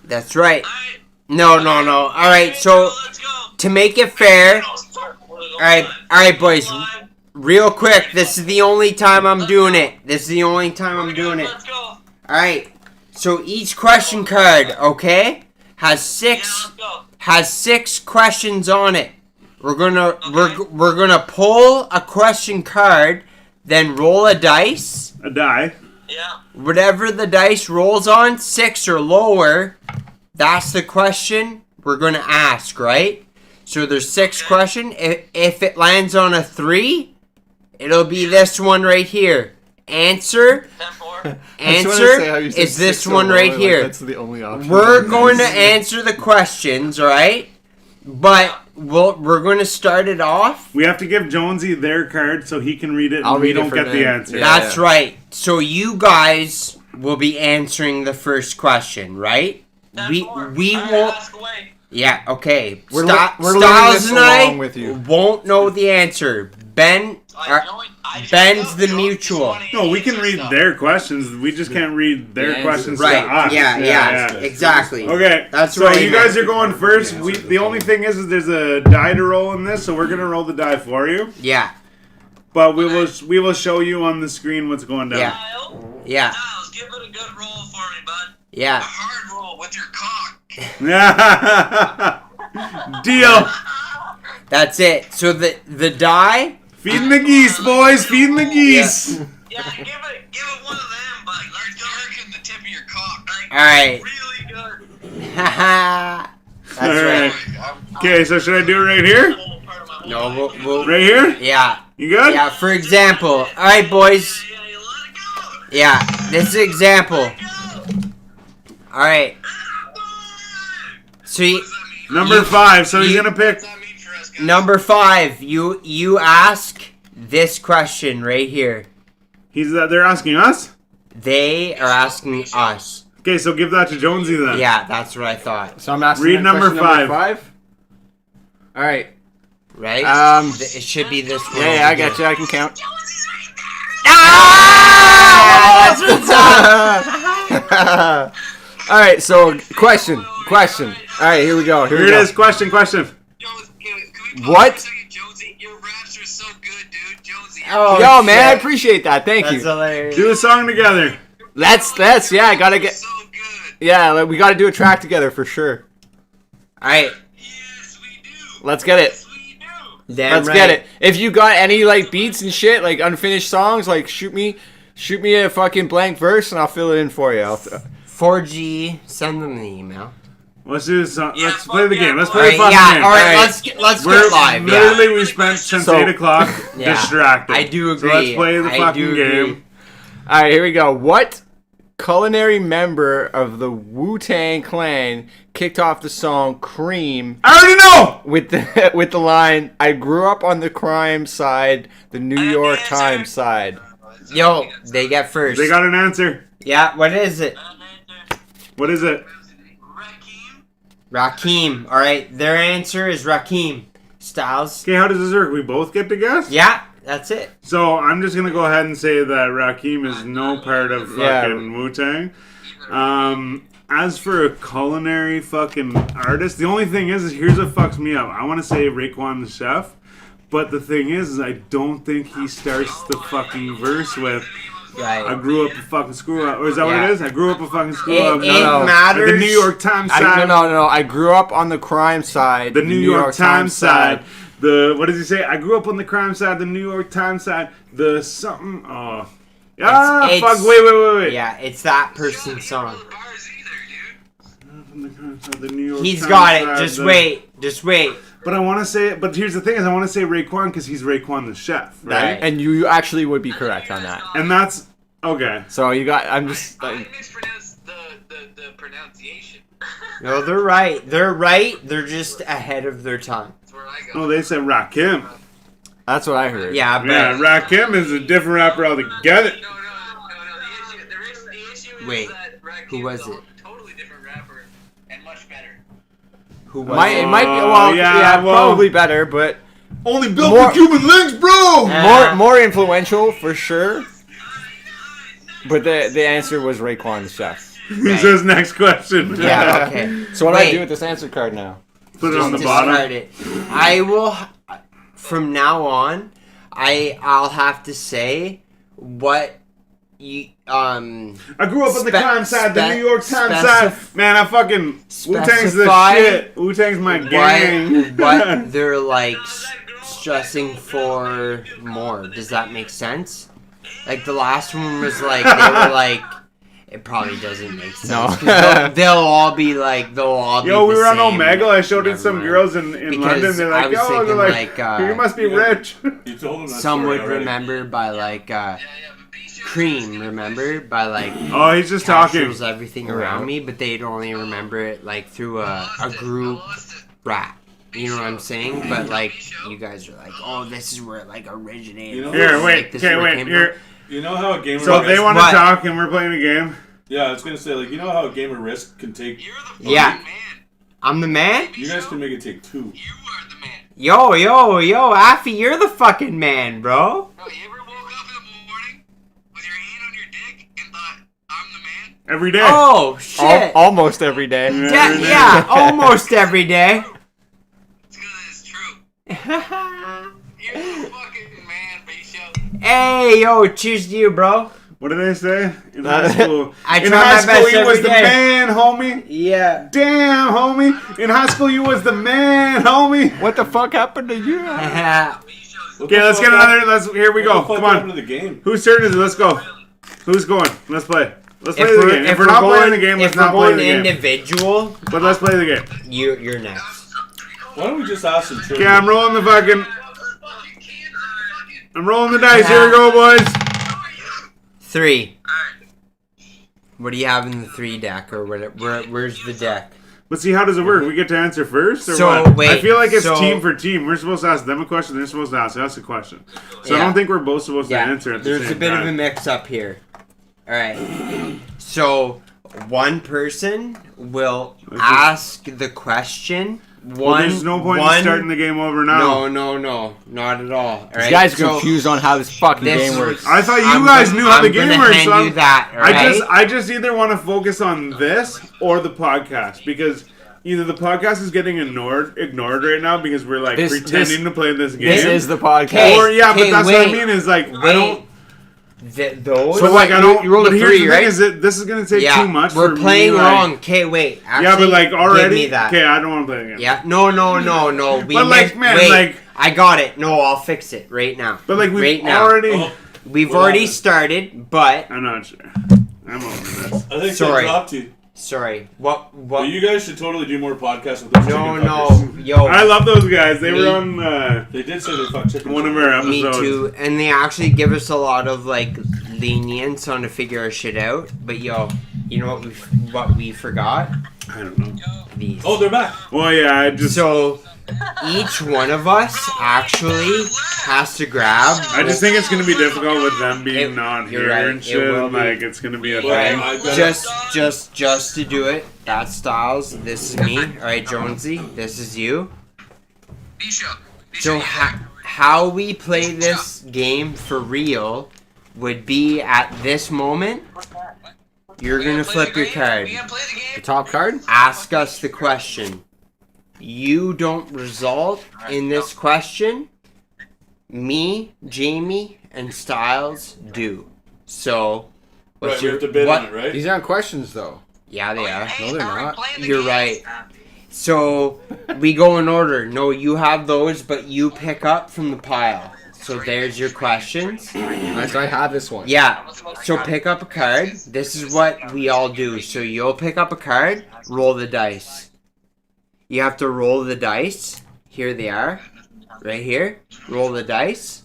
That's right. Alright. No. All right. So Let's go. to make it fair, all right, boys. Real quick, this is the only time I'm doing it. This is the only time I'm doing it. Let's go. Alright. So each question card, okay, has Yeah, six let's go. questions on it. We're gonna pull a question card, then roll a dice. A die. Yeah. Whatever the dice rolls on, 6 or lower, that's the question we're gonna ask, right? So there's 6 questions. If it lands on a 3, it'll be this one right here. Answer 10-4. is this one right here. That's the only option. We're going to answer the questions, alright? But we're going to start it off. We have to give Jonesy their card so he can read it. I'll and we read it don't for get the them. answer. Yeah. That's right. So you guys will be answering the first question, right? We 10-4. Alright, won't. ask away. Yeah. Okay. We're Styles learning this and I along with you. won't know the answer. Ben's the mutual. No, we can read their questions. We just can't read their The questions Right. to us. Yeah. Exactly. Okay, That's so right, you man. guys are going first. The only thing is there's a die to roll in this, so we're gonna roll the die for you. Yeah. But we will show you on the screen what's going down. Yeah. Kyle, Yeah. Styles, give it a good roll for me, bud. A Yeah. hard roll with your cock. Deal. That's it. So the die. Feeding the geese, boys. Feeding the geese. Yeah, give it one of them, but like darken the tip of your cock. Like, All right. really good. That's All right. right. Okay, so should I do it right here? No, we'll Right here? yeah. You good? Yeah, for example. All right, boys. Yeah, you let it go. Yeah, this is example. Let it go. All right. So What does that mean? Number 5. So he's gonna What pick. does that mean for us, guys? number 5, you ask this question right here. They're asking us. They are asking us. Okay, so give that to Jonesy then. Yeah, that's what I thought. So I'm asking Read that number question 5. All right. Right? It should be this one. Yeah, I got you. I can count. Ah! That's what's up. All right. So question. All right. Here we go. Here it is. Question. Jonesy, can we pause What? for a second, Jonesy? Your raps are so good, dude. Jonesy. Oh, Yo, man, I shit. appreciate that. Thank That's you. hilarious. Do a song together. Your Let's yeah, I gotta get. So good. Yeah, like, we gotta do a track together for sure. Alright, Yes, we do. Let's get it. Yes, we do. damn Let's right. get it. If you got any like beats and shit, like unfinished songs, like shoot me a fucking blank verse and I'll fill it in for you. 4G, send them the email. Let's do this. Yeah, Let's fuck play the yeah, game. Let's boy. play the Alright, fucking yeah, game. alright, Alright. let's We're get live. Yeah. literally we spent since So- 8 o'clock Yeah. distracted. I do So let's agree. play the I fucking do game. agree. All right, here we go. What culinary member of the Wu-Tang Clan kicked off the song "Cream" I already know. with the line, "I grew up on the crime side, the New York answer. Times side"? Yo, they get first. They got an answer. Yeah, what is it? What is it? Raheem? Rakim. Alright, their answer is Rakim. Styles. Okay, how does this work? We both get to guess? Yeah, that's it. So I'm just gonna go ahead and say that Rakim is no part of Yeah. fucking Wu-Tang. As for a culinary fucking artist, the only thing is here's what fucks me up. I want to say Raekwon the Chef, but the thing is I don't think he starts the fucking verse with "I Right. grew up a fucking screw up," or is that what Yeah. it is? I grew up a fucking screw It, up. it no. matters. The New York Times side. No. I grew up on the crime side, The New York Times side. The what does he say? I grew up on the crime side. The New York Times side. The something. Oh, It's- fuck! Wait. Yeah, it's that person's song. Bars either, dude. From the crime side, the New York He's Times got it. side, Just the- wait. Just wait. But I want to say. But here's the thing: is I want to say Raekwon because he's Raekwon the Chef, right? Right. And you actually would be correct on that. And that's okay. So you got. I'm just. I Like, mispronounced the pronunciation. No, they're right. They're right. They're just ahead of their time. That's where I go. Oh, they said Rakim. that's what I heard. Yeah, but Yeah, Rakim is a different rapper altogether. No. The issue is Wait, that Rakim who was is a it? totally different rapper and much better. who It was might it? be. Well, yeah, well- probably better, but Only built More- for Cuban links, bro. more influential for sure. But the answer was Raekwon the Chef. He says next question. Yeah, okay. So what do I Wait. do with this answer card now? Put it on the Just bottom. discard it. I will. From now on, I'll have to say what you I grew up on the Spe- crime side, the spe- New York Times specif- side. Man, I fucking Wu-Tang's the specify shit. Wu-Tang's my gang. what they're like stressing for more. Does that make sense? Like the last one was like they were like. It probably doesn't make sense. No. 'Cause they'll all be like they'll all be Yo, we the were on same. Omegle. I showed it Never some mind. girls in Because London. They're I like, was yo, thinking, they're like, like, you must be yeah. rich. You told him that Some story would already. remember by like Cream, remember? By like Oh, he's just talking. captures everything around me, but they'd only remember it like through a group rap. You know what I'm saying? But like you guys are like, oh, this is where it like originated. You know- Here, Like, wait. this is Okay, where it wait. came Here. You know how a gamer So they want to What? talk, and we're playing a game. Yeah, I was gonna say, like, you know how a gamer risk can take. You're the from. fucking Yeah. man. I'm the man? You guys can make it take 2. You are the man. Yo, Affy, you're the fucking man, bro. Bro, you ever woke up in the morning with your hand on your dick and thought, I'm the man? Every day. Oh shit. Almost every day. Yeah, almost every day. It's because it's true. You're the fucking man, Bisho. Hey, yo, cheers to you, bro. What did they say? In high school. I In try high my school, best you was every the day. man, homie. Yeah. Damn, homie. In high school, you was the man, homie. What the fuck happened to you? Okay, let's get another. Here we go. Come Happened on. to the game. Whose turn is it? Let's go. Who's going? Let's play. Let's play If the we're, game. if If we're we're not going, playing the game, let's if we're not play going the game. individual, But let's play the game. you're next. Why don't we just ask some trivia? Okay, I'm rolling the fucking. I'm rolling the dice. Here we go, boys. 3. What do you have in the 3 deck, or where's the deck? Let's see, how does it work? We get to answer first, or So, what? wait, I feel like it's so- team for team. We're supposed to ask them a question. They're supposed to ask us a question. So I Yeah. don't think we're both supposed to answer at the there's same a bit time. of a mix-up here. All right. So one person will ask the question. Well, there's no point in starting the game over now. No, not at all. All right. You guys are so confused on how this fucking this- game works. I thought you I'm guys gonna- knew how the I'm game gonna works. hand So you that, all I right? just either want to focus on this or the podcast because either the podcast is getting ignored right now because we're like This- pretending to play this game. This is the podcast. Okay. Or yeah, but Okay, that's what I wait. mean is like I Wait. don't. Those. So like I don't. you rolled but a here's 3, the right? thing: is that this is gonna take too much. We're for playing me, wrong. Okay, wait. Actually, yeah, but like already. give me that. Okay, I don't want to play again. Yeah. No. We But, like, missed- man, wait, like- I got it. No, I'll fix it right now. But like we've right now. already. Oh, We've what already happened? started, but I'm not sure. I'm over this. I think Sorry. they dropped you. sorry. What? Well, you guys should totally do more podcasts with those No, chicken no, fuckers. yo. I love those guys. They Me- were on They did say they fucked chicken. one of our Me episodes. too. And they actually give us a lot of like lenience on to figure our shit out. But yo, you know what we forgot? I don't know. These. Oh, they're back. Well, yeah, I just. So each one of us actually has to grab. I just think it's gonna be difficult with them being It- not you're here right, and it shit. will be. Like it's gonna be a Right. thing. I bet- Just to do it. That's Styles. This is me. All right, Jonesy. This is you. Bisha. So how we play this game for real would be at this moment. You're gonna flip your card. We gonna play the The game? top card? Ask us the question. You don't result in this question. Me, Jamie, and Styles do. So, Right, we have to bid on it, right? These aren't questions, though. Yeah, they are. No, they're not. You're right. So we go in order. No, you have those, but you pick up from the pile. So there's your questions. Alright, so I have this one. Yeah. So pick up a card. This is what we all do. So you'll pick up a card, roll the dice. You have to roll the dice. Here they are. Right here. Roll the dice.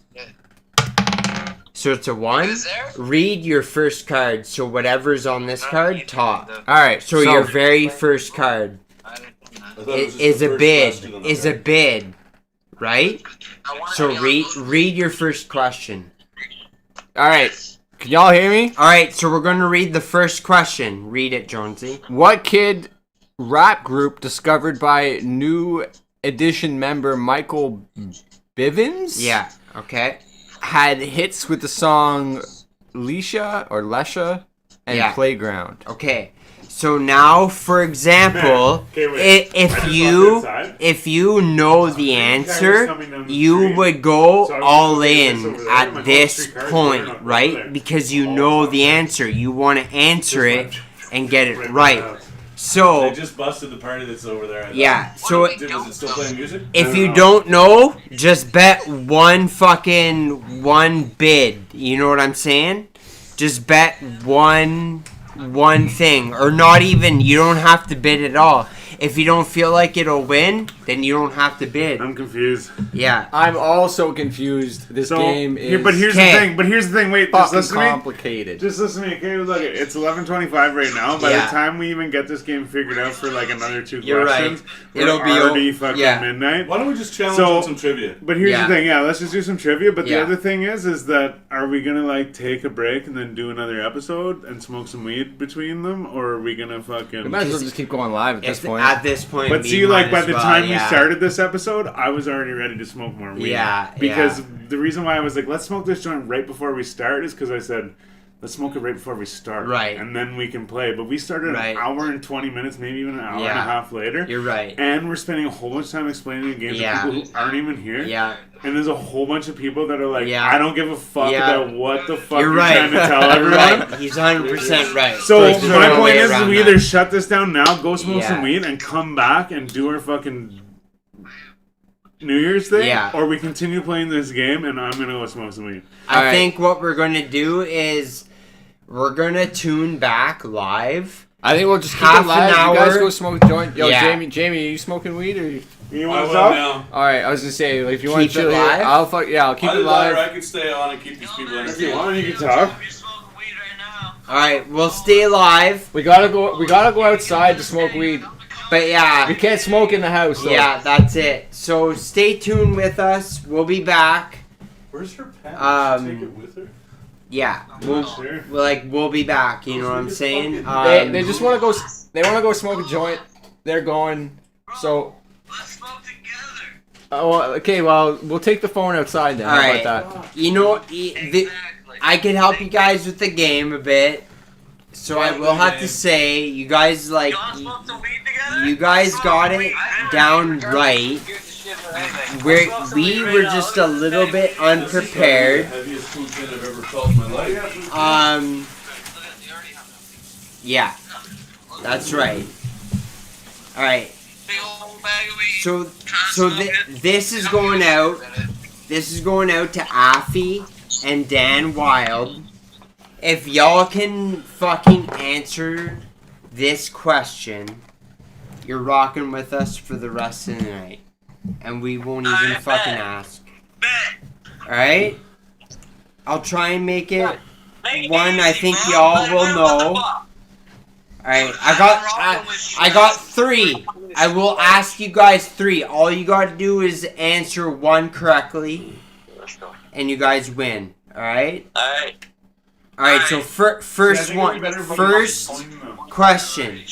So it's a 1. Read your first card. So whatever's on this card, top. Alright, So your very first card I thought it was just is the a first bid. question on Is the a bid. Right? So read your first question. Alright, can y'all hear me? Alright, so we're going to read the first question. Read it, Jonesy. What kid rap group discovered by new edition member Michael Bivins? Yeah, okay. Had hits with the song Lesha and Yeah. Playground. Okay. So now, for example, Okay, wait. I if just you walked inside. if you know the answer, you would go So I'm all gonna take this in over there. My at whole this three cards are point, not over right? there. Because you Oh, know fuck. the answer. You want to answer it and get it Right right. now. So They just busted the party that's over there. I thought. yeah. So Was it still playing music? if you don't know, just bet one bid. You know what I'm saying? Just bet one thing, or not even. You don't have to bid at all. If you don't feel like it'll win, then you don't have to bid. I'm confused. Yeah. I'm also confused. This So, game is but here's the Okay. thing. But here's the thing. Wait, just fucking listen to me. complicated. Just listen to me. Okay, look, it's 11:25 right now. By Yeah. the time we even get this game figured out for like another 2 You're right. questions, we're It'll be already o- fucking yeah. midnight. Why don't we just challenge So- on some trivia? But here's Yeah. the thing, let's just do some trivia. But the Yeah. other thing is that are we gonna like take a break and then do another episode and smoke some weed between them, or are we gonna We fucking? might as well just keep going live at this point. At this point, But we see, like might by as the well, time we yeah. started this episode, I was already ready to smoke more weed. Yeah, Because yeah. the reason why I was like, let's smoke this joint right before we start is because I said, let's smoke it right before we start. Right. And then we can play. But we started Right. an hour and 20 minutes, maybe even an hour and Yeah. a half later. You're right. And we're spending a whole bunch of time explaining the game Yeah. to people who aren't even here. Yeah. And there's a whole bunch of people that are like, Yeah. I don't give a fuck Yeah. about what the fuck You're you're right. trying to tell You're everyone. right. He's 100% right. So There's no my point way is around we that. either shut this down now, go smoke Yeah. some weed, and come back and do our fucking New Year's thing, Yeah. or we continue playing this game and I'm gonna go smoke some weed. I Alright. think what we're gonna do is we're gonna tune back live. I think we'll just keep Half it live. an You guys hour. go smoke a joint. Yo, Yeah. Jamie, are you smoking weed or? You I want will to stop? now. All right, I was gonna say like, if you want Keep to it chill here, live? I'll keep Either it that or live. I could stay on and keep these people If you entertained. want, you can talk. You're smoking weed right now. All right, we'll stay live. We gotta go outside to smoke weed. But yeah, We can't smoke in the house. Though. yeah, that's it. So stay tuned with us. We'll be back. Where's her pen? Um, Take it with her? Yeah, Sure. we'll be back. You know what I'm saying? They just want to go. They want to go smoke a joint. They're going. So. Let's smoke together. Oh, well, okay. Well, we'll take the phone outside then. All How right. about that? You know, Exactly. I can help you guys with the game a bit. So I will have to say, you guys You wanna smoke some weed together? you guys got it down right. we were just a little bit unprepared. Heaviest Poutine I've ever felt in my life. Yeah, that's right. All right. So this is going out. This is going out to Affy and Dan Wild. If y'all can fucking answer this question, you're rocking with us for the rest of the night. And we won't even fucking ask. Alright? I'll try and make it one I think y'all will know. Alright, I got 3. I will ask you guys 3. All you gotta do is answer 1 correctly. And you guys win. Alright? Alright, so first question.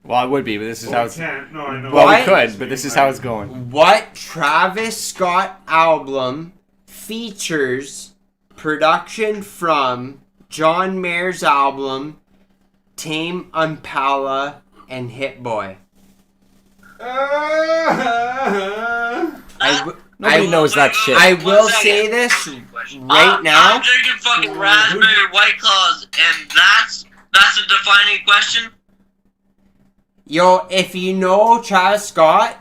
Well, it would be, but this is how it's... No, I know. Well, we could, but this is how it's going. What Travis Scott album features production from John Mayer's album Tame Impala and Hit Boy? Nobody knows that shit. I will say this right now. I'm drinking fucking raspberry White Claws, and that's a defining question. Yo, if you know Travis Scott,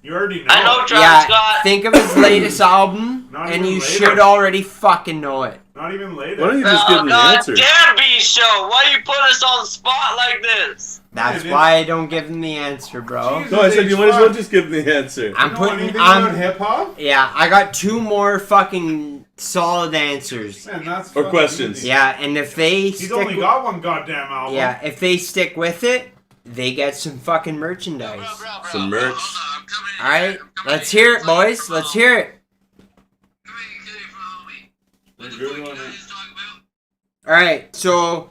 You already know. I know it. Travis Scott. think of his latest album, Not and even you later. should already fucking know it. Not even later. Why don't you just give them the answer? Damn, B show. Why you put us on the spot like this? That's Yeah, why I don't give him the answer, bro. Jesus. No, I said you might as well just give them the answer. I'm You know putting, anything about hip hop? yeah, I got 2 more fucking solid answers. Man, that's Or fucking questions. easy. Yeah, and if they He's stick only with, got 1 goddamn album. yeah, if they stick with it, they get some fucking merchandise. Some merch. Hold on, I'm coming in. All right, I'm coming let's in. hear it, boys. Let's hear it. Come in, follow me. What the We're fuck good you on guys talking about? All right, so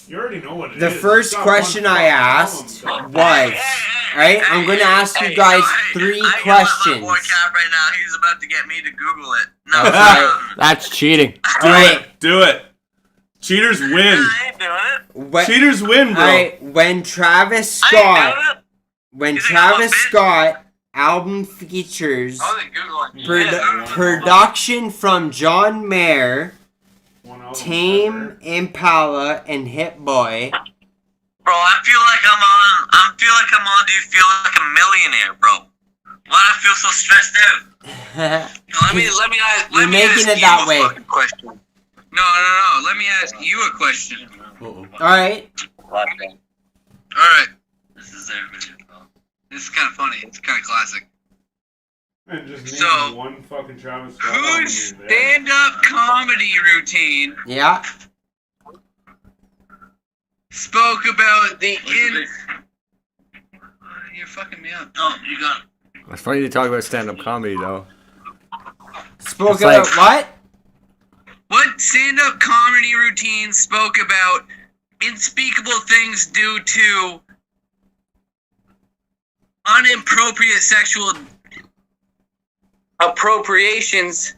You already know what it the is. first It's got question 1 I fucking asked album. was, all right, I'm gonna ask you guys 3 questions. My boy Cap right now. He's about to get me to Google it. No, That's cheating. All right, Do it. Cheaters win. I ain't doing it. Cheaters win, bro. All right, when Travis I Scott, ain't doing it. when You think I'm a Travis bitch? Scott album features I wasn't Googling. production from John Mayer, 1 album Tame better. Impala, and Hit Boy. Bro, I feel like I'm on. Do you feel like a millionaire, bro? Why do I feel so stressed out? Let me You're making it that way. fucking question. No. Let me ask you a question. All right. Alright. This is This is kind of funny. It's kind of classic. Man, just name So, 1 fucking Travis Scott album Whose you're there. stand-up comedy routine Yeah. spoke about the You're fucking me up. Oh, you got it. It's funny to talk about stand-up comedy, though. Spoke It's about like- what? What stand-up comedy routine spoke about unspeakable things due to inappropriate sexual appropriations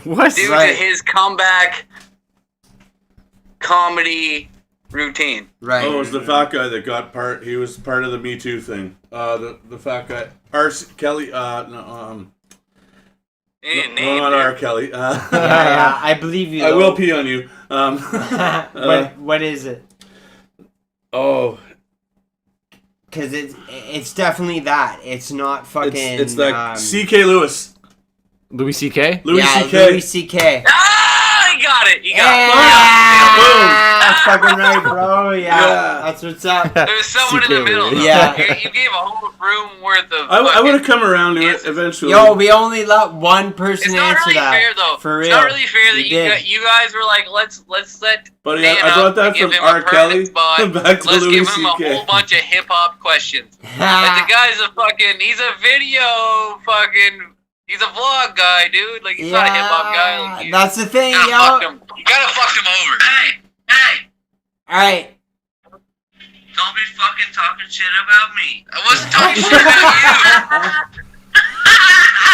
What? due Right. to his comeback comedy routine? Right. Oh, it was the fat guy that got part. He was part of the Me Too thing. The fat guy, Kelly. No, not R. Kelly. yeah, I believe you. I though. will pee on you. What is it? Oh, Because it's definitely that. It's not fucking. it's like C.K. Lewis. Louis C.K.? Louis yeah, C.K. Louis C.K. Ah, you got it. You got Yeah, fucking right, bro. Yeah, Yeah. that's what's up. it. There's someone in the CK middle. Though. Yeah. You gave a whole room worth of. I would have fucking- come around to it Yes. eventually. Yo, we only let 1 person It's not answer really that. fair though. For real. It's not really fair that We did. you guys were like, let's let. Buddy, Dan I brought up that and give from him a R. Kelly permanent spot. back to Let's Louis give him a C.K. whole bunch of hip hop questions. Like the guy's he's a video fucking, he's a vlog guy, dude. Like he's not a hip hop guy. Like you. That's the thing, You yo. gotta fuck him over. Hey, All right. don't be fucking talking shit about me. I wasn't talking shit about you.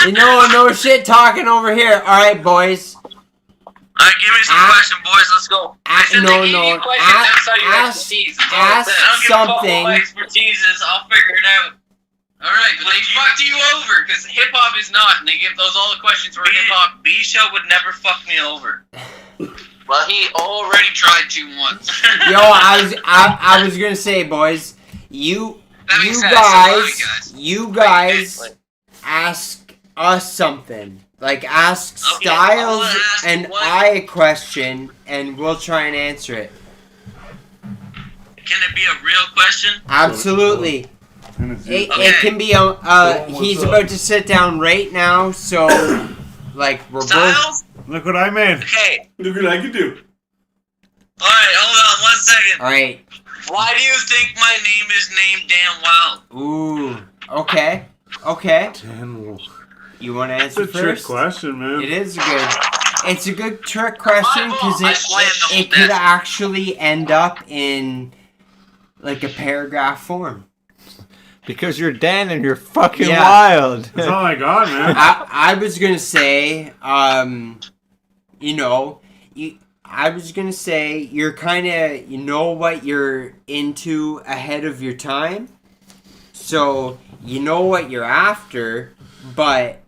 You know, no shit talking over here. All right, boys. Alright, give me some questions, boys. Let's go. I said no, they gave no. you questions outside your Ask- expertise. ask I don't give a fuck what something. my expertise is. I'll figure it out. Alright, but they fucked you over, because hip-hop is not, and they give those all the questions for hip-hop. B-Show would never fuck me over. Well, he already tried to once. Yo, I was gonna say, boys, you guys ask us something. Like, ask Styles and I a question, and we'll try and answer it. Can it be a real question? Absolutely. It can be he's about to sit down right now, so like we're Styles? both. Look what I made. Okay. Look what I can do. Alright, hold on 1 second. Alright. Why do you think my name is named Dan Wild? Ooh. Okay. You want to answer It's a first? trick question, man. It is it's a good trick question because it could actually end up in like a paragraph form. Because you're Dan and you're fucking wild. That's all I got, man. I was gonna say, I was gonna say you're kind of, you know what you're into ahead of your time, so you know what you're after, but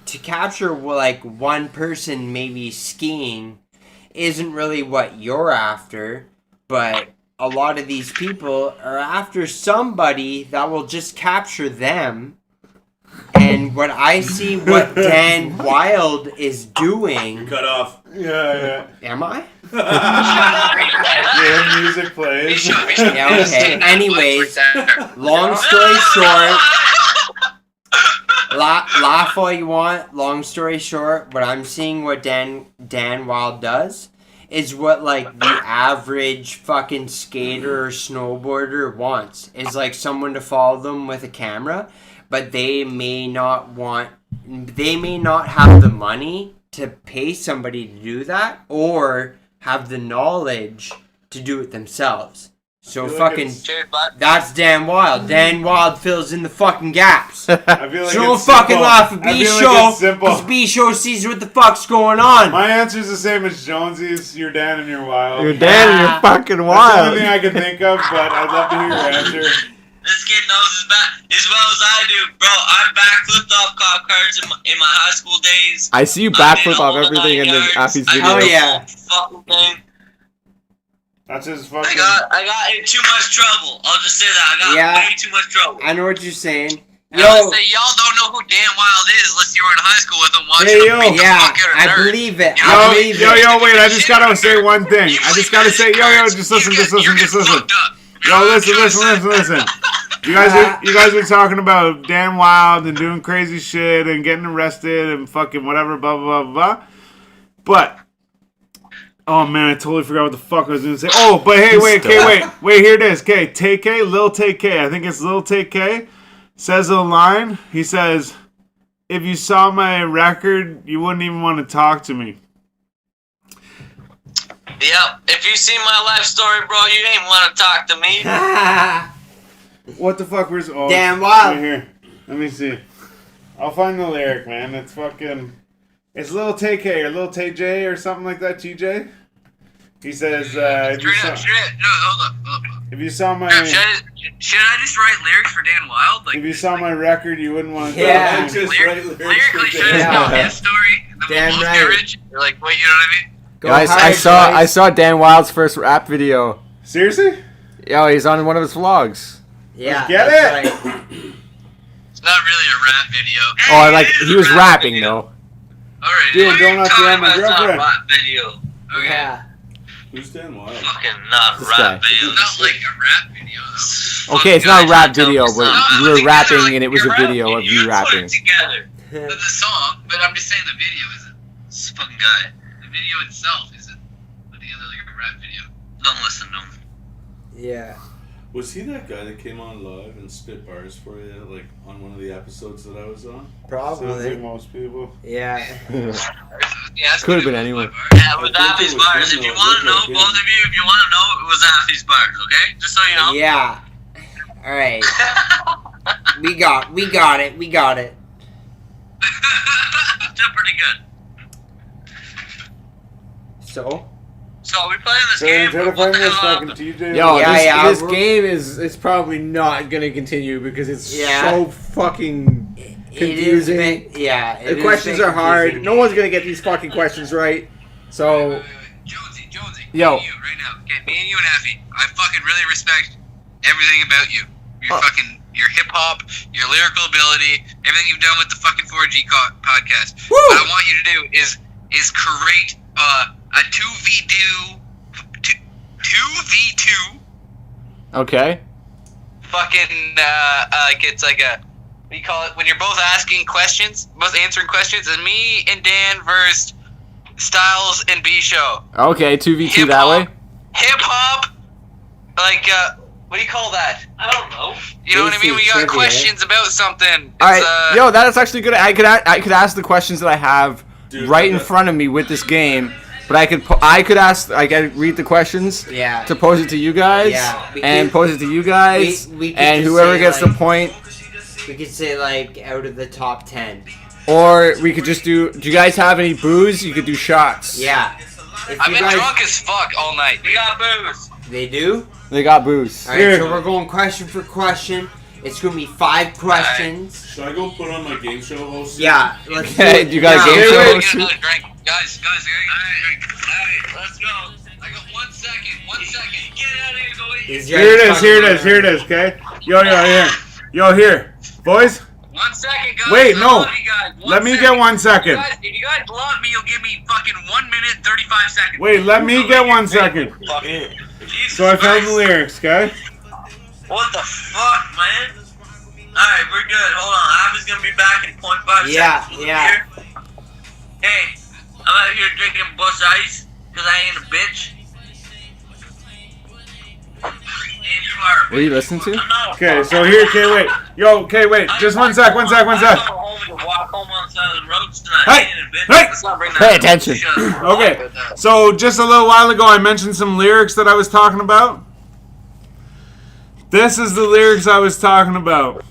to capture like one person maybe skiing isn't really what you're after, but a lot of these people are after somebody that will just capture them. And what I see what Dan Wild is doing... Cut off. Yeah. Am I? Yeah, music plays. Yeah, okay. Anyways, long story short... laugh all you want. Long story short, what I'm seeing what Dan Wild does is what like the average fucking skater or snowboarder wants. Is like someone to follow them with a camera, but they may not have the money to pay somebody to do that or have the knowledge to do it themselves. So fucking, that's Dan Wild. Dan Wild fills in the fucking gaps. I feel like So don't it's fucking simple. laugh at I B feel Show, like it's simple. because B Show sees what the fuck's going on. My answer's the same as Jonesy's. You're Dan and you're wild. You're Dan and you're fucking That's the wild. only thing I can think of, but I'd love to hear your answer. This kid knows as well as I do, bro. I backflipped off cop cars in my high school days. I see you I did backflip all off the everything in the 9 yards. Affy's I video. Oh, did the yeah. whole fucking thing. That's his fucking... I got in too much trouble. I'll just say that. I got way too much trouble. I know what you're saying. And I'll say, y'all don't know who Dan Wild is unless you were in high school with him watching Hey, him beat the fuck out of I nerds. believe it. Yo, wait, I just gotta say one thing. I just gotta say, just listen. Yo, listen. You guys are talking about Dan Wild and doing crazy shit and getting arrested and fucking whatever, blah, blah, blah, blah. But, oh man, I totally forgot what the fuck I was gonna say. Oh, but hey, wait, here it is. Okay, Tay-K, Lil Tay-K, I think it's Lil Tay-K, says a line. He says, if you saw my record, you wouldn't even want to talk to me. Yep. If you see my life story, bro, you ain't want to talk to me. What the fuck? Where's Dan Wild. Right here. Let me see. I'll find the lyric, man. It's fucking. It's Lil Tay-K or Lil Tay-J or something like that. TJ. He says. If you saw my. Should I just write lyrics for Dan Wild? Like, if you saw my record, you wouldn't want to. Yeah. Talk to me. Lyrically, should I just go his story? And then Damn we'll both right. get rich? Like, what, you know what I mean? Guys, I saw Dan Wild's first rap video. Seriously? Yo, he's on one of his vlogs. Yeah. Get that's it? right. It's not really a rap video. Oh, like It is he a was rap rapping video. though. Alright, Dude, what are don't you have to talking have my about? It's not a girlfriend. rap video. Okay. Yeah. Who's Dan Wild? Fucking not This rap guy. video. Not like a rap video, though. Okay, it's not a rap video, but No, you were together, rapping and it was a you're video rapping. of you rapping. Put it together. The song, but I'm just saying the video isn't. This fucking guy. The video itself isn't put together like a rap video. Don't listen to him. Yeah. Was he that guy that came on live and spit bars for you, like on one of the episodes that I was on? Sounds like Probably. most people. Yeah. Yeah, Could have been anyone. Yeah, it was I think Affy's it was bars. him, If you though. want to know, Look like both of you, if you want to know, it was Affy's bars, okay? Just so you know. Yeah. All right. We got it. Still pretty good. So, So are we playing this So game? try to What find the this hell fucking happened? TJ. Yo, Yeah, this we're- game is probably not gonna continue because it's Yeah. so fucking confusing. The The questions are hard. No one's gonna get these fucking questions right. So, Jonesy, Yo. me and you right now. Okay, me and you and Effie. I fucking really respect everything about you. Your hip hop, your lyrical ability, everything you've done with the fucking 4G podcast. Woo! What I want you to do is create a 2v2 okay. fucking like it's like a, what do you call it, when you're both asking questions, both answering questions, and me and Dan versus Styles and B Show. Okay, 2v2 that way. Hip hop, like what do you call that? I don't know. You know what I mean? We Basic got trivia. questions about something. All right, yo, that's actually good. I could ask the questions that I have right in front of me with this game, but I could read the questions Yeah. to pose it to you guys, Yeah, we and could- pose it to you guys, we could and just whoever say, gets like- the point. We could say like out of the top 10. Or we could just do you guys have any booze? You could do shots. Yeah. If I've you been guys, drunk as fuck all night. We got booze. They do? They got booze. Alright, Here. so we're going question for question. It's gonna be 5 questions. Should I go put on my game show host? Yeah. Let's Okay, do it you got a now. game Wait, show? wait, get another drink. Guys, alright, let's go. I got 1 second. Get out of here, go eat. These Here guys it is, fucking here it is, learn. here it is, okay? Yo, here. Boys, 1 second, guys. Wait, I no. love you guys. let me second. get 1 second. Guys, if you guys love me, you'll give me fucking 1 minute 35 seconds. Wait, let me get 1 second. Jesus So I found the Christ. lyrics, okay? What the fuck, man? Alright, we're good. Hold on. Abby's gonna be back in 0.5 Yeah, seconds. We'll be yeah. here. Hey, I'm out here drinking Busch Ice because I ain't a bitch. And you are a What are you bitch. listening to? I'm not a Okay, fuck. so here, okay, wait. Yo, okay, wait. Just 1 sec, 1 sec, 1 sec. I'm going home to walk home on the side of the road tonight. Hey, I ain't a bitch. hey. Let's not bring that Pay up. attention. Shut up. Okay, so just a little while ago I mentioned some lyrics that I was talking about. This is the lyrics I was talking about.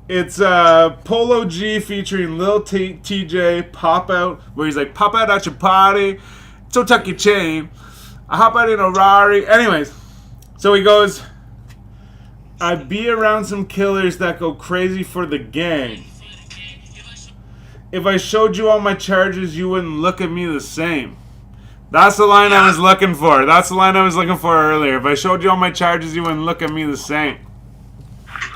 It's Polo G featuring Lil TJ, Pop Out, where he's like, pop out at your party, so tuck your chain, I hop out in a Rari. Anyways, so he goes, I be around some killers that go crazy for the gang. If I showed you all my charges, you wouldn't look at me the same. That's the line I was looking for. That's the line I was looking for earlier. If I showed you all my charges, you wouldn't look at me the same.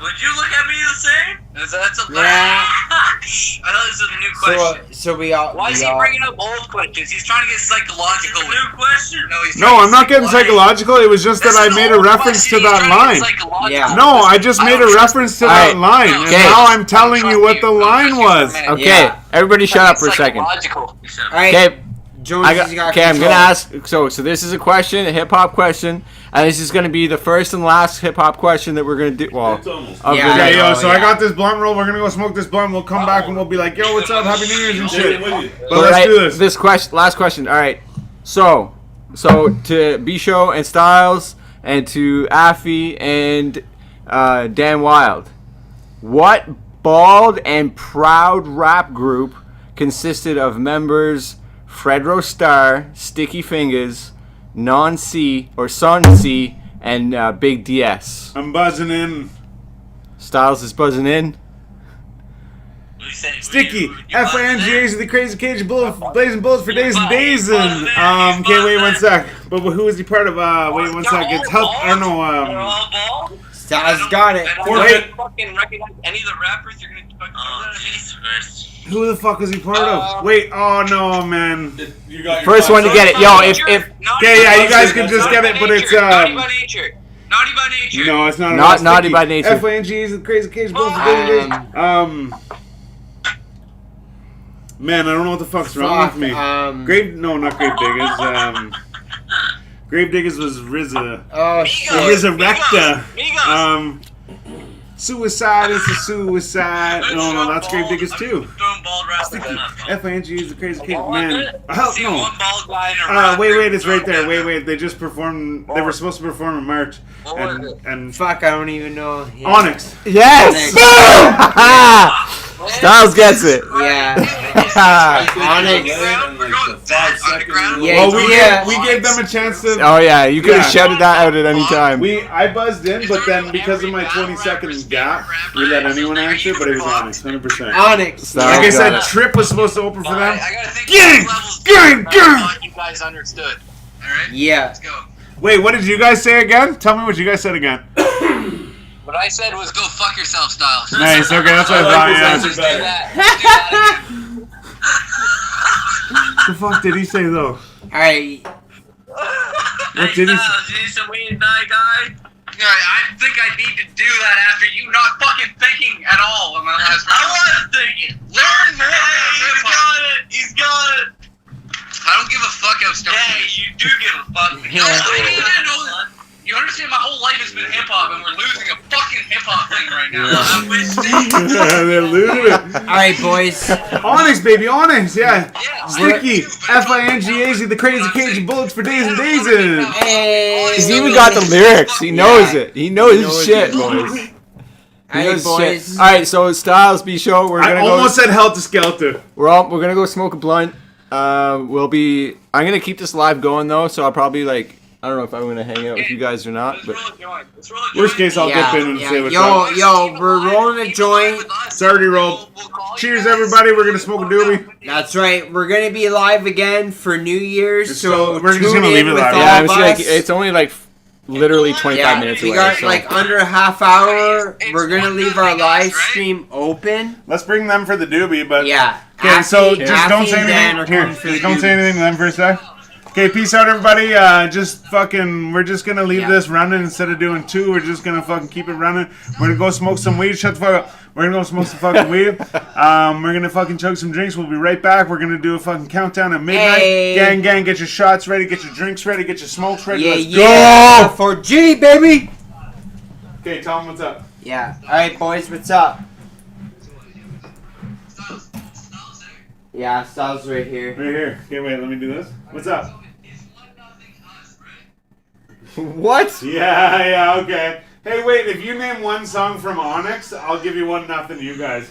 Would you look at me the same? That's a Yeah. I thought this was a new question. So we all. Why is we he all- bringing up old questions? He's trying to get psychological. It's a new question. No, he's No, trying to I'm not getting psychological. psychological. It was just that This I is made an a old reference to question. He's that trying to line. get psychological. Yeah. No, I just I made don't a trust reference to you. that Alright. line. No, And okay. now I'm telling Trust you what the I line trust you for a was. minute. Okay, Yeah. everybody shut up for a second. Psychological. Alright, Okay, Jones, okay, I'm gonna ask. So this is a question, a hip hop question, and this is gonna be the first and last hip hop question that we're gonna do. Well, It's almost. of Yeah. the Okay, day. yo, so I yeah. got this blunt roll. We're gonna go smoke this blunt. We'll come back and we'll be like, yo, what's up? Happy New Year's and shit. But let's Alright, do this. question, last question. All right. So to B-Show and Styles and to Affy and Dan Wild, what bald and proud rap group consisted of members Fredro Starr, Sticky Fingers, Non C or Son C, and Big DS? I'm buzzing in. Styles is buzzing in. We said- Sticky, you buzzed in? FNGA's the crazy cage, blazing bullets for days and days. buzzed And in, okay, wait you one buzzed sec. But who is he part of? Wait one sec. It's health. I don't They're know. all bald? Styles got it. I don't Wait. Fucking recognize any of the rappers you're gonna fucking Oh, Jesus Christ. Who the fuck is he part of? Wait. Oh no, man. You got your First one to get it. Yo, if Okay, yeah, you guys can just get it, but it's Naughty by nature. Naughty by nature. no, it's not. Not Sticky. Naughty by Nature. FNGA's the crazy cage, bullets for days and days. Man, I don't know what the fuck's wrong with me. Grave Diggers. Grave Diggers was RZA. Oh shit. Resurrecta. Migos. Suicide is a suicide. No, that's Grave Diggers too. Throwing bald rappers Sticky. in that phone. FNG is the crazy cage, Bald man. rappers? Hell See no. one bald guy in a rap Wait, group it's right there. throwing Wait. They just performed. They were supposed to perform in March. What was it? And Fuck, I don't even know. Yeah. Onyx. Yes! Styles gets it. Yeah. Onyx. And like the 5 second. Yeah, Well, we gave them a chance to. Oh yeah, you could have Yeah. shouted that out at any time. I buzzed in, but then because of my 20-second gap, we let anyone answer, but it was Onyx, 100%. Onyx. Like I said, Got it. Trip was supposed to open for them. I gotta think Gang! levels. Gang! Gang! Thought you guys understood. Alright? Yeah. Let's go. Wait, what did you guys say again? Tell me what you guys said again. What I said was go fuck yourself style. Nice, okay, that's what I thought, yeah. Let's do that. Let's do that again. What the fuck did he say, though? Alright. What did he say? You need some weed, night guy? I think I need to do that after you not fucking thinking at all on my last round. I was thinking. Learn more. He's got it. He's got it. I don't give a fuck how stupid. Hey, you do give a fuck. You didn't know that. You understand? My whole life has been hip hop, and we're losing a fucking hip hop thing right now. I wish they They looted it. Alright, boys. Onyx, baby, Onyx, yeah. Yeah. Sticky, F-I-N-G-A-Z, the crazy Cajun bullets for days and days. Hey. He's even got the lyrics. He knows it. He knows his shit, it. boys. He Alright, knows boys. shit. All right, so Styles B show. We're I gonna almost go. said Helter Skelter. We're gonna go smoke a blunt. We'll be. I'm gonna keep this live going though, so I'll probably like. I don't know if I'm gonna hang out with you guys or not, Let's but roll a joint. Let's roll a joint. Worst case, I'll Yeah, dip in and yeah. say what's Yo, up. yo, we're rolling a joint. It's already rolled. Cheers, everybody. We're gonna smoke a doobie. That's right. We're gonna be live again for New Year's, so we're just tune gonna in leave it with live. all yeah, of like us. it's only like literally 25 Yeah, minutes we away. got so. like under a half hour. We're gonna leave our live stream open. Let's bring them for the doobie, but Yeah. Okay, so Affy- just don't Affy say and Dan are anything. Here, coming for the just don't say dude. anything to them for a sec. Okay, peace out, everybody. Just fucking, we're just gonna leave Yeah. this running instead of doing 2. We're just gonna fucking keep it running. We're gonna go smoke some weed. Shut the fuck up. We're gonna go smoke some fucking weed. We're gonna fucking chug some drinks. We'll be right back. We're gonna do a fucking countdown at midnight. Hey. Gang, gang, get your shots ready, get your drinks ready, get your smokes ready. Yeah, Let's yeah. go. 4G, baby. Okay, tell them what's up. Yeah. All right, boys. What's up? Yeah, Styles right here. Right here. Okay, wait. Let me do this. What's up? What? Yeah, okay. Hey, wait. If you name one song from Onyx, I'll give you 1-0 to you guys.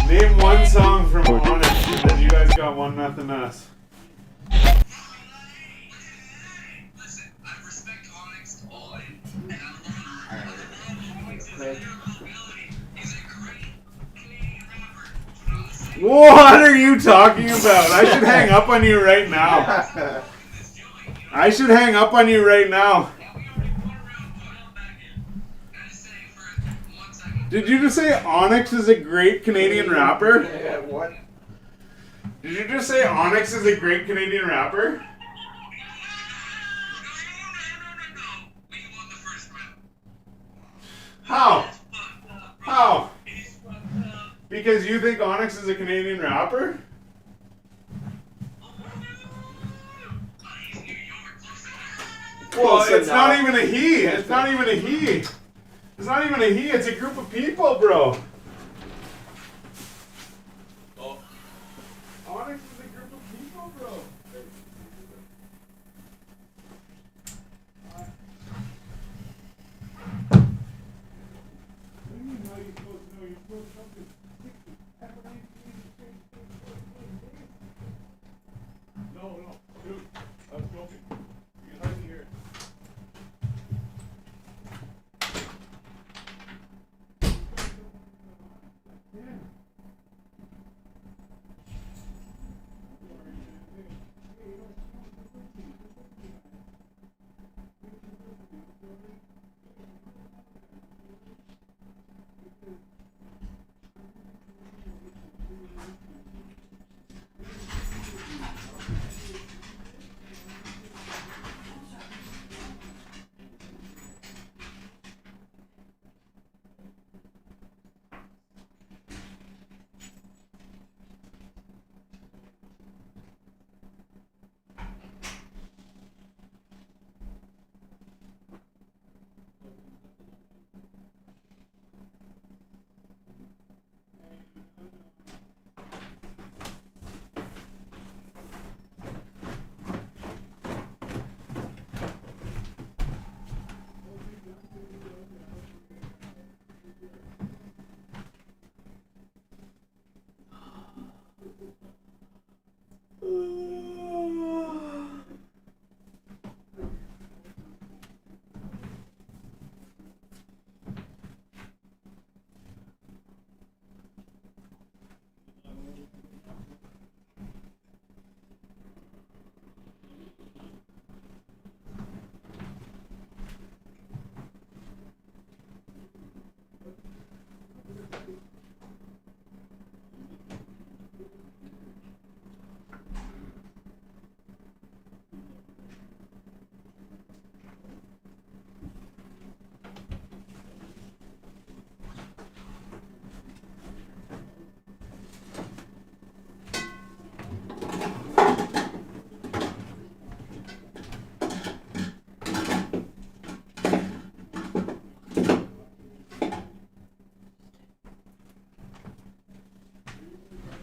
Name one song from Onyx, and then you guys got 1-0 us. Listen, I respect Onyx all in. He's a great Canadian rapper. What are you talking about? I should hang up on you right now. I should hang up on you right now. Did you just say Onyx is a great Canadian rapper? Yeah, what? Did you just say Onyx is a great Canadian rapper? How? How? Because you think Onyx is a Canadian rapper? Well, it's not even a he. It's not even a he. It's not even a he. It's a group of people, bro. Onyx is a group of people, bro. No, dude, I was joking. You can hardly hear it.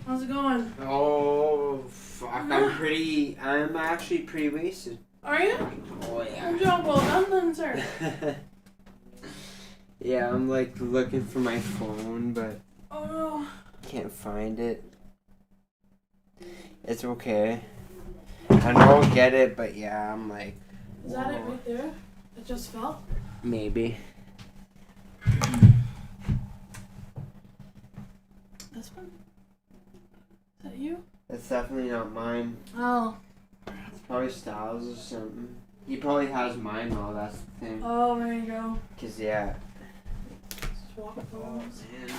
How's it going? Oh, fuck. I'm actually pretty wasted. Are you? Oh, yeah. Good job, well done then, sir. Yeah, I'm like looking for my phone, but Oh no. can't find it. It's okay. I know I'll get it, but yeah, I'm like, Is that it right there? It just fell? maybe. This one? Is that you? That's definitely not mine. Oh. It's probably Styles or something. He probably has mine though, that's the thing. Oh, there you go. Cause yeah. Swap phones. Man.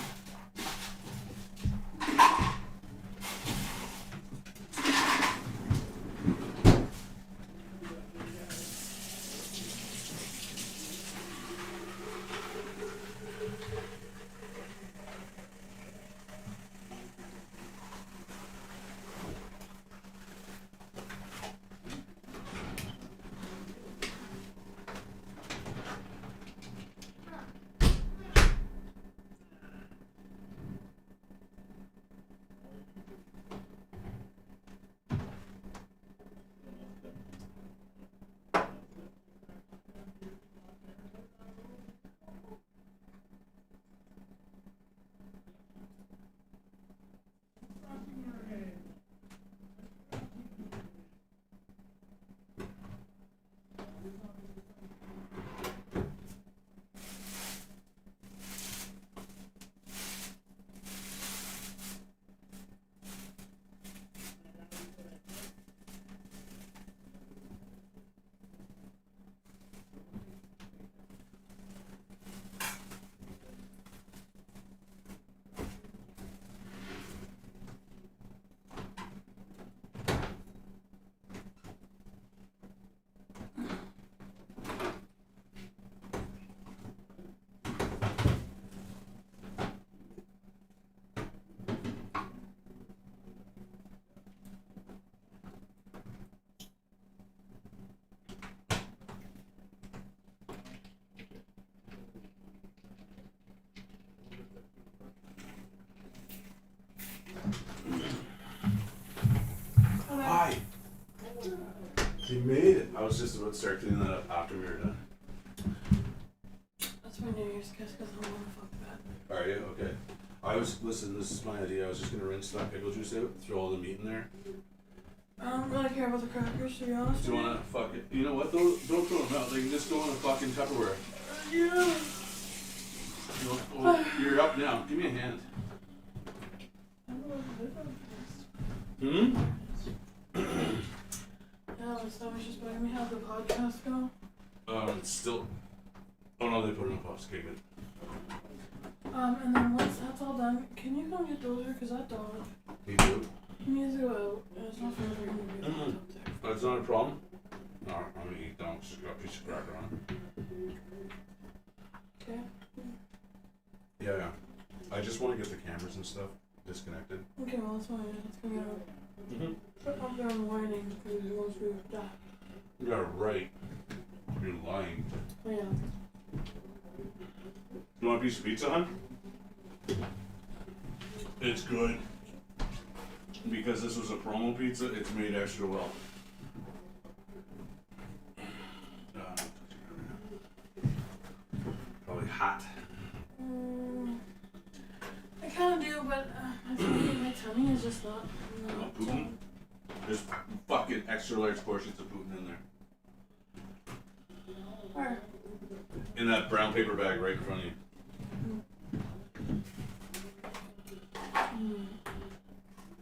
Hi. You made it. I was just about to start cleaning that up after we were done. That's my New Year's kiss because I want to fuck that. Are you? Okay. Listen, this is my idea. I was just going to rinse that pickle juice out, throw all the meat in there. I don't really care about the crackers, to be honest. Do you want to fuck it? You know what? Don't throw them out. They can just go in a fucking Tupperware. Yeah. You're up now. Give me a hand. I don't know what to do first. Yeah, my stomach's just bugging me. How'd the podcast go? It's still. Oh no, they put it on pause. Okay, good. And then once that's all done, can you come get Dozer? Because that dog, You do? he needs to go out. And it's not fair for him to be left out there. That's not a problem. No, I'm gonna eat down. Just got a piece of cracker on. Okay. Yeah. I just want to get the cameras and stuff disconnected. Okay, well, that's fine. Let's go get out. Mm-hmm. I'm done whining because he wants to die. You're right. You're lying. Oh, yeah. You want a piece of pizza, hon? It's good. Because this was a promo pizza, it's made extra well. Probably hot. I kind of do, but I think my tummy is just not. Poutine? There's fucking extra large portions of Poutine in there. Where? In that brown paper bag right in front of you.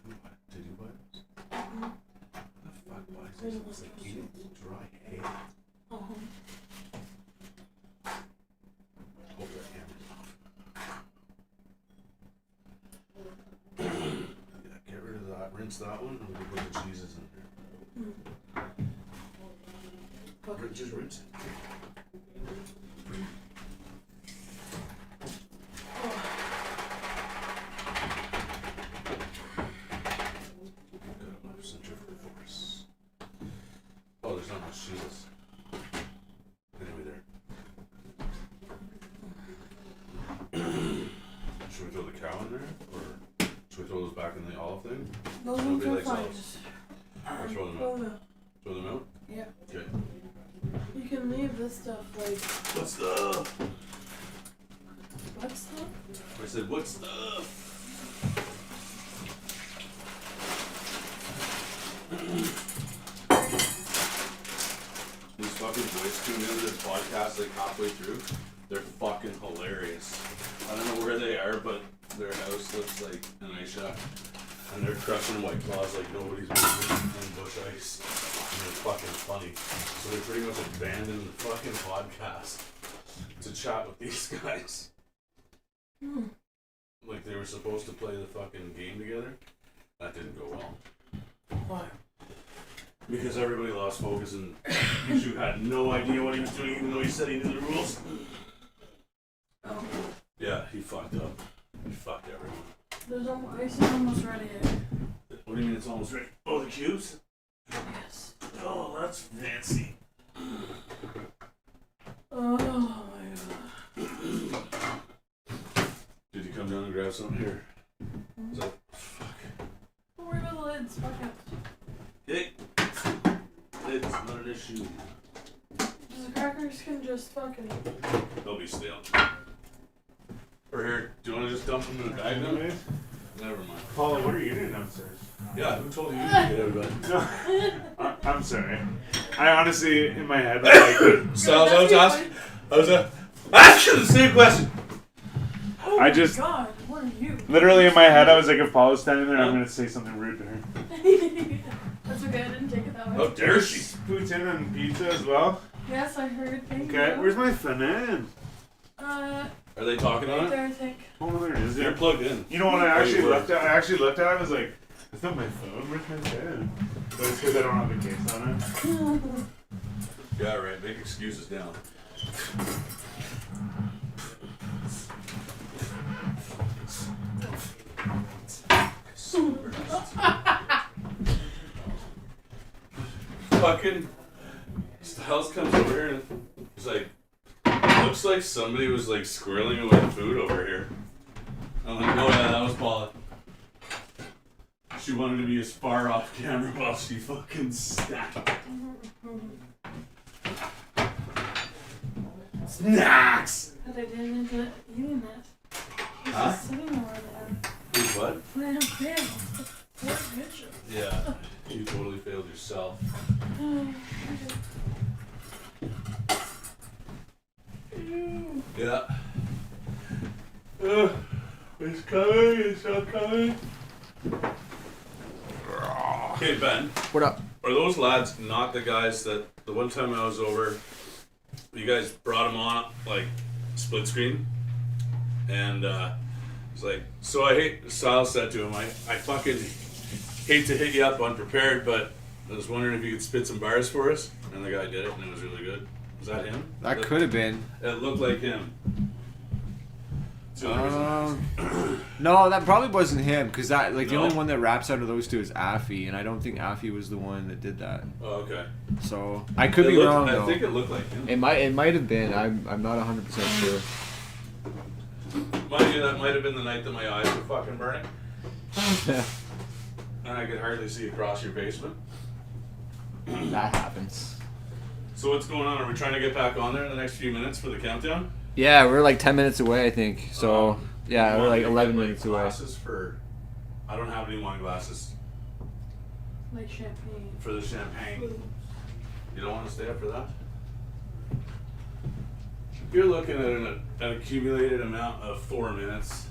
What? Did you buy this? What the fuck? Why is this? It's like eating dry hay. Hope that camera's off. Yeah, get rid of that. Rinse that one, and we can put the cheeses in there. Just rinse it. Oh, there's not much cheese. Anyway, there. Should we throw the cow in there, or should Should we throw those back in the olive thing? Those Nobody ones are likes fine. olives. Just Or throw them throw out. them out. Throw them out? Yeah. Okay. You can leave this stuff like. What stuff? What stuff? I said, what stuff? These fucking boys tune into this podcast like halfway through. They're fucking hilarious. I don't know where they are, but their house looks like an ice shack. And they're crushing White Claws like nobody's moving in bush ice. And they're fucking funny. So they pretty much abandoned the fucking podcast to chat with these guys. Like they were supposed to play the fucking game together. That didn't go well. Why? Because everybody lost focus and Yushu had no idea what he was doing even though he said he knew the rules. Oh. Yeah, he fucked up. He fucked everyone. There's ice is almost ready. What do you mean it's almost ready? Oh, the cubes? Yes. Oh, that's fancy. Oh my god. Did you come down and grab something here? Is that... Fuck. Don't worry about the lids. Fuck it. Hey! It's not an issue. The crackers can just fucking. They'll be stale. Or here, do you want to just dump them in a bag now? Never mind. Paula, what are you doing downstairs? Yeah, who told you to get everybody? No, I'm sorry. I honestly, in my head, like, Styles, I was asking the same question. Oh I my just- God, what are you? literally in my head, I was like, if Paula's standing there, I'm gonna say something rude to her. That's okay, I didn't take it that way. How dare she? Poutine and pizza as well. Yes, I heard. Thank you. Okay, where's my phone? Are they talking Right on it? there, I think. Oh, there it is. You're There. plugged in. You know what? I Oh, actually you were. looked at. I actually looked at it. I was like, "That's not my phone. Where's my phone?" But it's because I don't have the case on it. Yeah, right. Make excuses now. Fucking Styles comes over here and he's like, looks like somebody was like squirreling away food over here. I'm like, oh yeah, that was Paula. She wanted to be as far off camera while she fucking snapped. Snacks! But I didn't end up eating it. It's Huh? just sitting over there. Who's what? I have failed. Poor picture. Yeah, you totally failed yourself. Yeah. It's coming, it's not coming. Okay, Ben. What up? Are those lads not the guys that the one time I was over, you guys brought them on like split screen, and it's like, so I hate. Styles said to him, I fucking hate to hit you up unprepared, but I was wondering if you could spit some bars for us, and the guy did it, and it was really good. Was that him? That could have been. It looked like him. It's the only reason. No, that probably wasn't him, because that the No? only one that raps out of those two is Affy, and I don't think Affy was the one that did that. Oh, okay. So I could It be looked- wrong I though. think it looked like him. It might have been. I'm not 100% sure. Mind you, that might have been the night that my eyes were fucking burning, and I could hardly see across your basement. That happens. So what's going on? Are we trying to get back on there in the next few minutes for the countdown? Yeah, we're like 10 minutes away, I think. So yeah, You we're want like me to 11 get, minutes away. Glasses for? I don't have any wine glasses Like champagne. for the champagne. You don't want to stay up for that? You're looking at an accumulated amount of 4 minutes.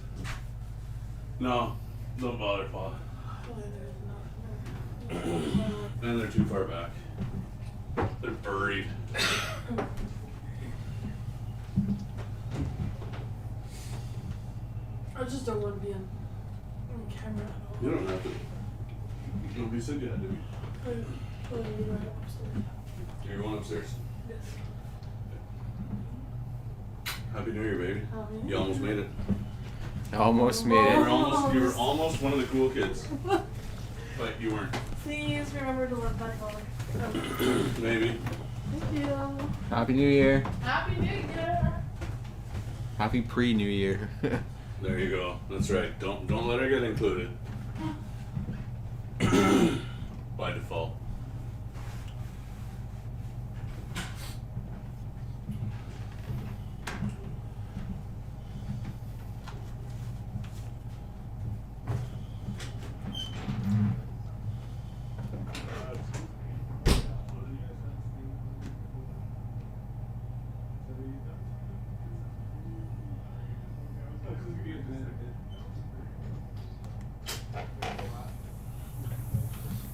No, don't bother, Paul. And they're too far back. They're buried. I just don't want to be on camera at all. You don't have to. Nobody said you had to be. I'll be right upstairs. You're going upstairs. Yes. Happy New Year, baby. Happy You almost made it. Almost made You it. were almost one of the cool kids. But you weren't. Please remember to let that go. Maybe. Thank you. Happy New Year. Happy New Year. Happy pre-New Year. There you go. That's right. Don't let her get included. By default.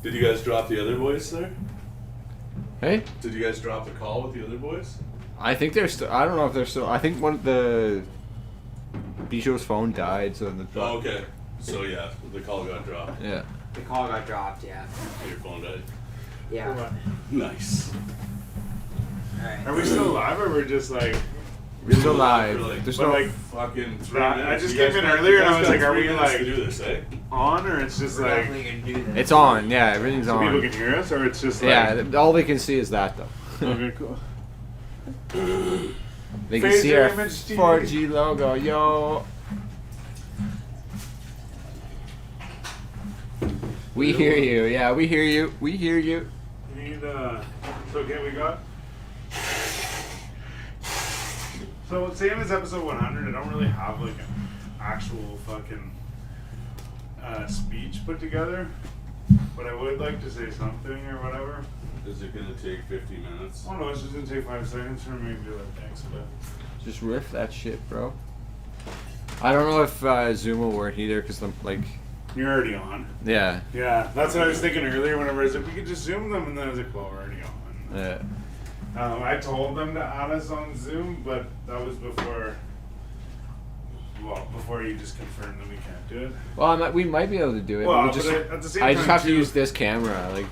Did you guys drop the other boys there? Hey? Did you guys drop the call with the other boys? I think they're still. I don't know if they're still. I think one of the Bijou's phone died, so the. Oh, okay. So yeah, the call got dropped. Yeah. The call got dropped, yeah. Your phone died. Yeah. Nice. Alright. Are we still live or we're just like? We're still live. Like, There's but no. like fucking 3 I minutes. just You guys came in got- earlier you and I guys was got like, are 3 we minutes like to do this, eh? on or it's just We're like definitely gonna do this. It's on. Yeah, everything's so people on. can hear us or it's just like Yeah, all they can see is that though. okay, cool. They can Phase see our image TV. 4G logo, yo. We hear you. Yeah, we hear you. We hear you. You need so okay, we got. So same as episode 100, I don't really have like an actual fucking speech put together, but I would like to say something or whatever. Is it gonna take 50 minutes? Oh no, it's just gonna take 5 seconds for me to do that. Thanks, but Just riff that shit, bro. I don't know if Zoom will work either, because like, you're already on. yeah, Yeah, that's what I was thinking earlier. Whenever I was like, we could just Zoom them, and then I was like, well, we're already on. yeah. I told them to add us on Zoom, but that was before. Well, before you just confirmed that we can't do it. Well, we might be able to do it. Well, but we just, but at the same I time, just have to too- use this camera. Like,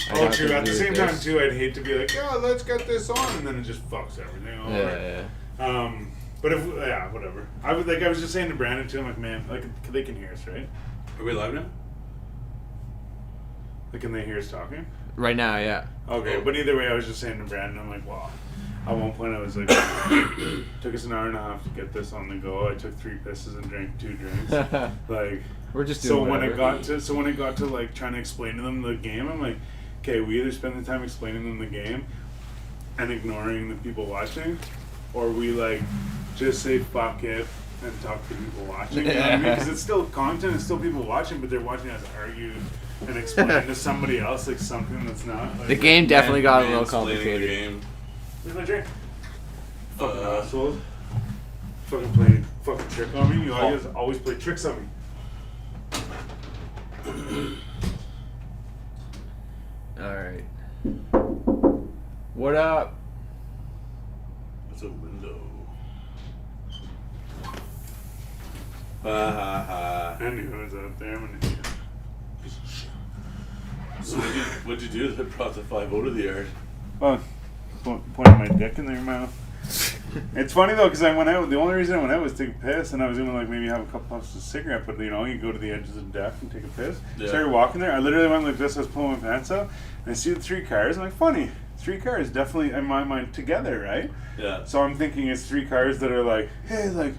I'd Oh, have true. to At the do same it time, this. too, I'd hate to be like, yeah, let's get this on, and then it just fucks everything over. Yeah. But if whatever. I was just saying to Brandon too. I'm like, man, like they can hear us, right? Are we live now? Like, can they hear us talking? Right now, yeah. Okay, but either way, I was just saying to Brandon, I'm like, wow. At one point, I was like, took us an hour and a half to get this on the go. I took 3 pisses and drank 2 drinks. Like, We're just so doing when it whatever. got to like trying to explain to them the game, I'm like, okay, we either spend the time explaining them the game and ignoring the people watching, or we like just say fuck it and talk to people watching. You know what I mean? Because it's still content, it's still people watching, but they're watching us argue and explain to somebody else like something that's not. Like, The game definitely got a little Mansplaining the complicated. game. Where's my drink? Fucking assholes. Fucking trick on me. You always play tricks on me. Alright. What up? It's a window. Ha ha ha. I knew it was out there. I'm an idiot. So what'd you do that brought the 5-0 to the yard? Oh, pointing my dick in their mouth. It's funny though, because I went out. The only reason I went out was to take a piss, and I was gonna like maybe have a couple puffs of cigarette. But you know, you go to the edge of the deck and take a piss. Yeah. Started walking there. I literally went like this. I was pulling my pants up, and I see the 3 cars. I'm like, funny. 3 cars, definitely in my mind together, right? Yeah. So I'm thinking it's 3 cars that are like, hey, like,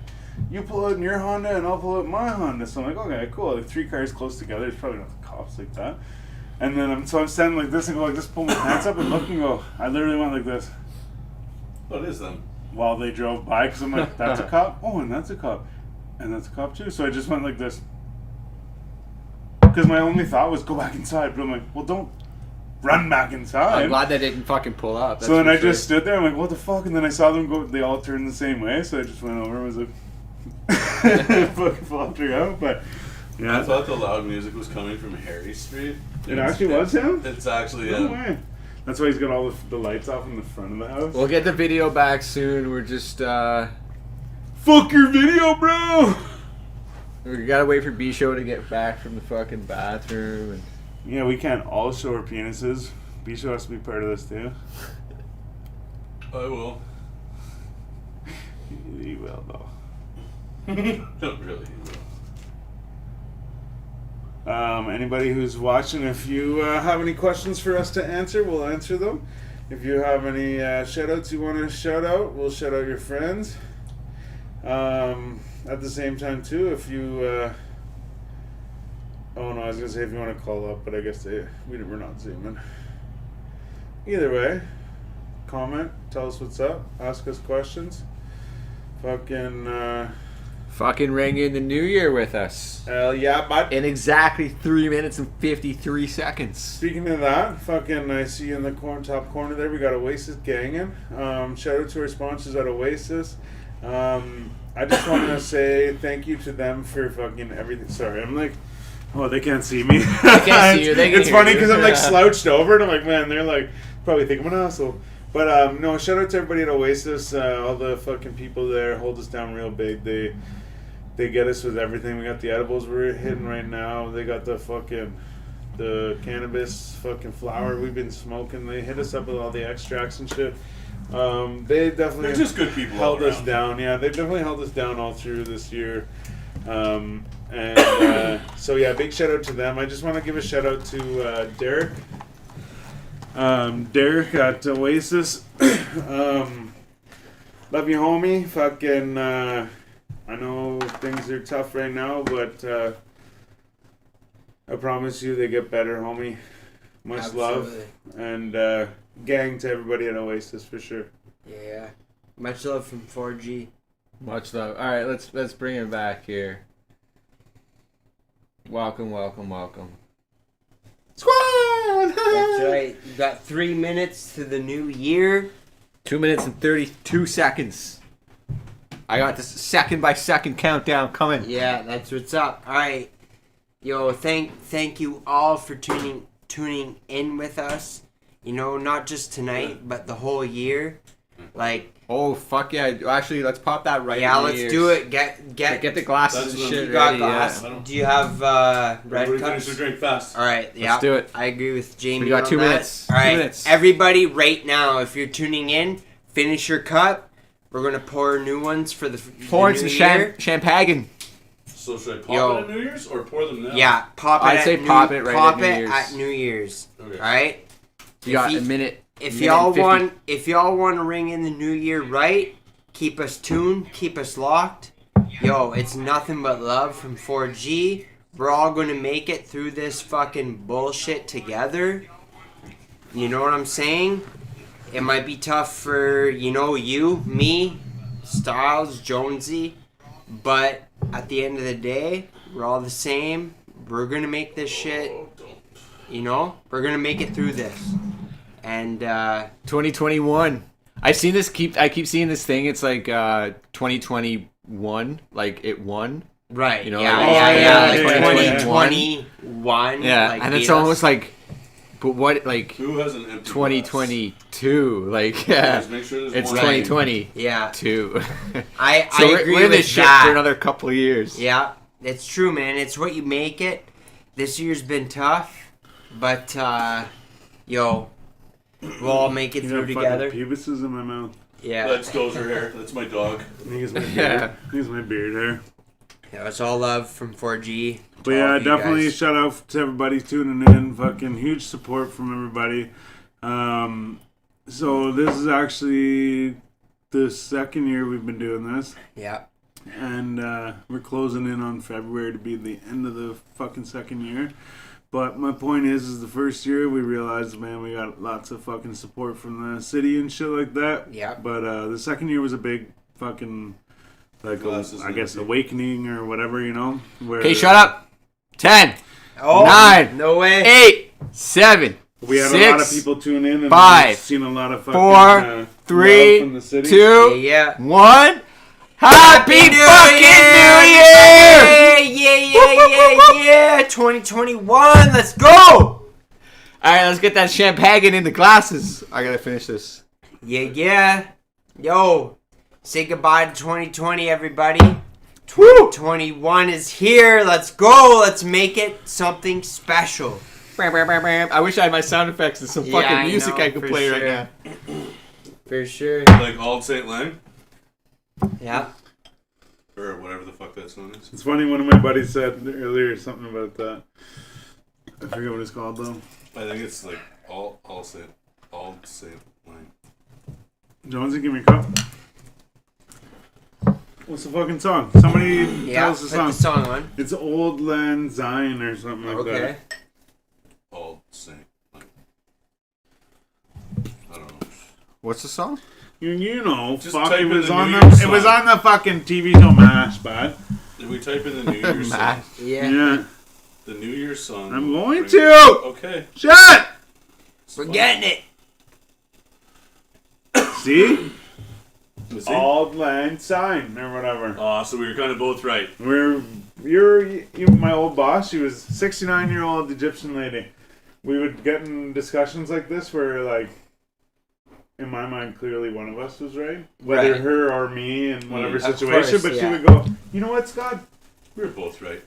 you pull out in your Honda and I'll pull out my Honda. So I'm like, okay, cool. Like 3 cars close together. It's probably not the cops like that. And then I'm standing like this and go like this, pull my pants up and look and go. I literally went like this What is them? while they drove by because I'm like, that's a cop. Oh, and that's a cop, and that's a cop too. So I just went like this because my only thought was go back inside. But I'm like, well, don't run back inside. I'm glad they didn't fucking pull up. So then for I sure. just stood there. I'm like, what the fuck? And then I saw them go. They all turned the same way. So I just went over and was like, fucking flopped her out. But I yeah, thought the loud music was coming from Harry Street. it actually was him. It's actually No him. way. That's why he's got all the lights off in the front of the house. We'll get the video back soon. We're just Fuck your video, bro. we gotta wait for B Show to get back from the fucking bathroom and Yeah, we can't all show our penises. Bisho has to be part of this too. I will. He will though. Not really. Anybody who's watching, if you have any questions for us to answer, we'll answer them. If you have any shout outs you want to shout out, we'll shout out your friends. at the same time too, if you oh no, I was gonna say if you want to call up, but I guess we're not zooming. Either way, comment, tell us what's up, ask us questions. Fucking ring in the new year with us. Hell yeah, bud. In exactly 3 minutes and 53 seconds. Speaking of that, I see in the top corner there, we got Oasis ganging. Shout out to our sponsors at Oasis. I just want to say thank you to them for fucking everything. Sorry, I'm like, oh, they can't see me. They can't see you. They can It's hear funny you. because I'm like slouched over, and I'm like, man, they're like probably think I'm an asshole. But no, shout out to everybody at Oasis. All the fucking people there hold us down real big. They get us with everything. We got the edibles we're hitting right now. They got the cannabis fucking flower we've been smoking. They hit us up with all the extracts and shit. They definitely They're just good people held all us around. down. Yeah, they definitely held us down all through this year. So yeah, big shout out to them. I just want to give a shout out to Derek. Derek at Oasis. Love you, homie. Fucking I know things are tough right now, but I promise you they get better, homie. Much Absolutely. love. And gang to everybody at Oasis for sure. Yeah. Much love from 4G. Much love. All right, let's bring it back here. Welcome. Squad! That's right. You got 3 minutes to the new year. 2 minutes and 32 seconds. I got this second by second countdown coming. Yeah, that's what's up. All right. Yo, thank you all for tuning in with us. You know, not just tonight, but the whole year. Like, Oh fuck yeah! Actually, let's pop that right. yeah, in the let's ears. do it. Get the glasses That's and what shit you got ready. glass. Yeah. Do you have red Everybody cups? finish their drink fast. All right, yeah. do it. I agree with Jamie. We got on 2 that. minutes. All 2 right, minutes. everybody, right now, if you're tuning in, finish your cup. We're gonna pour new ones for the Pouring new some year. champagne. So should I pop Yo. it at New Year's or pour them now? Yeah, pop it. I'd at say New, pop it right pop at New it Year's. at New Year's. Okay. All right. You got a minute. If minute y'all and 50. if y'all want to ring in the new year right, keep us tuned, keep us locked. Yo, it's nothing but love from 4G. We're all gonna make it through this fucking bullshit together. You know what I'm saying? It might be tough for, you, me, Styles, Jonesy, but at the end of the day, we're all the same. We're gonna make this shit, we're gonna make it through this. And 2021. I keep seeing this thing. It's like 2021. Like it won. right, You know, yeah, like- like yeah, 2021. Yeah, like, and it's beat us. almost like, but what like Who has an empty 2022? Like yeah, Guys, make sure there's it's one. 2022. Yeah, So I we're agree in with this shit that. for another couple of years. Yeah, it's true, man. It's what you make it. This year's been tough, but we'll all make it You through know, together. fucking pubises in my mouth. Yeah, That's Dozer hair. That's my dog. I think it's my beard. Yeah. I think it's my beard hair. yeah, it's all love from 4G. But to all yeah, of you definitely guys. shout out to everybody tuning in. Fucking huge support from everybody. So this is actually the second year we've been doing this. Yeah, And we're closing in on February to be the end of the fucking second year. But my point is the first year we realized, man, we got lots of fucking support from the city and shit like that. Yeah. But the second year was a big fucking, Glasses I guess, empty. awakening or whatever, Where, Okay, shut up. 10, Oh, 9, no way. 8, 7, We had 6, a lot of people tune in and 5, we've seen a lot of fucking 4, love 3, from the city. 2, Yeah. 1. Happy fucking New Year! Yeah. 2021. Let's go. All right, let's get that champagne in the glasses. I gotta finish this. Yeah. Yo, say goodbye to 2020, everybody. 2021 is here. Let's go. Let's make it something special. I wish I had my sound effects and some Yeah, fucking I music know, I could for play sure. right now. For sure. Like Old St. Lang? Yeah. Or whatever the fuck that song is. It's funny, one of my buddies said earlier something about that. I forget what it's called though. I think it's like All St. Lang. Jonesy, give me a cup. What's the fucking song? Somebody Yeah, tell us the put song. the song on. It's Old Land Zion or something like Okay. that. All the same. Like, I don't know. What's the song? You know, Just fuck, type it in was the on New the Year's it was song. on the fucking TV show MASH, bud. If we type in the New Year's song, Yeah. Yeah. the New Year's song. I'm going Right. to. Okay. Shut. We're getting it. See? Let's see. Old Land Sign or whatever. So we were kind of both right. You're my old boss. She was 69-year-old Egyptian lady. We would get in discussions like this where, like, in my mind, clearly one of us was right, whether Right. her or me in whatever Of situation. course, But she yeah. would go, "You know what, Scott? We were both right.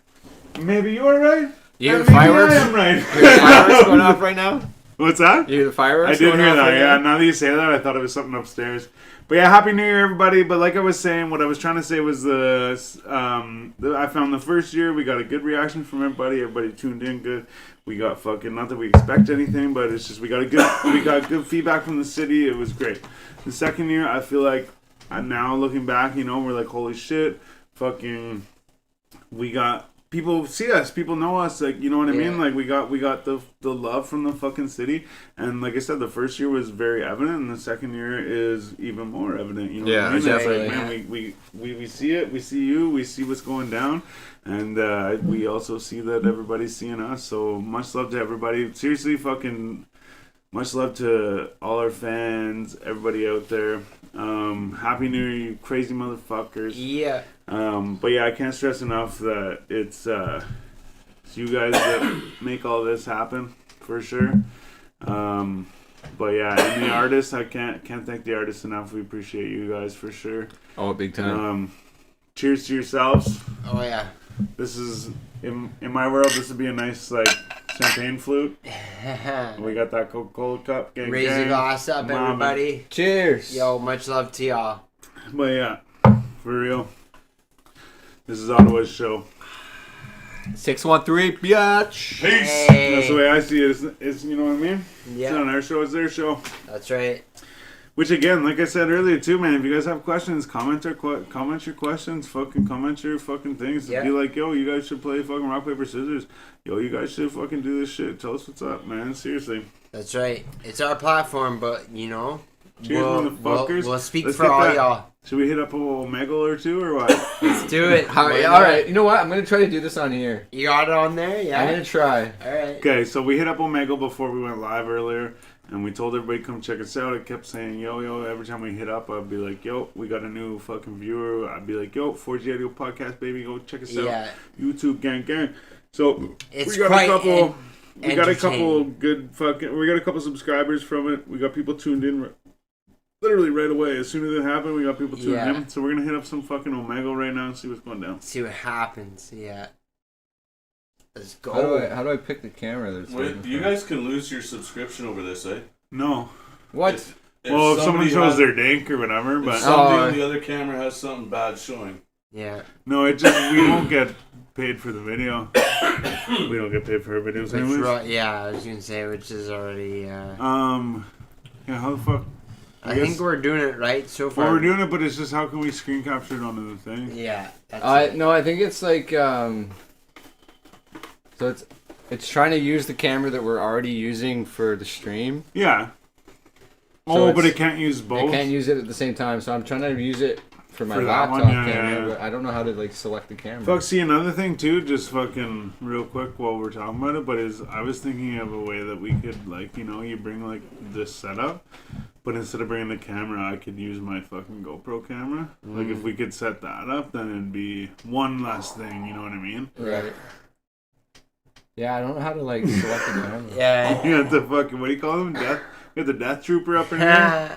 Maybe you are right. You hear and the maybe fireworks? I am right." You hear the fireworks going off right now? What's that? You hear the fireworks? I did going hear off that. right Yeah. now? Now that you say that, I thought it was something upstairs. But yeah, Happy New Year, everybody. But like I was saying, what I was trying to say was I found the first year we got a good reaction from everybody. Everybody tuned in good. We got fucking, not that we expect anything, but it's just we got good feedback from the city. It was great. The second year, I feel like now looking back, we're like, holy shit, fucking, we got. People see us, people know us, like, you know what I mean? Like, we got the love from the fucking city, and like I said, the first year was very evident, and the second year is even more evident. You know what I mean? definitely. It's like, man, we see it, we see you, we see what's going down, and we also see that everybody's seeing us. So much love to everybody. Seriously, fucking much love to all our fans, everybody out there. Happy New Year, you crazy motherfuckers. Yeah. But yeah, I can't stress enough that it's you guys that make all this happen for sure. But yeah, and the artists, I can't thank the artists enough. We appreciate you guys for sure. Oh, big time. Cheers to yourselves. Oh yeah. This is in my world. This would be a nice like champagne flute. We got that Coca-Cola cup. Gang, Raise gang. the glass up, Mama. everybody. Cheers. Yo, much love to y'all. But yeah, for real. This is Ottawa's show. 613, biatch. Peace. That's the way I see it. It's you know what I mean? It's Yeah, not our show, it's their show. that's right. Which again, like I said earlier too, man, if you guys have questions, comment your questions, fucking comment your fucking things. Yeah. Be like, yo, you guys should play fucking rock, paper, scissors. Yo, you guys should fucking do this shit. Tell us what's up, man. Seriously. That's right. It's our platform, but Cheers, motherfuckers. we'll speak Let's for get all that. y'all. Should we hit up a Omegle or two or what? Let's do it. All Why right. not? You know what? I'm going to try to do this on here. You got it on there? I'm Yeah. going to try. All right. Okay, so we hit up Omegle before we went live earlier, and we told everybody come check us out. I kept saying, yo, every time we hit up, I'd be like, yo, we got a new fucking viewer. I'd be like, yo, 4G Audio Podcast, baby, go check us out. Yeah. YouTube, gang. So It's we got quite a couple. We got a couple entertaining. good fucking. We got a couple subscribers from it. We got people tuned in. Literally right away. As soon as it happened, we got people tuned Yeah. in. So we're gonna hit up some fucking Omegle right now and see what's going down. See what happens. Yeah. Let's go. How do I pick the camera? That's Wait, you guys can lose your subscription over this, eh? No. What? If Well, if someone somebody shows has- their dank or whatever, If but somebody Oh. on the other camera has something bad showing. Yeah. no, it just we won't get paid for the video. We don't get paid for our videos Which anyways. yeah, I was gonna say, which is already. Yeah, how the fuck? I guess- think we're doing it right so far. Well, we're doing it, but it's just how can we screen capture it onto the thing? Yeah. That's it. No, I think it's like so it's trying to use the camera that we're already using for the stream. Yeah. So But it's- it can't use both. I can't use it at the same time, so I'm trying to use it for my For that laptop one, yeah, camera, yeah. but I don't know how to like select the camera. Fuck, see, another thing too, just fucking real quick while we're talking about it, but is I was thinking of a way that we could, like, you bring, like, this setup, but instead of bringing the camera, I could use my fucking GoPro camera. Like, if we could set that up, then it'd be one less thing, you know what I mean? Right. Yeah, I don't know how to like select the camera. Yeah. You got the fucking, what do you call them? You got the Death Trooper up in here?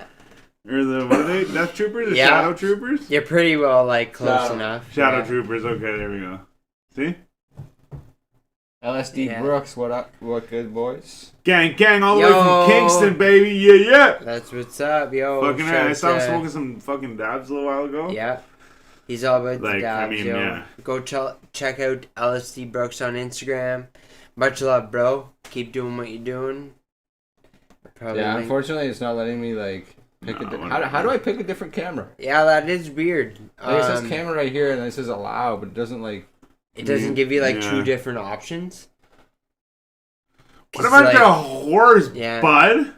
Or the, what are they? Death Troopers? The Yeah. Shadow Troopers? You're pretty well like close Shadow. enough. Shadow yeah. Troopers, okay, there we go. See? LSD Yeah. Brooks, what up? What good voice? Gang, all the way Yo. from Kingston, baby, yeah. That's what's up, yo. Fucking right. Shout I saw him to- smoking some fucking dabs a little while ago. Yeah. He's all about Like, the I dabs, mean, yo. yeah. Go check out LSD Brooks on Instagram. Much love, bro. Keep doing what you're doing. Probably Yeah, link- unfortunately, it's not letting me like How do I pick a different camera? Yeah, that is weird. Like, it says camera right here, and it says allow, but it doesn't like. It doesn't give you like Yeah. 2 different options. What about like, the horse, Yeah. bud?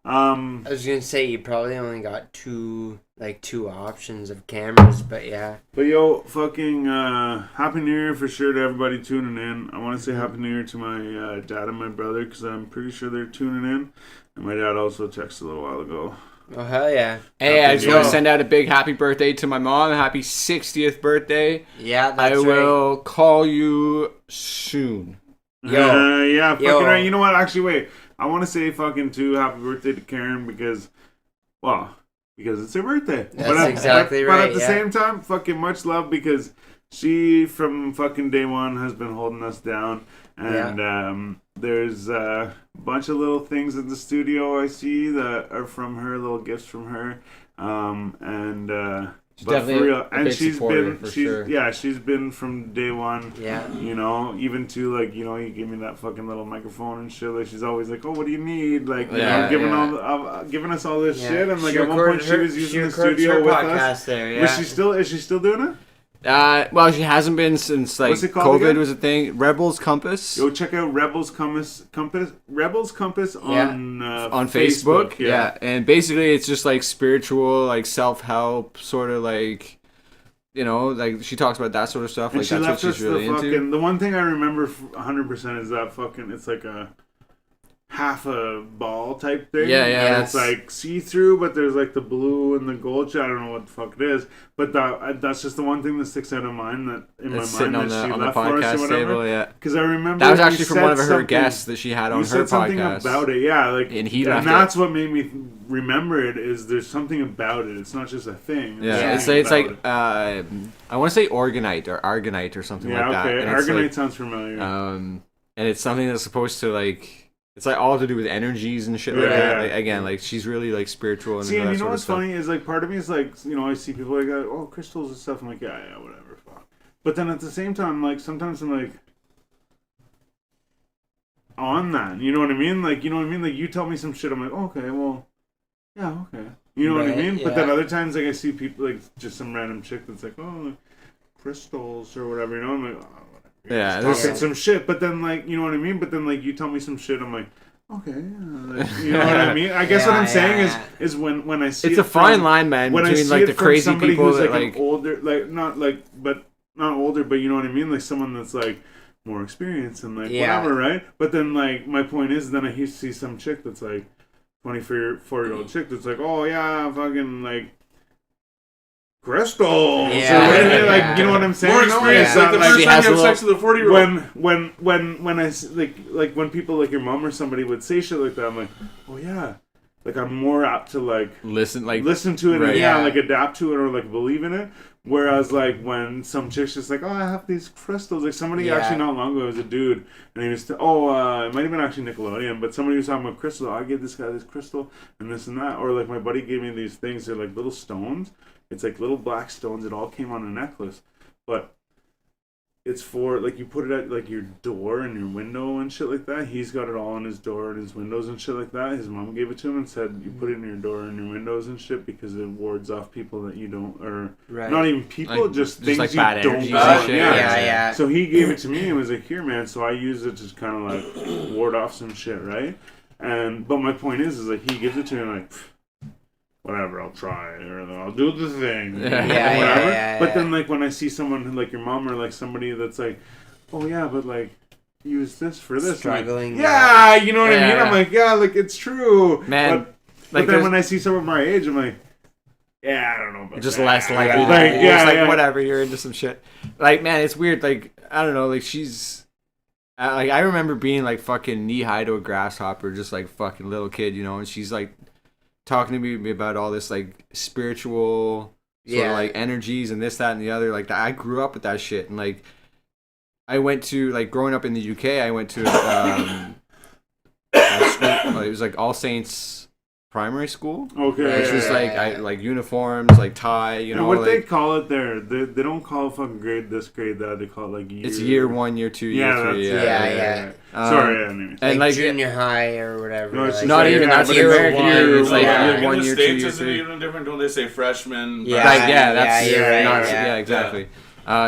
I was gonna say you probably only got 2 options of cameras, but yeah. But yo, fucking Happy New Year for sure to everybody tuning in. I want to say Happy New Year to my dad and my brother because I'm pretty sure they're tuning in. And my dad also texted a little while ago. Oh hell yeah! Hey, I just Yo. want to send out a big happy birthday to my mom. Happy 60th birthday. Yeah, I that's will call you soon. Yo. Yeah, fucking Yo. right. You know what? Actually, wait. I want to say fucking too happy birthday to Karen because it's her birthday. That's exactly But right, at the yeah. same time, fucking much love because she from fucking day one has been holding us down. And there's a bunch of little things in the studio I see that are from her, little gifts from her. She's But definitely for real, a big supporter, for sure. she's been from day one. Yeah. You know, even to like, you know, you give me that fucking little microphone and shit. Like she's always like, oh, what do you need? Like, you know, giving us all this shit. And like at one point she was using the studio with us. There, yeah. Is she still doing it? Well, she hasn't been since like What's it called COVID again? was a thing. Rebels Compass. Yo, check out Rebels Compass on On Facebook. Yeah, and basically it's just like spiritual, like self-help, sort of like, you know, like she talks about that sort of stuff. And Like she that's what left us she's really the fucking. into. The one thing I remember 100% is that fucking. It's like a half a ball type thing. Yeah, yeah, And that's- it's like see through, but there's like the blue and the gold. I don't know what the fuck it is, but that's just the one thing that sticks out of mine that in It's my sitting mind on that the she left for us or podcast whatever. table. Yeah, Because I remember that was you actually from said one of her something- guests that she had on You her said something podcast. about it, yeah, like, And he and left that's what made me remember it. Is there's something about it? It's not just a thing. Yeah, Yeah. it's like about it. I want to say Organite or Argonite or something Yeah, like that. okay. And it's Argonite like, sounds familiar. and it's something that's supposed to like. It's like all to do with energies and shit like Yeah, that. yeah. Like, again, like she's really like spiritual and See, that and you know sort of what's stuff. funny is like part of me is like, you know, I see people like, oh, crystals and stuff. I'm like, yeah, whatever, fuck. But then at the same time, like sometimes I'm like, on that, you know what I mean? Like, you know what I mean? Like you tell me some shit, I'm like, okay, well, yeah, okay, you know what I Right, mean? But then yeah. other times, like I see people like just some random chick that's like, oh, like, crystals or whatever, you know? I'm like, oh, whatever. Yeah, Just there's- talking some shit. But then like, you know what I mean? But then like you tell me some shit, I'm like. Okay, like, you know what I mean. I guess what I'm saying is when I see It's it a fine from- line, man, when I between see like it the from crazy somebody people who's that like like. an older, like not older, but you know what I mean, like someone that's like more experienced and like Yeah. whatever, right? But then like my point is, then I see some chick that's like 24-year-old chick that's like, oh yeah, fucking like crystals, Yeah, or whatever, yeah. like you know what I'm saying? More No, experience. it's Like not the like first she time has you have a sex with a 40-year-old. when I like when people like your mom or somebody would say shit like that, I'm like, oh yeah, like I'm more apt to like Listen to it right. and Yeah. like adapt to it or like believe in it. Whereas like when some chick's just like, oh, I have these crystals, like somebody Yeah. actually not long ago was a dude and he was it might have been actually Nickelodeon, but somebody was talking about crystal. I gave this guy this crystal and this and that, or like my buddy gave me these things. They're like little stones. It's like little black stones. It all came on a necklace, but it's for like you put it at like your door and your window and shit like that. He's got it all on his door and his windows and shit like that. His mom gave it to him and said you put it in your door and your windows and shit because it wards off people that you don't, or Right. not even people, Like, just just things like you bad don't energies want. and shit. Yeah. So he gave it to me and was like, here, man. So I use it to kind of like ward off some shit, right? But my point is like he gives it to me and I'm like, whatever, I'll try it, or I'll do the thing, Yeah. Yeah, whatever. yeah, But yeah. then like when I see someone like your mom or like somebody that's like, oh yeah, but like use this for this, I'm like, Struggling. yeah, you know what I mean? Yeah. I'm like, yeah, like it's true, Man, But like then there's- when I see someone my age, I'm like, yeah, I don't know about You're just that. less likely. Yeah. to Like, you're yeah, just like yeah. whatever. You're into some shit. Like, man, it's weird. Like, I don't know. Like, she's like, I remember being like fucking knee high to a grasshopper, just like fucking little kid, you know. And she's like talking to me about all this like spiritual sort of like energies and this, that, and the other. Like, I grew up with that shit, and like, I went to like growing up in the UK. I went to a school, it was like All Saints primary school. Okay. Which was Yeah. like uniforms, like tie, you And know. what like, they call it there, they don't call it fucking grade this, grade that. They call it like year. it's year 1, year 2, year 3. Yeah. Sorry, anyways. And like like junior high or whatever. No, it's like, just not like, even yeah, that's but in it's American one, year. It's like yeah. year In 1, the year 2, States, year isn't 3. it even different? Don't they say freshman? Yeah. Like that's you're right, not, yeah. exactly.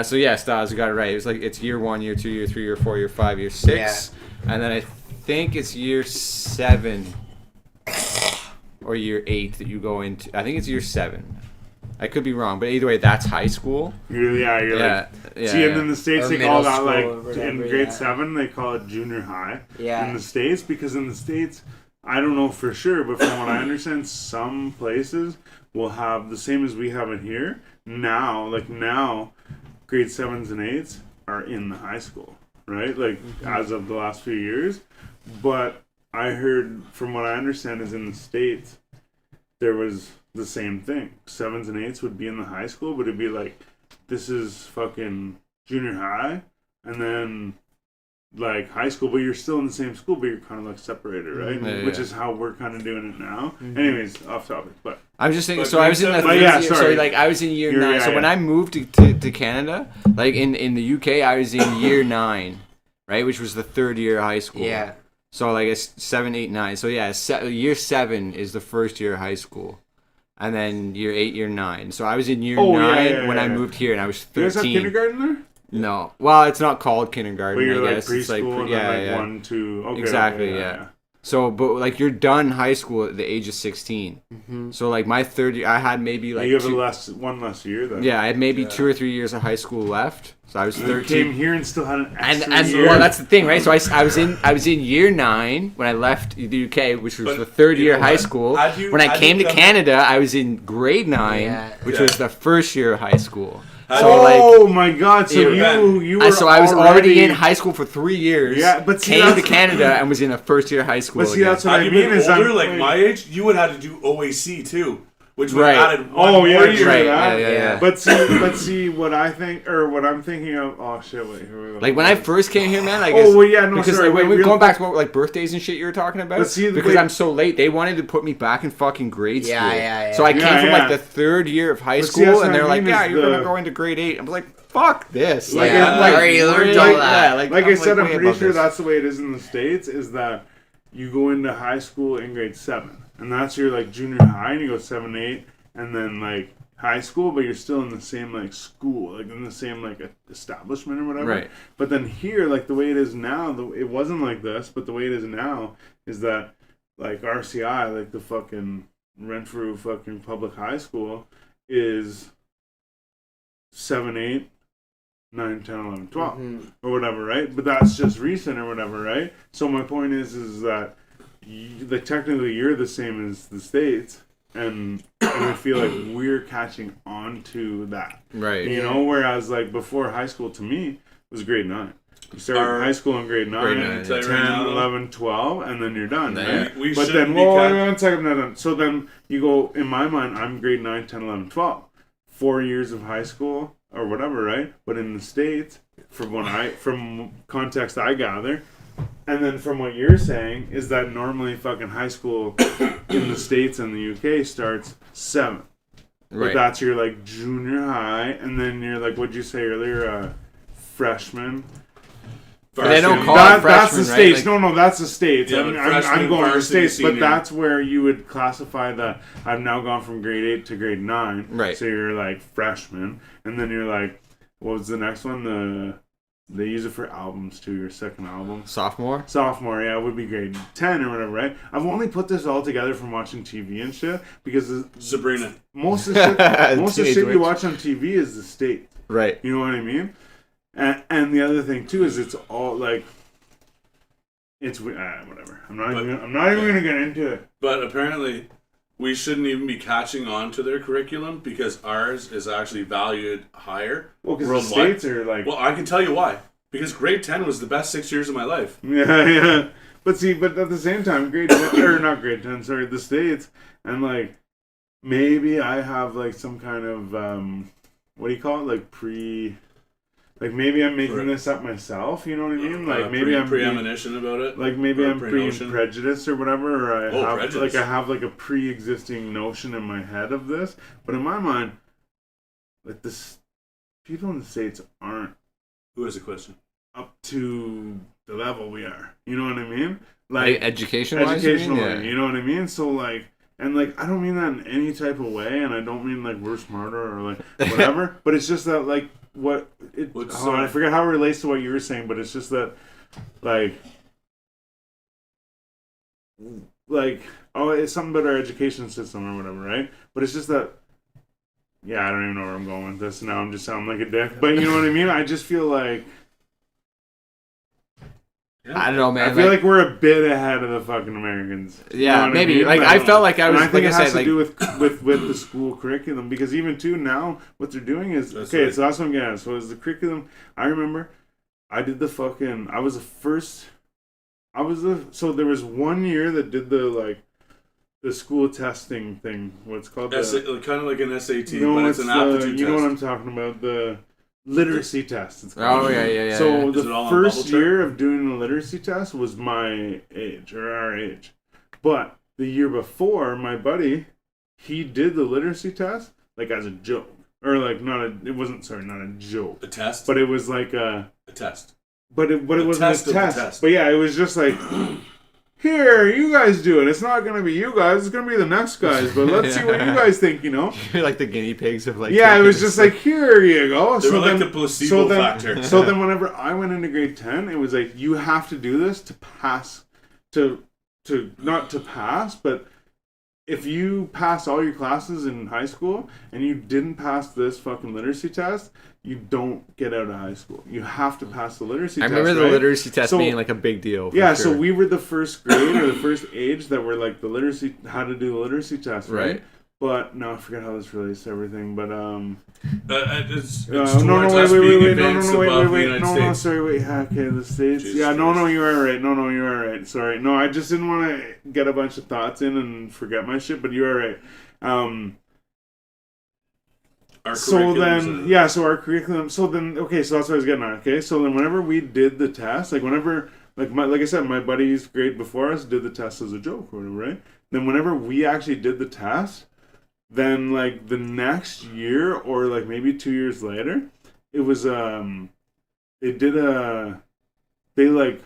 So yeah, Styles, you got it right. It's like it's year 1, year 2, year 3, year 4, year 5, year 6, and then I think it's year 7 or year 8 that you go into. I think it's year 7. I could be wrong, but either way, that's high school. You're like, see, and in the States Or they call middle that school like or whatever, in grade yeah. 7 they call it junior high. Yeah. In the States, because in the States, I don't know for sure, but from what I understand, some places will have the same as we have it here. Now, grade 7s and 8s are in the high school, right? Like as of the last few years. But I heard, from what I understand, is in the States there was the same thing. 7s and 8s would be in the high school, but it'd be like, this is fucking junior high, and then like high school, but you're still in the same school, but you're kind of like separated, right? Yeah, Which yeah. is how we're kind of doing it now. Anyways, off topic, but I'm just thinking. But So I was in the but third yeah, year. So sorry. like I was in year You're- 9. yeah, So when yeah. I moved to Canada, like in the UK, I was in year 9, right, which was the 3rd year of high school. Yeah. So like it's 7, 8, 9. So yeah, year 7 is the first year of high school, and then year 8, year 9. So I was in year 9 when I moved here, and I was 13. you guys have kindergarten there? No, well, it's not called kindergarten. But you're I like guess it's like preschool and then like 1, 2. Okay, Exactly, okay, yeah. So, but like you're done high school at the age of 16. So like my 3rd year, I had maybe like you have one less year then. I had maybe 2 or 3 years of high school left. So I was And you 13. came here and still had an And extra year. well, that's the thing, right? So I was in year 9 when I left the UK, which was But the 3rd you year know of high what? school. Had you- When I had came you to come- Canada, I was in grade 9, Yeah. which Yeah. was the 1st year of high school. Had Oh my God! So Yeah. you were So I was already in high school for 3 years. Yeah, but see, came to that's- Canada and was in a 1st year of high school. But see, again. that's what Had I you mean been is older, I'm like my age, you would have to do OAC too, which would Right. have added one Oh more yeah, year. sure. Right, That. yeah. But see, what I think, or what I'm thinking of. Oh shit! Wait, here we go. Like when I first came here, man. I guess. Oh well, yeah, no, because sorry. like, when wait, we're real going back quick. to what, like birthdays and shit you were talking about. But see, because wait. I'm so late, they wanted to put me back in fucking grade school. Yeah. So I came Yeah, from yeah. like the 3rd year of high But see, school, that's and what they're I like, mean "Yeah, is you're the- gonna go into grade 8." I'm like, "Fuck this!" Like, Yeah, like, I already learned all that. Yeah, Like I'm I said, way I'm pretty above sure this. that's the way it is in the States. Is that you go into high school in grade 7, and that's your like junior high, and you go 7, 8, and then like high school, but you're still in the same like school, like in the same like establishment or whatever. Right. But then here, like the way it is now, it wasn't like this, but the way it is now is that like RCI, like the fucking Renfrew fucking public high school, is 7, 8, 9, 10, 11, 12 or whatever, right? But that's just recent or whatever, right? So my point is that like technically you're the same as the States, and I feel like we're catching on to that, Right. you know. Whereas like before high school to me was grade 9. You start high school in grade 9, Grade 9, 10, yeah. Right now, 11, 12, and then you're done, Yeah. right? We But shouldn't then, be well, cat- wait 1 second, no, no. So then you go, in my mind, I'm grade 9, 10, 11, 12. 4 years of high school or whatever, right? But in the States, from context I gather, and then from what you're saying, is that normally fucking high school in the States and the UK starts 7. But Right. that's your like junior high, and then you're like, what'd you say earlier, freshman? But they don't Varsity. call it That's the freshman, right? States. Like- No, that's the States. Yeah, I'm but freshman, going to the varsity, States, but senior. that's where you would classify that I've now gone from grade 8 to grade 9. Right. So you're like freshman, and then you're like, what was the next one? They use it for albums too. Your second album. Sophomore. Sophomore, yeah, would be grade 10 or whatever, right? I've only put this all together from watching TV and shit because Sabrina. most of the Teenage shit Witch. you watch on TV is the States. Right. You know what I mean? And the other thing too is it's all like, it's whatever. I'm not even gonna get into it. But apparently, we shouldn't even be catching on to their curriculum because ours is actually valued higher. Well, because the worldwide. States are like, Well, I can tell you why. Because grade 10 was the best 6 years of my life. yeah. But at the same time, grade 10, or not grade 10, sorry, the States, and like maybe I have like some kind of what do you call it, like Like maybe I'm making this up myself, you know what I mean? Like maybe I'm premonition about it. Like maybe I'm being pre-notion? prejudiced or whatever, or I have prejudice. like I have like a pre-existing notion in my head of this. But in my mind, like this, people in the States aren't Who has a question? up to the level we are. You know what I mean? Like educationally, you know what I mean? So like, and like, I don't mean that in any type of way, and I don't mean like we're smarter or like whatever. But it's just that like I forget how it relates to what you were saying, but it's just that like it's something about our education system or whatever, right? But it's just that. Yeah, I don't even know where I'm going with this. Now I'm just sounding like a dick. But you know what I mean? I just feel like... I don't know, man. I feel like we're a bit ahead of the fucking Americans. Yeah, maybe. I mean? I felt like I was... And I think like it has to like, do with the school curriculum. Because even, too, now, what they're doing is... That's okay, right. so that's what I'm getting at. So is the curriculum... I remember I did the fucking... So there was 1 year that did the school testing thing. What's called kind of like an SAT, no, but it's an aptitude test. You know what I'm talking about? The literacy test. It's Oh, called. yeah. So Is the it all on first bubble year of doing the literacy test was my age, or our age. But the year before, my buddy, he did the literacy test, like, as a joke. Or, like, not a joke. A test? But it was like a test. But it wasn't test a of the test. test. But yeah, it was just like... Here, you guys do it. It's not going to be you guys. It's going to be the next guys. But let's see what you guys think, you know? You're like the guinea pigs of like... Yeah, it was just like, here you go. They were like the placebo factor. So then whenever I went into grade 10, it was like, you have to do this to pass, not to pass, but if you pass all your classes in high school and you didn't pass this fucking literacy test, you don't get out of high school. You have to pass the literacy test. I remember the right? literacy test being like a big deal. Yeah, sure. so we were the first grade or the first age that were like how to do the literacy test, right? But no, I forget how this relates to everything. But it's no, towards us being advanced above the United no, States. sorry, wait, okay, the States. Jesus yeah, no, Christ. you are right. No, you are right. Sorry, no, I just didn't want to get a bunch of thoughts in and forget my shit. But you are right. So our curriculum. So then, okay, so that's what I was getting at. Okay, so then whenever we did the test, like I said, my buddy's grade before us did the test as a joke or whatever, right? Then whenever we actually did the test, then like the next year or like maybe 2 years later, it was they like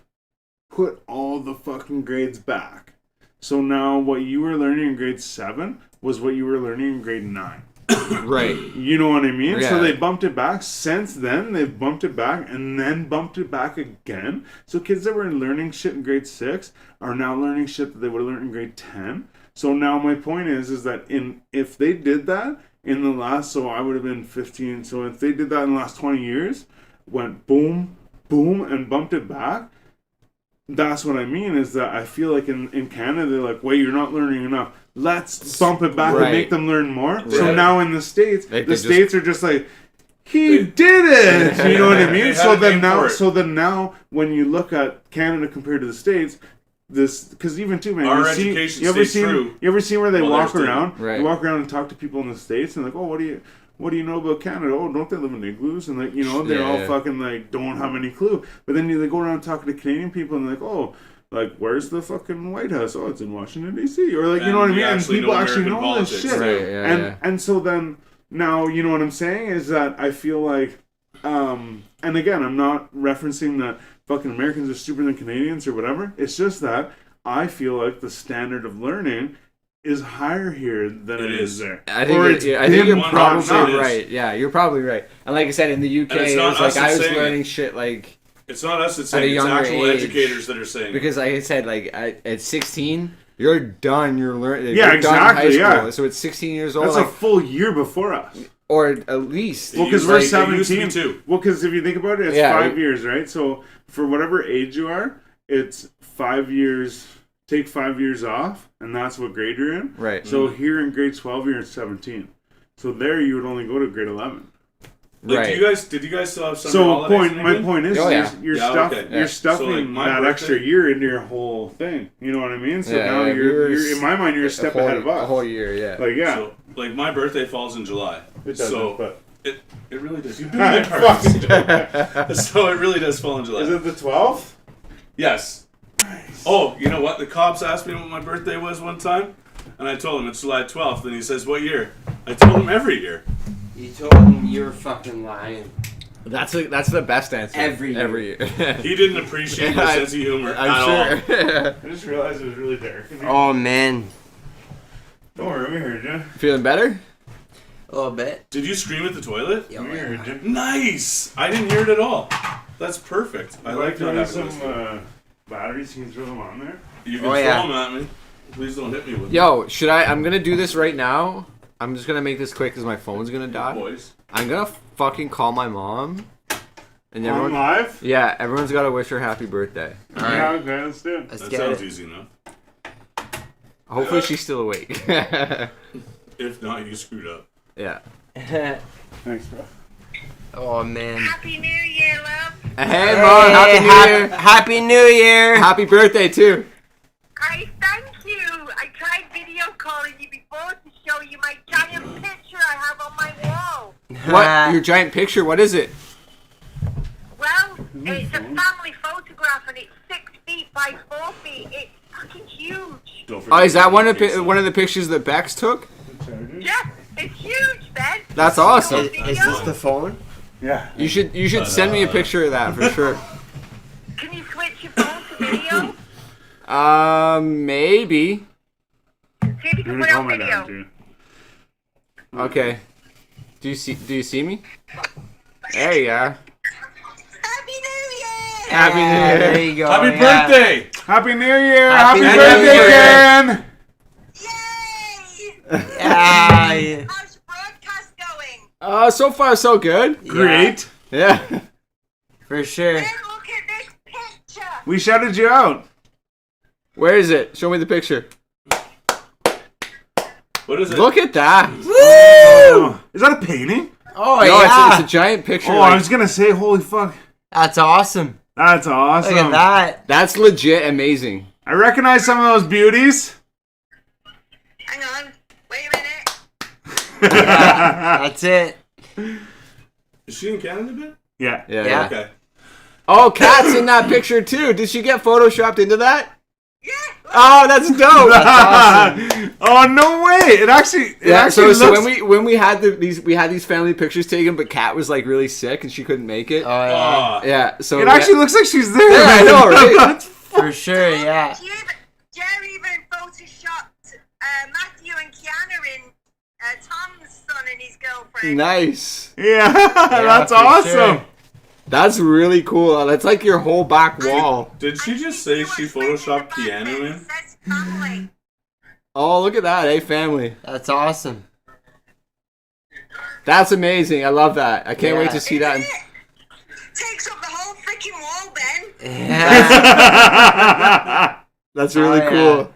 put all the fucking grades back. So now what you were learning in grade 7 was what you were learning in grade 9. Right. You know what I mean? Yeah. So they bumped it back. Since then, they've bumped it back and then bumped it back again. So kids that were learning shit in grade 6 are now learning shit that they would have learned in grade 10. So now my point is that if they did that in the last, so I would have been 15. So if they did that in the last 20 years, went boom, boom, and bumped it back, that's what I mean is that I feel like in Canada, they're like, wait, you're not learning enough. Let's bump it back and make them learn more. Right. So now in the States, States are just like, he did it! You know what I mean? So then now, when you look at Canada compared to the States, because even too, man, you ever seen where they walk around? Right. They walk around and talk to people in the States and like, oh, what do you know about Canada? Oh, don't they live in igloos? And like, you know, they're all fucking like, don't have any clue. But then they go around talking to Canadian people and they're like, oh, like, where's the fucking White House? Oh, it's in Washington, D.C. Or like, you know what I mean? And people actually know this shit. Right, and so then, now, you know what I'm saying? Is that I feel like, and again, I'm not referencing that fucking Americans are stupider than Canadians or whatever. It's just that I feel like the standard of learning is higher here than it is there. I think you're probably right. Yeah, you're probably right. And like I said, in the UK, it was like I was learning shit like... It's not us that's saying it, it's actual educators that are saying because like I said, like at 16, you're done. You're learning. Yeah, exactly. Yeah. So it's 16 years old. That's a full year before us. Or at least. Well, because we're 17. Too. Well, because if you think about it, it's 5 years, right? So for whatever age you are, it's 5 years. Take 5 years off, and that's what grade you're in. Right. So here in grade 12, you're in 17. So there, you would only go to grade 11. Like, right. Did you guys still have summer holidays? My point is, you're stuffing so, like, that extra year into your whole thing. You know what I mean? So now you're in my mind, you're a step ahead of us. A whole year, yeah. Like, yeah. So, like, my birthday falls in July. It doesn't, but It really does. You do my part. So it really does fall in July. Is it the 12th? Yes. Nice. Oh, you know what? The cops asked me what my birthday was one time, and I told him it's July 12th, and he says, "What year?" I told him every year. You told him you're fucking lying. That's the best answer. Every year. He didn't appreciate my sense of humor at I'm all. sure. I just realized it was really dark in here. Oh man, Don't worry, we heard you. Feeling better? a little bit. Did you scream at the toilet? Yeah, We heard you. Nice! I didn't hear it at all. That's perfect. I like there that. some batteries. You can throw them on there. You can Oh, throw yeah. them at me. Please don't hit me with them. Yo, should I? I'm gonna do this right now. I'm just gonna make this quick because my phone's gonna die. Boys. I'm gonna fucking call my mom. And On everyone, live? yeah, everyone's gotta wish her happy birthday. Yeah, okay, let's do it. Let's That get sounds it. easy enough. Hopefully she's still awake. If not, you screwed up. Yeah. Thanks, bro. Oh man. Happy New Year, love. Hey, Mom, happy New Year. Happy New Year. Happy birthday too. I thank you. I tried video calling you before to show you my giant picture I have on my wall. What? Your giant picture? What is it? Well, it's a family photograph and it's 6 feet by 4 feet. It's fucking huge. Don't forget Oh, is that to one of pizza. one of the pictures that Bex took? Yeah, it's huge, Ben. That's awesome. Is this the phone? Yeah. You should send me a picture of that for sure. Can you switch your phone to video? Maybe. See if you can I'm put gonna it call on my dad, video. dude. Okay. Do you see me? There you are. Happy New Year! Happy New Year. There you go. Happy yeah. birthday! Happy New Year! Happy Happy New birthday Year. again! Yay! Yeah. How's your broadcast going? So far so good. Great. Yeah. For sure. Ben, look at this picture. We shouted you out. Where is it? Show me the picture. What is it? Look at that. Oh, is that a painting? Oh No, yeah. it's a giant picture. Oh, like- I was gonna say, holy fuck. That's awesome. That's awesome. Look at that. That's legit amazing. I recognize some of those beauties. Hang on. Wait a minute. That's it. Is she in Canada, Ben? Yeah. Yeah. Okay. Oh, Kat's in that picture too. Did she get photoshopped into that? Yeah. Oh, that's dope. That's awesome. Oh no way! It actually Yeah, so looks. when we had these family pictures taken, but Kat was like really sick and she couldn't make it. Oh yeah. Yeah, so it actually looks like she's there. yeah, I know, right? For sure. Yeah. Jerry even photoshopped Matthew and Kiana in Tom's son and his girlfriend. Nice. Yeah, that's for awesome. sure. That's really cool. That's like your whole back wall. Did she just say she photoshopped piano in? Says family. Oh, look at that, hey family. That's awesome. That's amazing. I love that. I can't wait Yeah. to see that. Isn't it? Takes up the whole freaking wall, Ben. Yeah. That's really yeah. cool.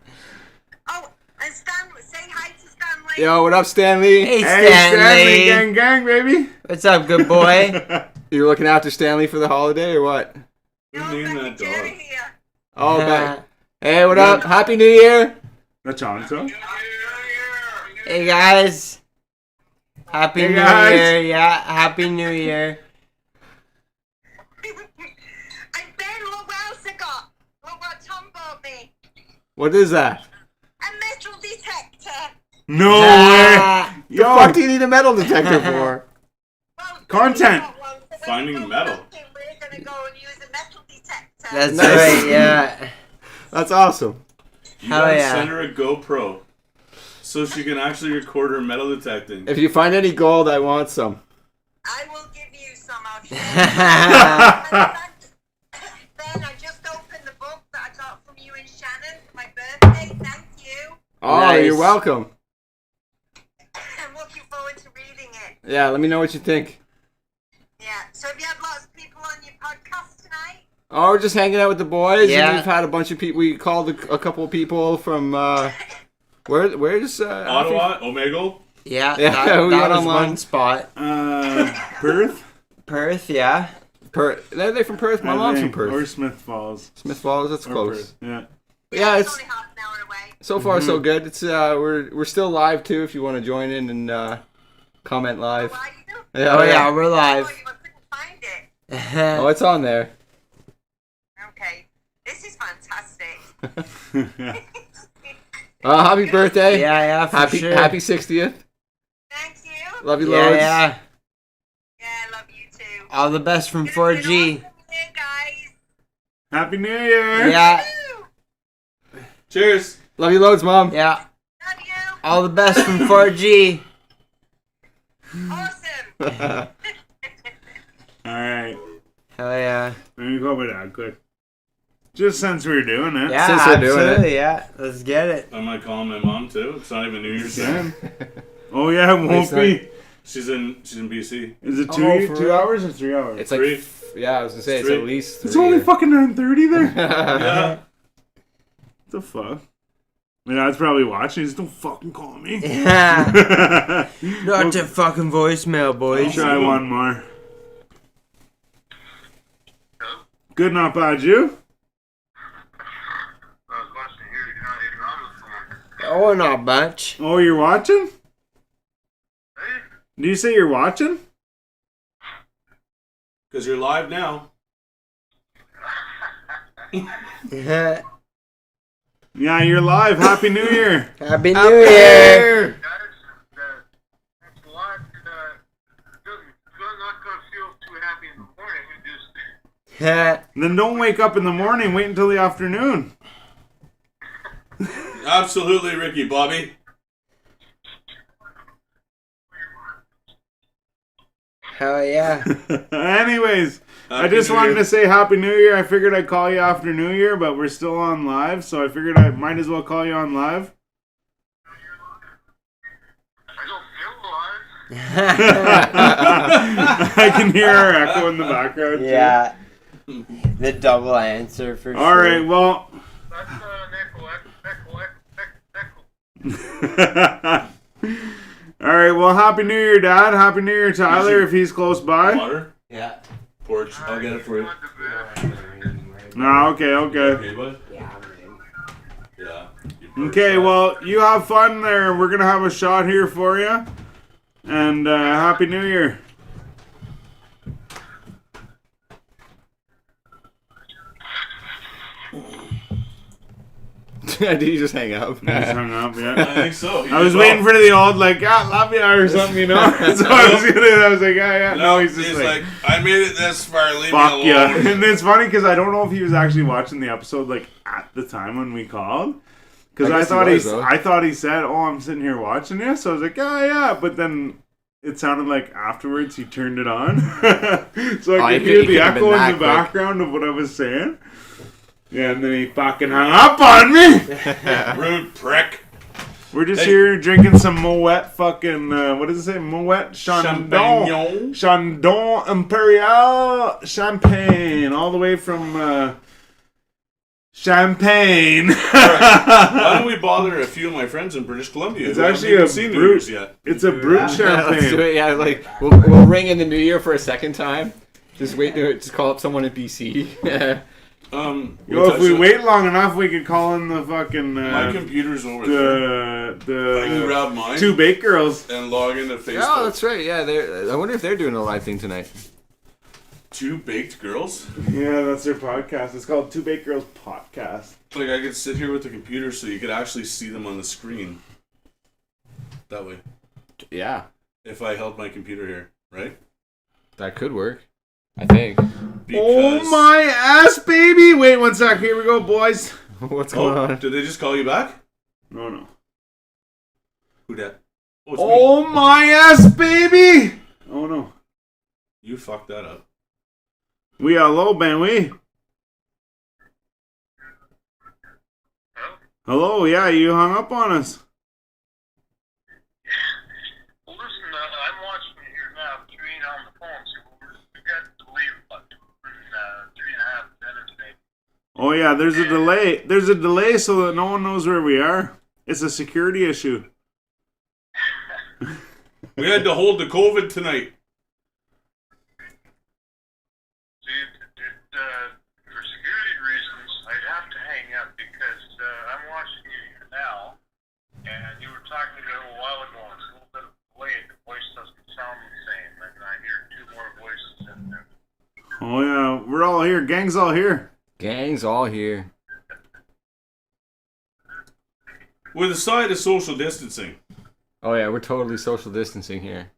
Oh, and Stanley, say hi to Stanley. Yo, what up, Stanley? Hey Hey, Stanley. gang, gang, baby. What's up, good boy? You're looking after Stanley for the holiday or what? No, Who named Becky that Jerry dog? here. Oh, back. Hey, what up? Happy New Year. That's on, so. Hey guys. Happy Hey, New guys. Year. Yeah. Happy New Year. And Ben, look what else I got. Look what Tom bought me. What is that? A metal detector. No way. Ah, The fuck do you need a metal detector for? Well, Content. Becky got one, so when Finding we go metal. shopping, We're gonna go and use a metal detector. That's Nice. right. Yeah. That's awesome. You Hell gotta yeah. send her a GoPro so she can actually record her metal detecting. If you find any gold, I want some. I will give you some. I'll show you. Ben, I just opened the book that I got from you and Shannon for my birthday. Thank you. Oh, Nice. you're welcome. I'm looking forward to reading it. Yeah, let me know what you think. Yeah. So have you had lots of people on your podcast tonight? Oh, we're just hanging out with the boys. Yeah. And we've had a bunch of people. We called a couple of people from where's Ottawa, Omegle. Yeah. Yeah, That, we that got was online. one spot. Perth? Perth. Yeah. Perth. They're from Perth. My I mom's from think. Or Perth. Smith Falls. Smith Falls. That's Or close. Perth. Yeah. Yeah, it's only half an hour away. so far so good. It's we're still live too. If you want to join in and comment live. Are you? Yeah, Oh yeah, we're Oh, live. I couldn't find it. Oh, it's on there. Okay. This is fantastic. Happy birthday. yeah, for Happy sure. happy 60th. Thank you. Love you yeah, loads. yeah. Yeah, I love you too. All the best from It's been 4G. awesome year, guys. Happy New Year. Yeah, Woo! Cheers. Love you loads, Mom. yeah. Love you. All the best from 4G. Awesome. All right. Hell yeah. Let me go over that quick. Just since we're doing it. Yeah, Since we're doing absolutely, yeah. Let's get it. I might call my mom too. It's not even New Year's Day. Again. Oh yeah, it won't It's be. She's in BC. Is it Oh, two for 2 real? hours or 3 hours? It's like, Three. yeah, I was gonna say it's Three. at least. It's 3. only fucking 9:30 there. Yeah. What the fuck? My dad's probably watching. He's don't fucking call me. Yeah. Not to fucking voicemail, boys. Try one more. Good, not bad. You? Oh, not much. Oh, you're watching? Do you say you're watching? Because you're live now. Happy Yeah, you're live. Happy New Year. New Year. Then don't wake up in the morning. Wait until the afternoon. Absolutely, Ricky Bobby. Oh, Hell yeah. Anyways, I Happy just New wanted Year. to say Happy New Year. I figured I'd call you after New Year, but we're still on live, so I figured I might as well call you on live. I can hear our echo in the background. too. Yeah. The double answer for All sure. right, well. All right, well, Happy New Year, Dad. Happy New Year, Tyler, if he's close by. Water? Yeah. Porch. I'll get it for you. No, okay, okay. Okay, bud? Yeah. Yeah. Okay, well, you have fun there. We're going to have a shot here for you. And Happy New Year. Did you just hang up? He just hung up, I yeah. think so. I was waiting for the old, like, "Ah, love you," or something, you know? So I was like, yeah. No, he's just like, I made it this far. Leave fuck me yeah. alone. And it's funny because I don't know if he was actually watching the episode, like, at the time when we called. Because I I guess he thought was, though. I thought he said, "Oh, I'm sitting here watching you." So I was like, yeah. But then it sounded like afterwards he turned it on, so I he could hear he the couldn't have been echo in that the quick. background of what I was saying. Yeah, and then he fucking hung up on me. Rude prick. We're just Hey. here drinking some Moet fucking, what does it say? Moet Chandon. Champagnon. Chandon Imperial Champagne. All the way from Champagne. Why don't we bother a few of my friends in British Columbia? It's who haven't actually even a seen New brute. Year's yet. It's a brute Yeah, let's do champagne. it. Yeah, like we'll ring in the new year for a second time. Just wait to just call up someone in BC. Yo, if we wait long enough, we could call in the fucking, my computer's over there. I can the grab mine two bake girls. and log into Facebook. Oh, that's right. Yeah, I wonder if they're doing a live thing tonight. Two baked girls. Yeah, that's their podcast. It's called Two Bake Girls Podcast. Like I could sit here with the computer so you could actually see them on the screen. That way, Yeah, if I held my computer here, right? that could work. I think. Oh my ass, baby! Wait one sec. Here we go, boys. What's going Oh, on? did they just call you back? No. Who dat? Oh, it's me. Oh my ass, baby! Oh no. You fucked that up. We are low, man. We. Hello, yeah, you hung up on us. Well, listen, I'm watching you here now, but you ain't on the phone, so we've got to leave about 3.5 minutes, maybe. Oh yeah, there's a delay. There's a delay so that no one knows where we are. It's a security issue. We had to hold the COVID tonight. See, for security reasons, I'd have to hang up because I'm watching you here now, and you were talking to me a while ago, and it's a little bit of delay. The voice doesn't all here. Gang's all here. Gang's all here. With a side of social distancing. Oh yeah, we're totally social distancing here.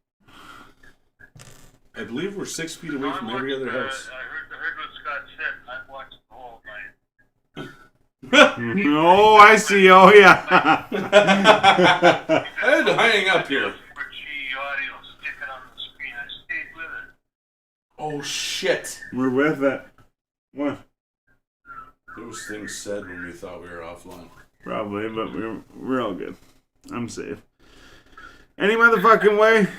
I believe we're 6 feet away from every other house. I heard what Scott said. I watched the whole night. Oh, I see. Oh, yeah. I had to hang up here. For G audio sticking on the screen. I stayed with it. Oh shit. We're with it. What? Those things said when we thought we were offline. Probably, but we're all good. I'm safe. Any motherfucking way. Anyway,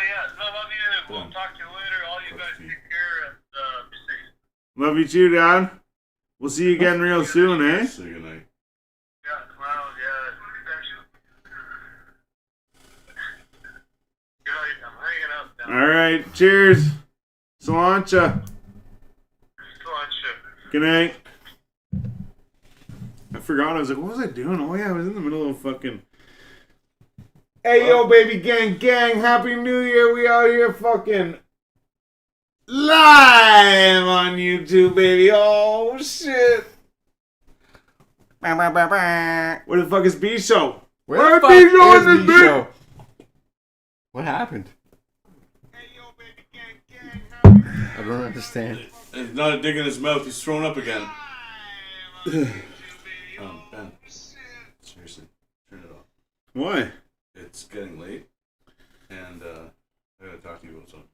yeah, I love you. We'll talk to you later. All you guys take care and be safe. Love you too, Dad. We'll see you again real soon, eh? Say goodnight. Yeah, well, yeah, good night. I'm hanging up now. All right. Cheers. Cilantro. Good night. I forgot. I was like, what was I doing? Oh, yeah. I was in the middle of fucking... Hey, yo, baby gang. Happy New Year. We out here fucking... live on YouTube, baby. Oh, shit. Where the fuck is B-Show? Where the fuck B Show is in this B-Show? What happened? Hey, yo, baby gang. I don't understand. He's not a dig in his mouth. He's thrown up again. Ben. Seriously. Turn it off. Why? It's getting late. And I gotta talk to you about something.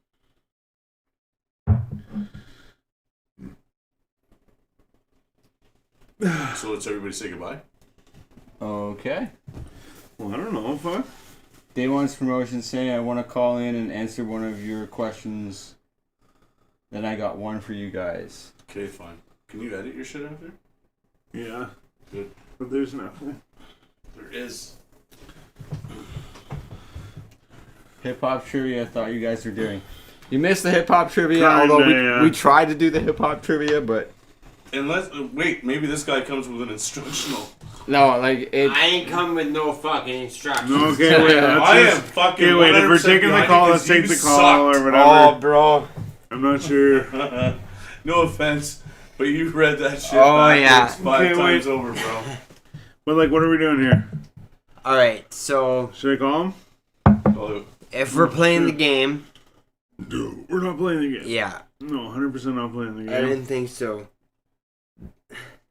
So let's everybody say goodbye. Okay. Well, I don't know. Fuck. Day One's promotion saying I want to call in and answer one of your questions. Then I got one for you guys. Okay, fine. Can you edit your shit after? Yeah. Good. But there's nothing. There is. Hip hop trivia I thought you guys were doing. You missed the hip hop trivia, Kinda, although yeah. we tried to do the hip hop trivia, but Unless, wait, maybe this guy comes with an instructional. no, like it. I ain't come with no fucking instructions. No, okay, wait. I am fucking. Okay, wait. If we're 100% taking the behind call, you let's 'cause take you the call sucked. or whatever. Oh, bro. I'm not sure. No offense, but you read that shit Oh, backwards yeah. 5 Okay, times wait. over, bro. But like, what are we doing here? Alright, so Should I call him? Oh, if we're playing the game, No, we're not playing the game. yeah, No, 100% not playing the I game. didn't think so.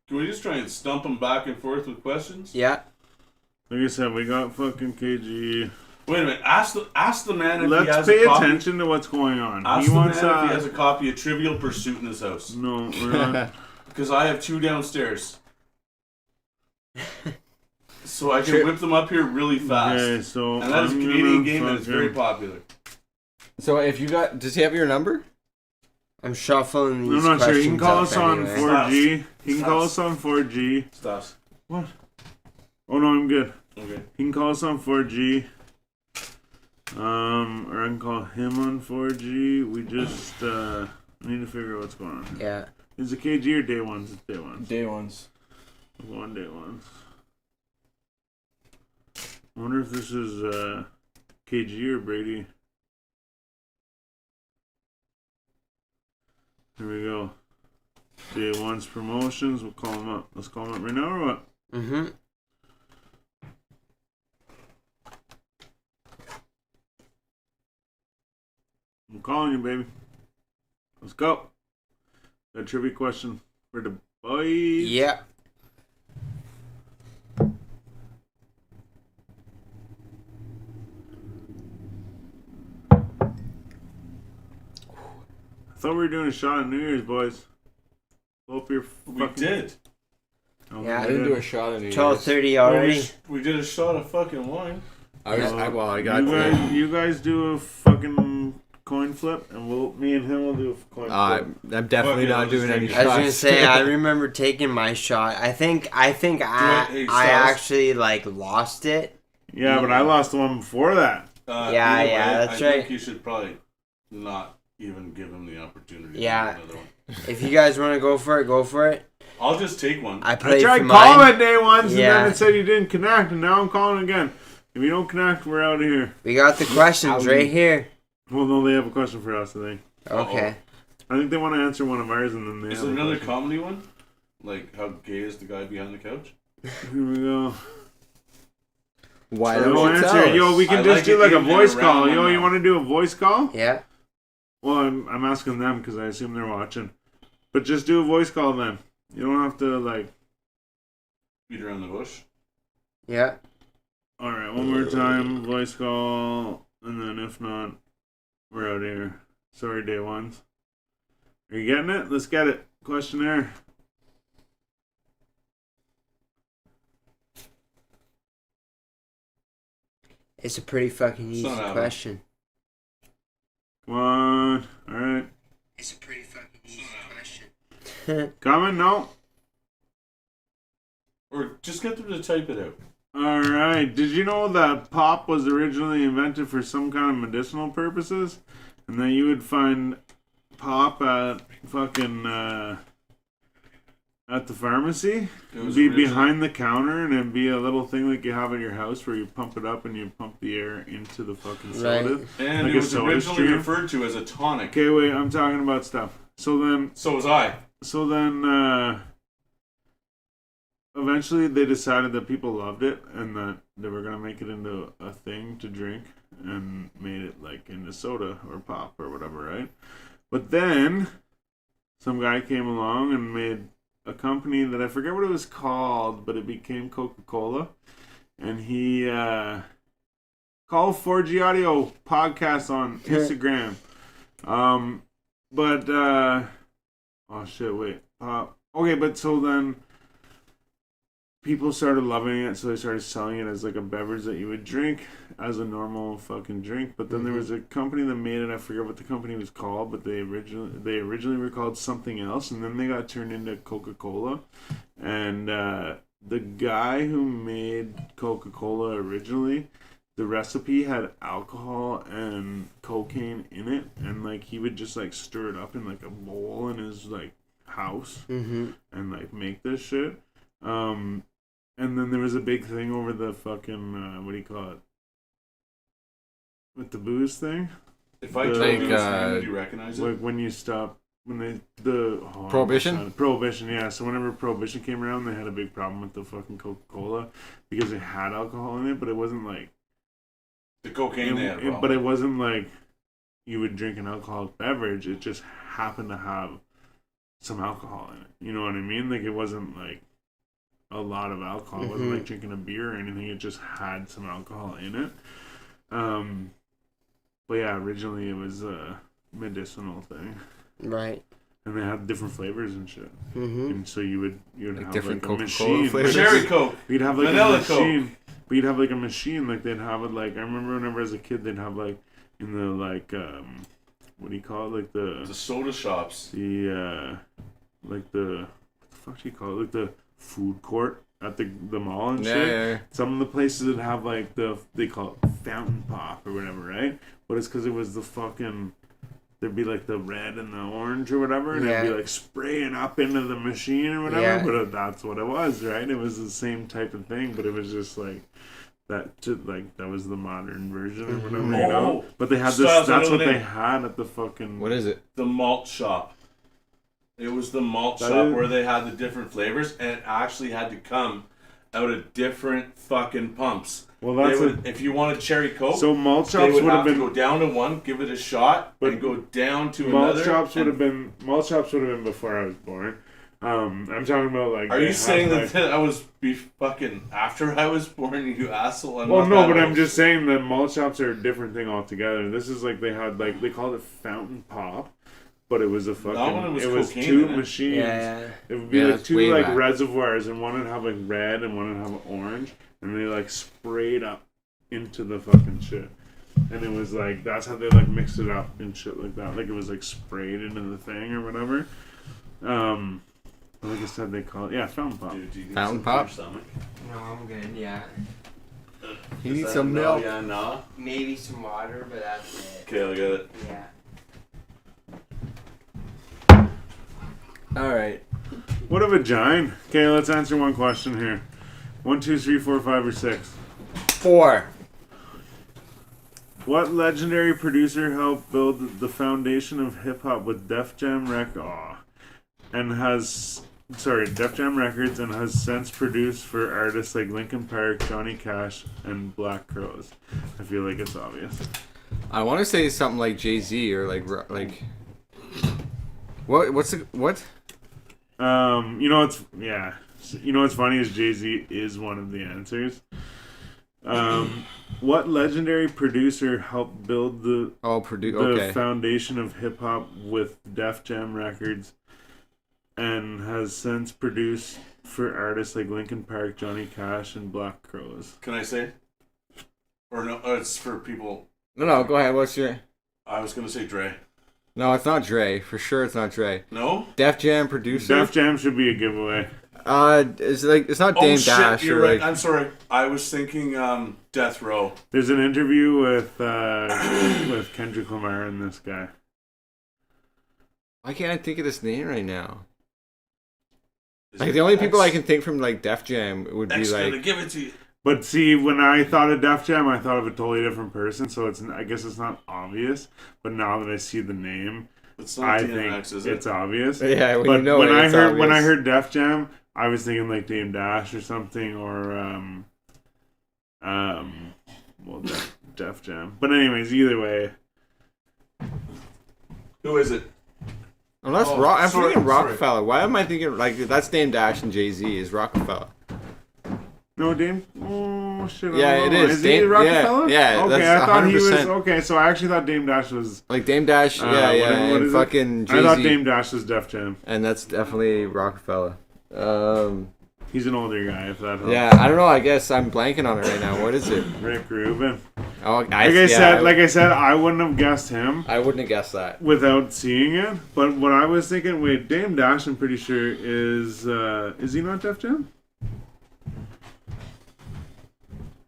can we just try and stump him back and forth with questions? Yeah. Like I said, we got fucking KG. Wait a minute. Ask the man if he Let's has pay a copy. attention to what's going on. Ask He the man wants if he has a copy of Trivial Pursuit in his house. No, we're not. Because I have 2 downstairs. So I can whip them up here really fast. Okay, so And that is a I'm Canadian gonna game that is very fucking- popular. So if you got, does he have your number? I'm shuffling these I'm not sure. He can questions call up us on anyway. 4G. He can call us on 4G. Stops. What? Oh no, I'm good. Okay. He can call us on 4G. Or I can call him on 4G. We just need to figure out what's going on. Yeah. Is it KG or day ones? It's day ones. Day Ones. We'll go on day ones. I wonder if this is KG or Brady. Here we go. Day one's promotions. We'll call him up. Let's call him up right now or what? Mm-hmm. I'm calling you, baby. Let's go. Got a trivia question for the boys. Yeah. I thought we were doing a shot at New Year's, boys. Hope you're We fucking... did. Oh, Yeah, I we didn't did. do a shot of New Year's. 12:30 Well, already. we did a shot of fucking wine. I got. You guys do a fucking coin flip, and me and him will do a coin flip. I'm definitely Fuck it, not I'll just doing any drink I it. was shots. gonna say I remember taking my shot. I think I hey, I Styles. actually like lost it. Yeah, but I lost the one before that. Yeah, either yeah, way, that's I right. think you should probably not even give him the opportunity. Yeah. To do another one. If you guys want to go for it, go for it. I'll just take one. I I played tried for calling mine. it day ones, Yeah. and then it said you didn't connect, and now I'm calling again. If you don't connect, we're out of here. We got the questions right here. Well, no, they have a question for us, I think. Okay. I think they want to answer one of ours and then they Is have there a another question. comedy one? Like, how gay is the guy behind the couch? Here we go. Why Yo, don't you answer tell it. Yo, us? we can I just like do it like a in and voice around call. my Yo, you mouth. want to do a voice call? Yeah. Well, I'm asking them because I assume they're watching. But just do a voice call then. You don't have to like. Beat around the bush. Yeah. All right, one more time, voice call, and then if not, we're out of here. Sorry, day ones. Are you getting it? Let's get it. Questionnaire. It's a pretty fucking easy not happening. question. Come on. All right. It's a pretty fucking easy question. Coming? No. Or just get them to type it out. All right. Did you know that pop was originally invented for some kind of medicinal purposes, and that you would find pop at fucking at the pharmacy? It was Be originally- behind the counter, and it'd be a little thing like you have at your house where you pump it up and you pump the air into the fucking soda. Right. And Like it a was soda originally stream? referred to as a tonic. Okay, wait. I'm talking about stuff. So then, eventually they decided that people loved it and that they were gonna make it into a thing to drink and made it like into soda or pop or whatever, right? But then some guy came along and made a company that I forget what it was called, but it became Coca-Cola, and he called 4G Audio podcast on Instagram. Oh shit, wait. Okay, but so then people started loving it, so they started selling it as like a beverage that you would drink as a normal fucking drink. But then there was a company that made it. I forget what the company was called, but they originally were called something else, and then they got turned into Coca-Cola. And the guy who made Coca-Cola originally, the recipe had alcohol and cocaine in it, and like he would just like stir it up in like a bowl in his like house and like make this shit. And then there was a big thing over the fucking what do you call it? With the booze thing. If I The- told you Like, this name, would you recognize it? Like when you stop Prohibition? Prohibition, yeah. So whenever Prohibition came around, they had a big problem with the fucking Coca-Cola because it had alcohol in it, but it wasn't like The cocaine they had a problem. but it wasn't like you would drink an alcoholic beverage. It just happened to have some alcohol in it. You know what I mean? Like it wasn't like a lot of alcohol. It wasn't like drinking a beer or anything. It just had some alcohol in it. But yeah, originally it was a medicinal thing, Right. and they had different flavors and shit. Mm-hmm. And so you'd Like have different like a Coca-Cola machine. flavors? Cherry Coke. You'd have like Vanilla a machine. But you'd have like a machine, like they'd have it like I remember whenever as a kid they'd have like in the like what do you call it? Like The soda shops. the like the what the fuck do you call it? Like the food court at the mall and shit. Yeah. Some of the places would have like they call it fountain pop or whatever, right? But it's because it was the fucking there'd be like the red and the orange or whatever, and it'd be Yeah. like spraying up into the machine or whatever. Yeah. But that's what it was, right? It was the same type of thing, but it was just like that was the modern version or whatever, you know. But they had this. Styles, I That's know what the they name. had at the fucking. What is it? The malt shop. It was the malt That shop is- where they had the different flavors, and it actually had to come out of different fucking pumps. Well, They that's would, if you wanted cherry Coke, so malt they shops would would have have to go been. down to one, give it a shot, But and go down to Malt another. shops would and- have been. Malt shops would have been before I was born. I'm talking about like. Are they you had, saying like, that I was be fucking after I was born, you asshole? I'm Well, not no, that but I'm old. just saying that malt shops are a different thing altogether. This is like they had like they called it fountain pop, but it was a fucking. That one was it was cocaine two in it. machines. Yeah. It would be Yeah, like that's two way like back. reservoirs, and one would have like red and one would have orange, and they like sprayed up into the fucking shit. And it was like that's how they like mixed it up and shit like that. Like it was like sprayed into the thing or whatever. Like I said, they call it fountain pop. Dude, do you need Fountain something for pop? your stomach? No, I'm good. Yeah. You Is need that some no, milk. Yeah, nah. Maybe some water, but that's it. Okay, I got it. Yeah. All right. What a vagina. Okay, let's answer one question here. 1, 2, 3, 4, 5, or 6. 4. What legendary producer helped build the foundation of hip hop with Def Jam Def Jam Records and has since produced for artists like Linkin Park, Johnny Cash, and Black Crowes? I feel like it's obvious. I want to say something like Jay-Z or like what? You know what's funny is Jay-Z is one of the answers. What legendary producer helped build the foundation of hip hop with Def Jam Records and has since produced for artists like Linkin Park, Johnny Cash, and Black Crowes? Can I say? Or no, it's for people. No, go ahead. What's your... I was going to say Dre. No, it's not Dre. For sure it's not Dre. No? Def Jam producer? Def Jam should be a giveaway. It's not Dame Dash. You're right. I'm sorry. I was thinking Death Row. There's an interview with Kendrick Lamar and this guy. Why can't I think of this name right now? Like the only people I can think from like Def Jam would be like. Gonna give it to you. But see, when I thought of Def Jam, I thought of a totally different person. So I guess it's not obvious. But now that I see the name, I think it's obvious. Yeah, when I heard Def Jam, I was thinking like Dame Dash or something, or Def Jam. But anyways, either way, who is it? Unless I'm thinking Rockefeller. Sorry. Why am I thinking like that's Dame Dash and Jay-Z is Rockefeller? No, Dame. Oh shit! Yeah, it is. Is he Rockefeller? Yeah. Okay, that's I thought 100%. He was. Okay, so I actually thought Dame Dash was like Dame Dash. And fucking Jay-Z. I thought Dame Dash was Def Jam, and that's definitely Rockefeller. He's an older guy, if that helps. Yeah, I don't know. I guess I'm blanking on it right now. What is it? Rick Rubin. Oh, like I said, I wouldn't have guessed him. I wouldn't have guessed that without seeing it. But what I was thinking, wait, Dame Dash, I'm pretty sure is he not Def Jam?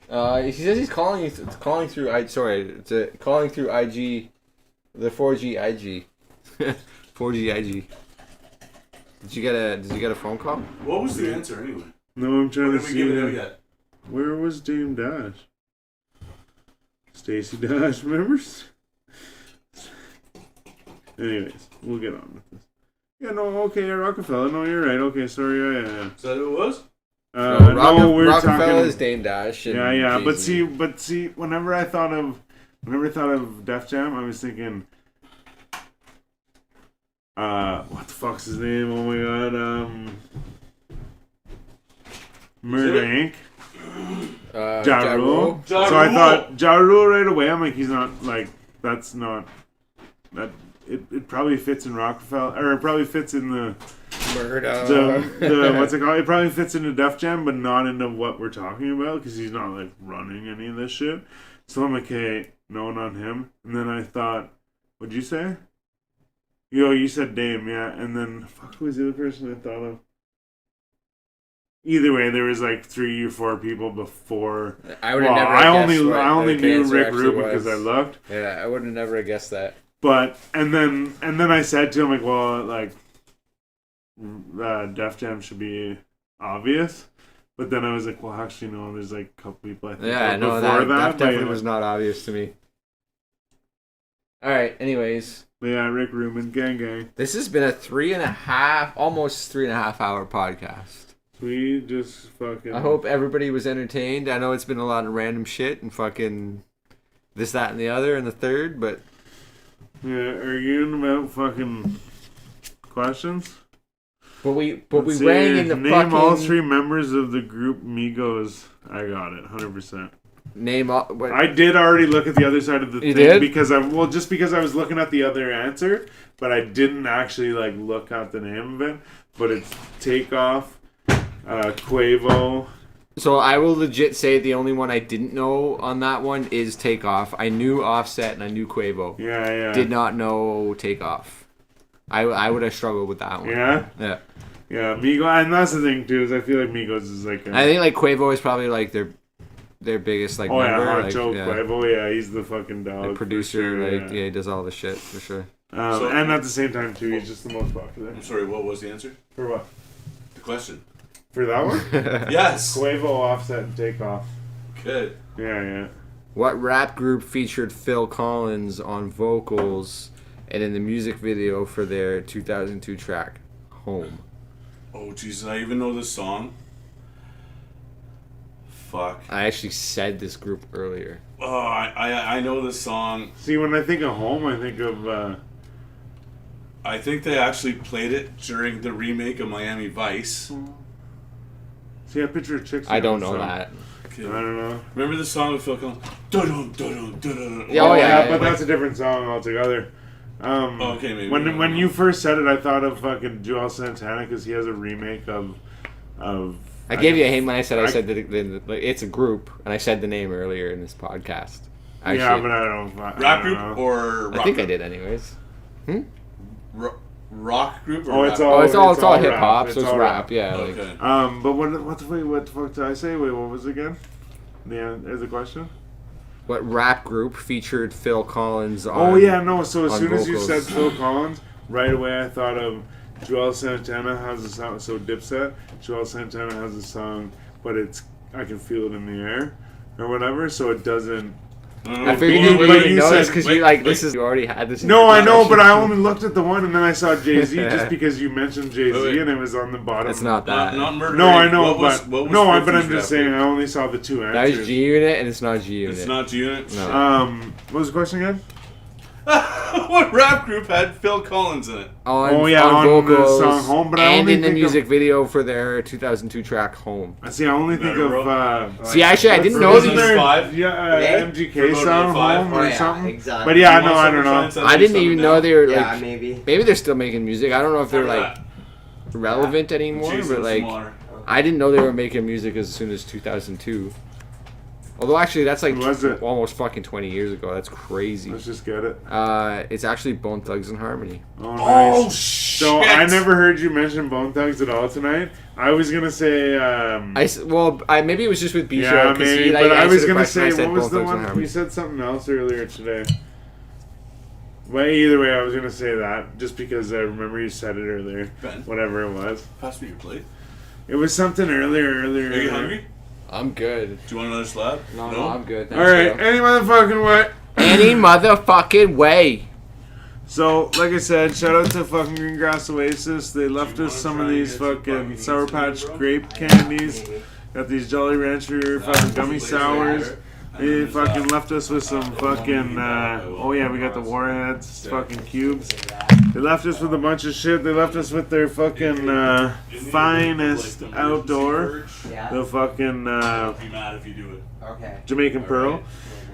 He says he's calling through calling through IG, the 4G IG, 4G IG. Did you get a phone call? What was the answer anyway? No, I'm trying to see. Give it out yet? Where was Dame Dash? Stacey Dash, remember? Anyways, we'll get on with this. Yeah, no, okay, Rockefeller. No, you're right. Okay, sorry. Is that who it was? We're Rockefeller talking. Is Dame Dash. And yeah. Jay-Z. But see, whenever I thought of Def Jam, I was thinking, what the fuck's his name? Oh my god, Murder Inc. Ja Rule. So I thought Ja Rule right away. I'm like, he's not like that's not that. It probably fits in Rockefeller, or it probably fits in the what's it called? It probably fits into Def Jam, but not into what we're talking about because he's not like running any of this shit. So I'm like, hey, no, not him. And then I thought, what'd you say? You said Dame, yeah. And then who was the other person I thought of? Either way, there was like 3 or 4 people before. I would have never. I only knew Rick Rubin because I looked. Yeah, I would have never guessed that. But and then I said to him like, well, like Def Jam should be obvious. But then I was like, well, actually no. There's like a couple people I think. Yeah, no, that definitely was not obvious to me. All right. Anyways. Yeah, Rick Rubin, gang. This has been a almost 3.5 hour podcast. We just fucking... I hope everybody was entertained. I know it's been a lot of random shit and fucking this, that, and the other, and the third, but... Yeah, are you in about fucking questions? But we rang in the name all 3 members of the group Migos. I got it, 100%. Name all... What? I did already look at the other side of the thing. Did? Because just because I was looking at the other answer, but I didn't actually like look at the name of it. But it's Takeoff, Quavo. So I will legit say the only one I didn't know on that one is Takeoff. I knew Offset and I knew Quavo. Yeah. Did not know Takeoff. I would have struggled with that one. Yeah? Yeah. Yeah, Migos, and that's the thing too, is I feel like Migos is like I think like Quavo is probably like their biggest like member. Yeah, like, Joe Quavo, yeah, he's the fucking dog. The producer, sure, he does all the shit for sure. And at the same time too, he's just the most popular. I'm sorry, what was the answer? For what? The question. For that one? Yes. Quavo, Offset, and Takeoff. Good. Yeah. What rap group featured Phil Collins on vocals and in the music video for their 2002 track, Home? Oh, Jesus, I even know this song. Fuck. I actually said this group earlier. Oh, I know this song. See, when I think of Home, I think of... I think they actually played it during the remake of Miami Vice. See, I picture a chick. I don't know that. Okay. I don't know. Remember the song with Phil Collins? Dun-dun, dun-dun, dun-dun. Oh, yeah. But that's a different song altogether. Okay, maybe. When you first said it, I thought of fucking Joel Santana because he has a remake of. I gave you a hint when I said it's a group, and I said the name earlier in this podcast. Yeah, but I don't. Rap group or rock I think group? I did anyways. Rock group or Oh, rap? it's all hip hop, rap. so it's rap. Yeah. Okay. But what the fuck did I say? Wait, what was it again? There's the question. What rap group featured Phil Collins on? Oh yeah, no. So as soon as you vocals? said Phil Collins, right away I thought of Joel Santana has a song. So Dipset, Joel Santana has a song, but I can feel it in the air, or whatever. So it doesn't. I figured you didn't know this because you already had this. No, I know, but I only looked at the one and then I saw Jay-Z just because you mentioned Jay-Z and it was on the bottom. It's not that. Not Murder No, I Inc. know, What was but I'm 50's just rap saying group? I only saw the two That answers. is G Unit, and it's not G Unit. It's not G Unit? No. What was the question again? What rap group had Phil Collins in it? On on vocals the song Home, but I and only in the think music of, video for their 2002 track Home. See, I only think of. See, actually, I didn't know Wasn't these. there Five? MGK song Home or something? Exactly. But yeah, no, I don't know. I didn't even know they were like. Yeah, maybe. Maybe they're still making music. I don't know if they're like relevant anymore, but like I didn't know they were making music as soon as 2002. Although actually, that's like Was it? almost fucking 20 years ago. That's crazy. Let's just get it. It's actually Bone Thugs and Harmony. Oh, nice. Oh, shit! So I never heard you mention Bone Thugs at all tonight. I was gonna say. Maybe it was just with B Show. Yeah, maybe. But I was gonna say, what what was the one? You said something else earlier today. Well, either way, I was gonna say that just because I remember you said it earlier. Ben. Whatever it was. Pass me your plate. It was something earlier. Are you hungry? I'm good. Do you want another slab? No, I'm good. All right, any motherfucking way. Any motherfucking way. So, like I said, shout out to fucking Green Grass Oasis. They left us some of these fucking Sour Patch grape candies. Got these Jolly Rancher fucking gummy sours. They fucking left us with some fucking, oh yeah, we got the Warheads, fucking cubes. They left us with a bunch of shit. They left us with their fucking finest outdoor. The fucking I'll be mad if you do it. Okay. Jamaican Pearl.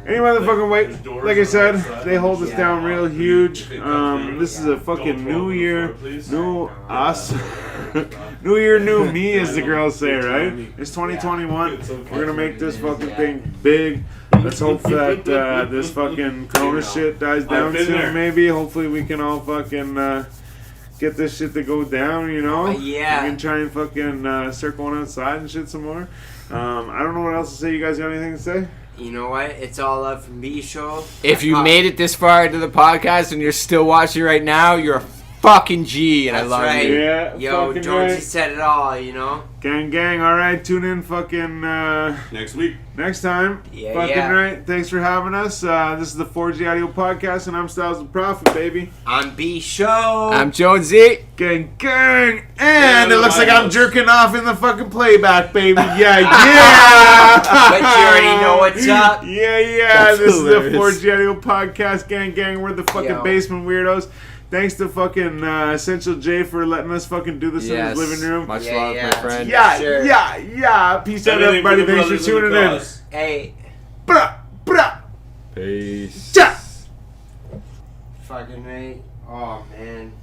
Any motherfucking way, like I said, they hold us down real huge. This is a fucking new year, new us. New year, new me, as the girls say, right? It's 2021. We're gonna make this fucking thing big. Let's hope that this fucking Corona shit dies down soon, maybe. Hopefully we can all fucking get this shit to go down, you know? Yeah. We can try and fucking start going outside and shit some more. I don't know what else to say. You guys got anything to say? You know what? It's all love from B Show. If you made it this far into the podcast and you're still watching right now, you're a fucking G, and I That's love right. you. Yeah, Yo, fucking Georgie right. said it all, you know? Gang, gang. All right, tune in fucking Next week. next time. Yeah, fucking yeah. right. Thanks for having us. This is the 4G Audio Podcast, and I'm Styles the Prophet, baby. I'm B Show. I'm Jonesy. Gang, gang. And it looks like I'm jerking off in the fucking playback, baby. Yeah, yeah. But you already know what's up. Yeah, yeah. That's This hilarious. is the 4G Audio Podcast. Gang, gang. We're the fucking Yo. basement weirdos. Thanks to fucking Essential J for letting us fucking do this Yes. in his living room. Much Yeah, love, yeah. my friend. Yeah, Sure. yeah. Peace out, Everything everybody. for the Thanks for brothers in the tuning in. cause. Hey, Brah, brah. Peace. Ja. fucking right. Oh, man.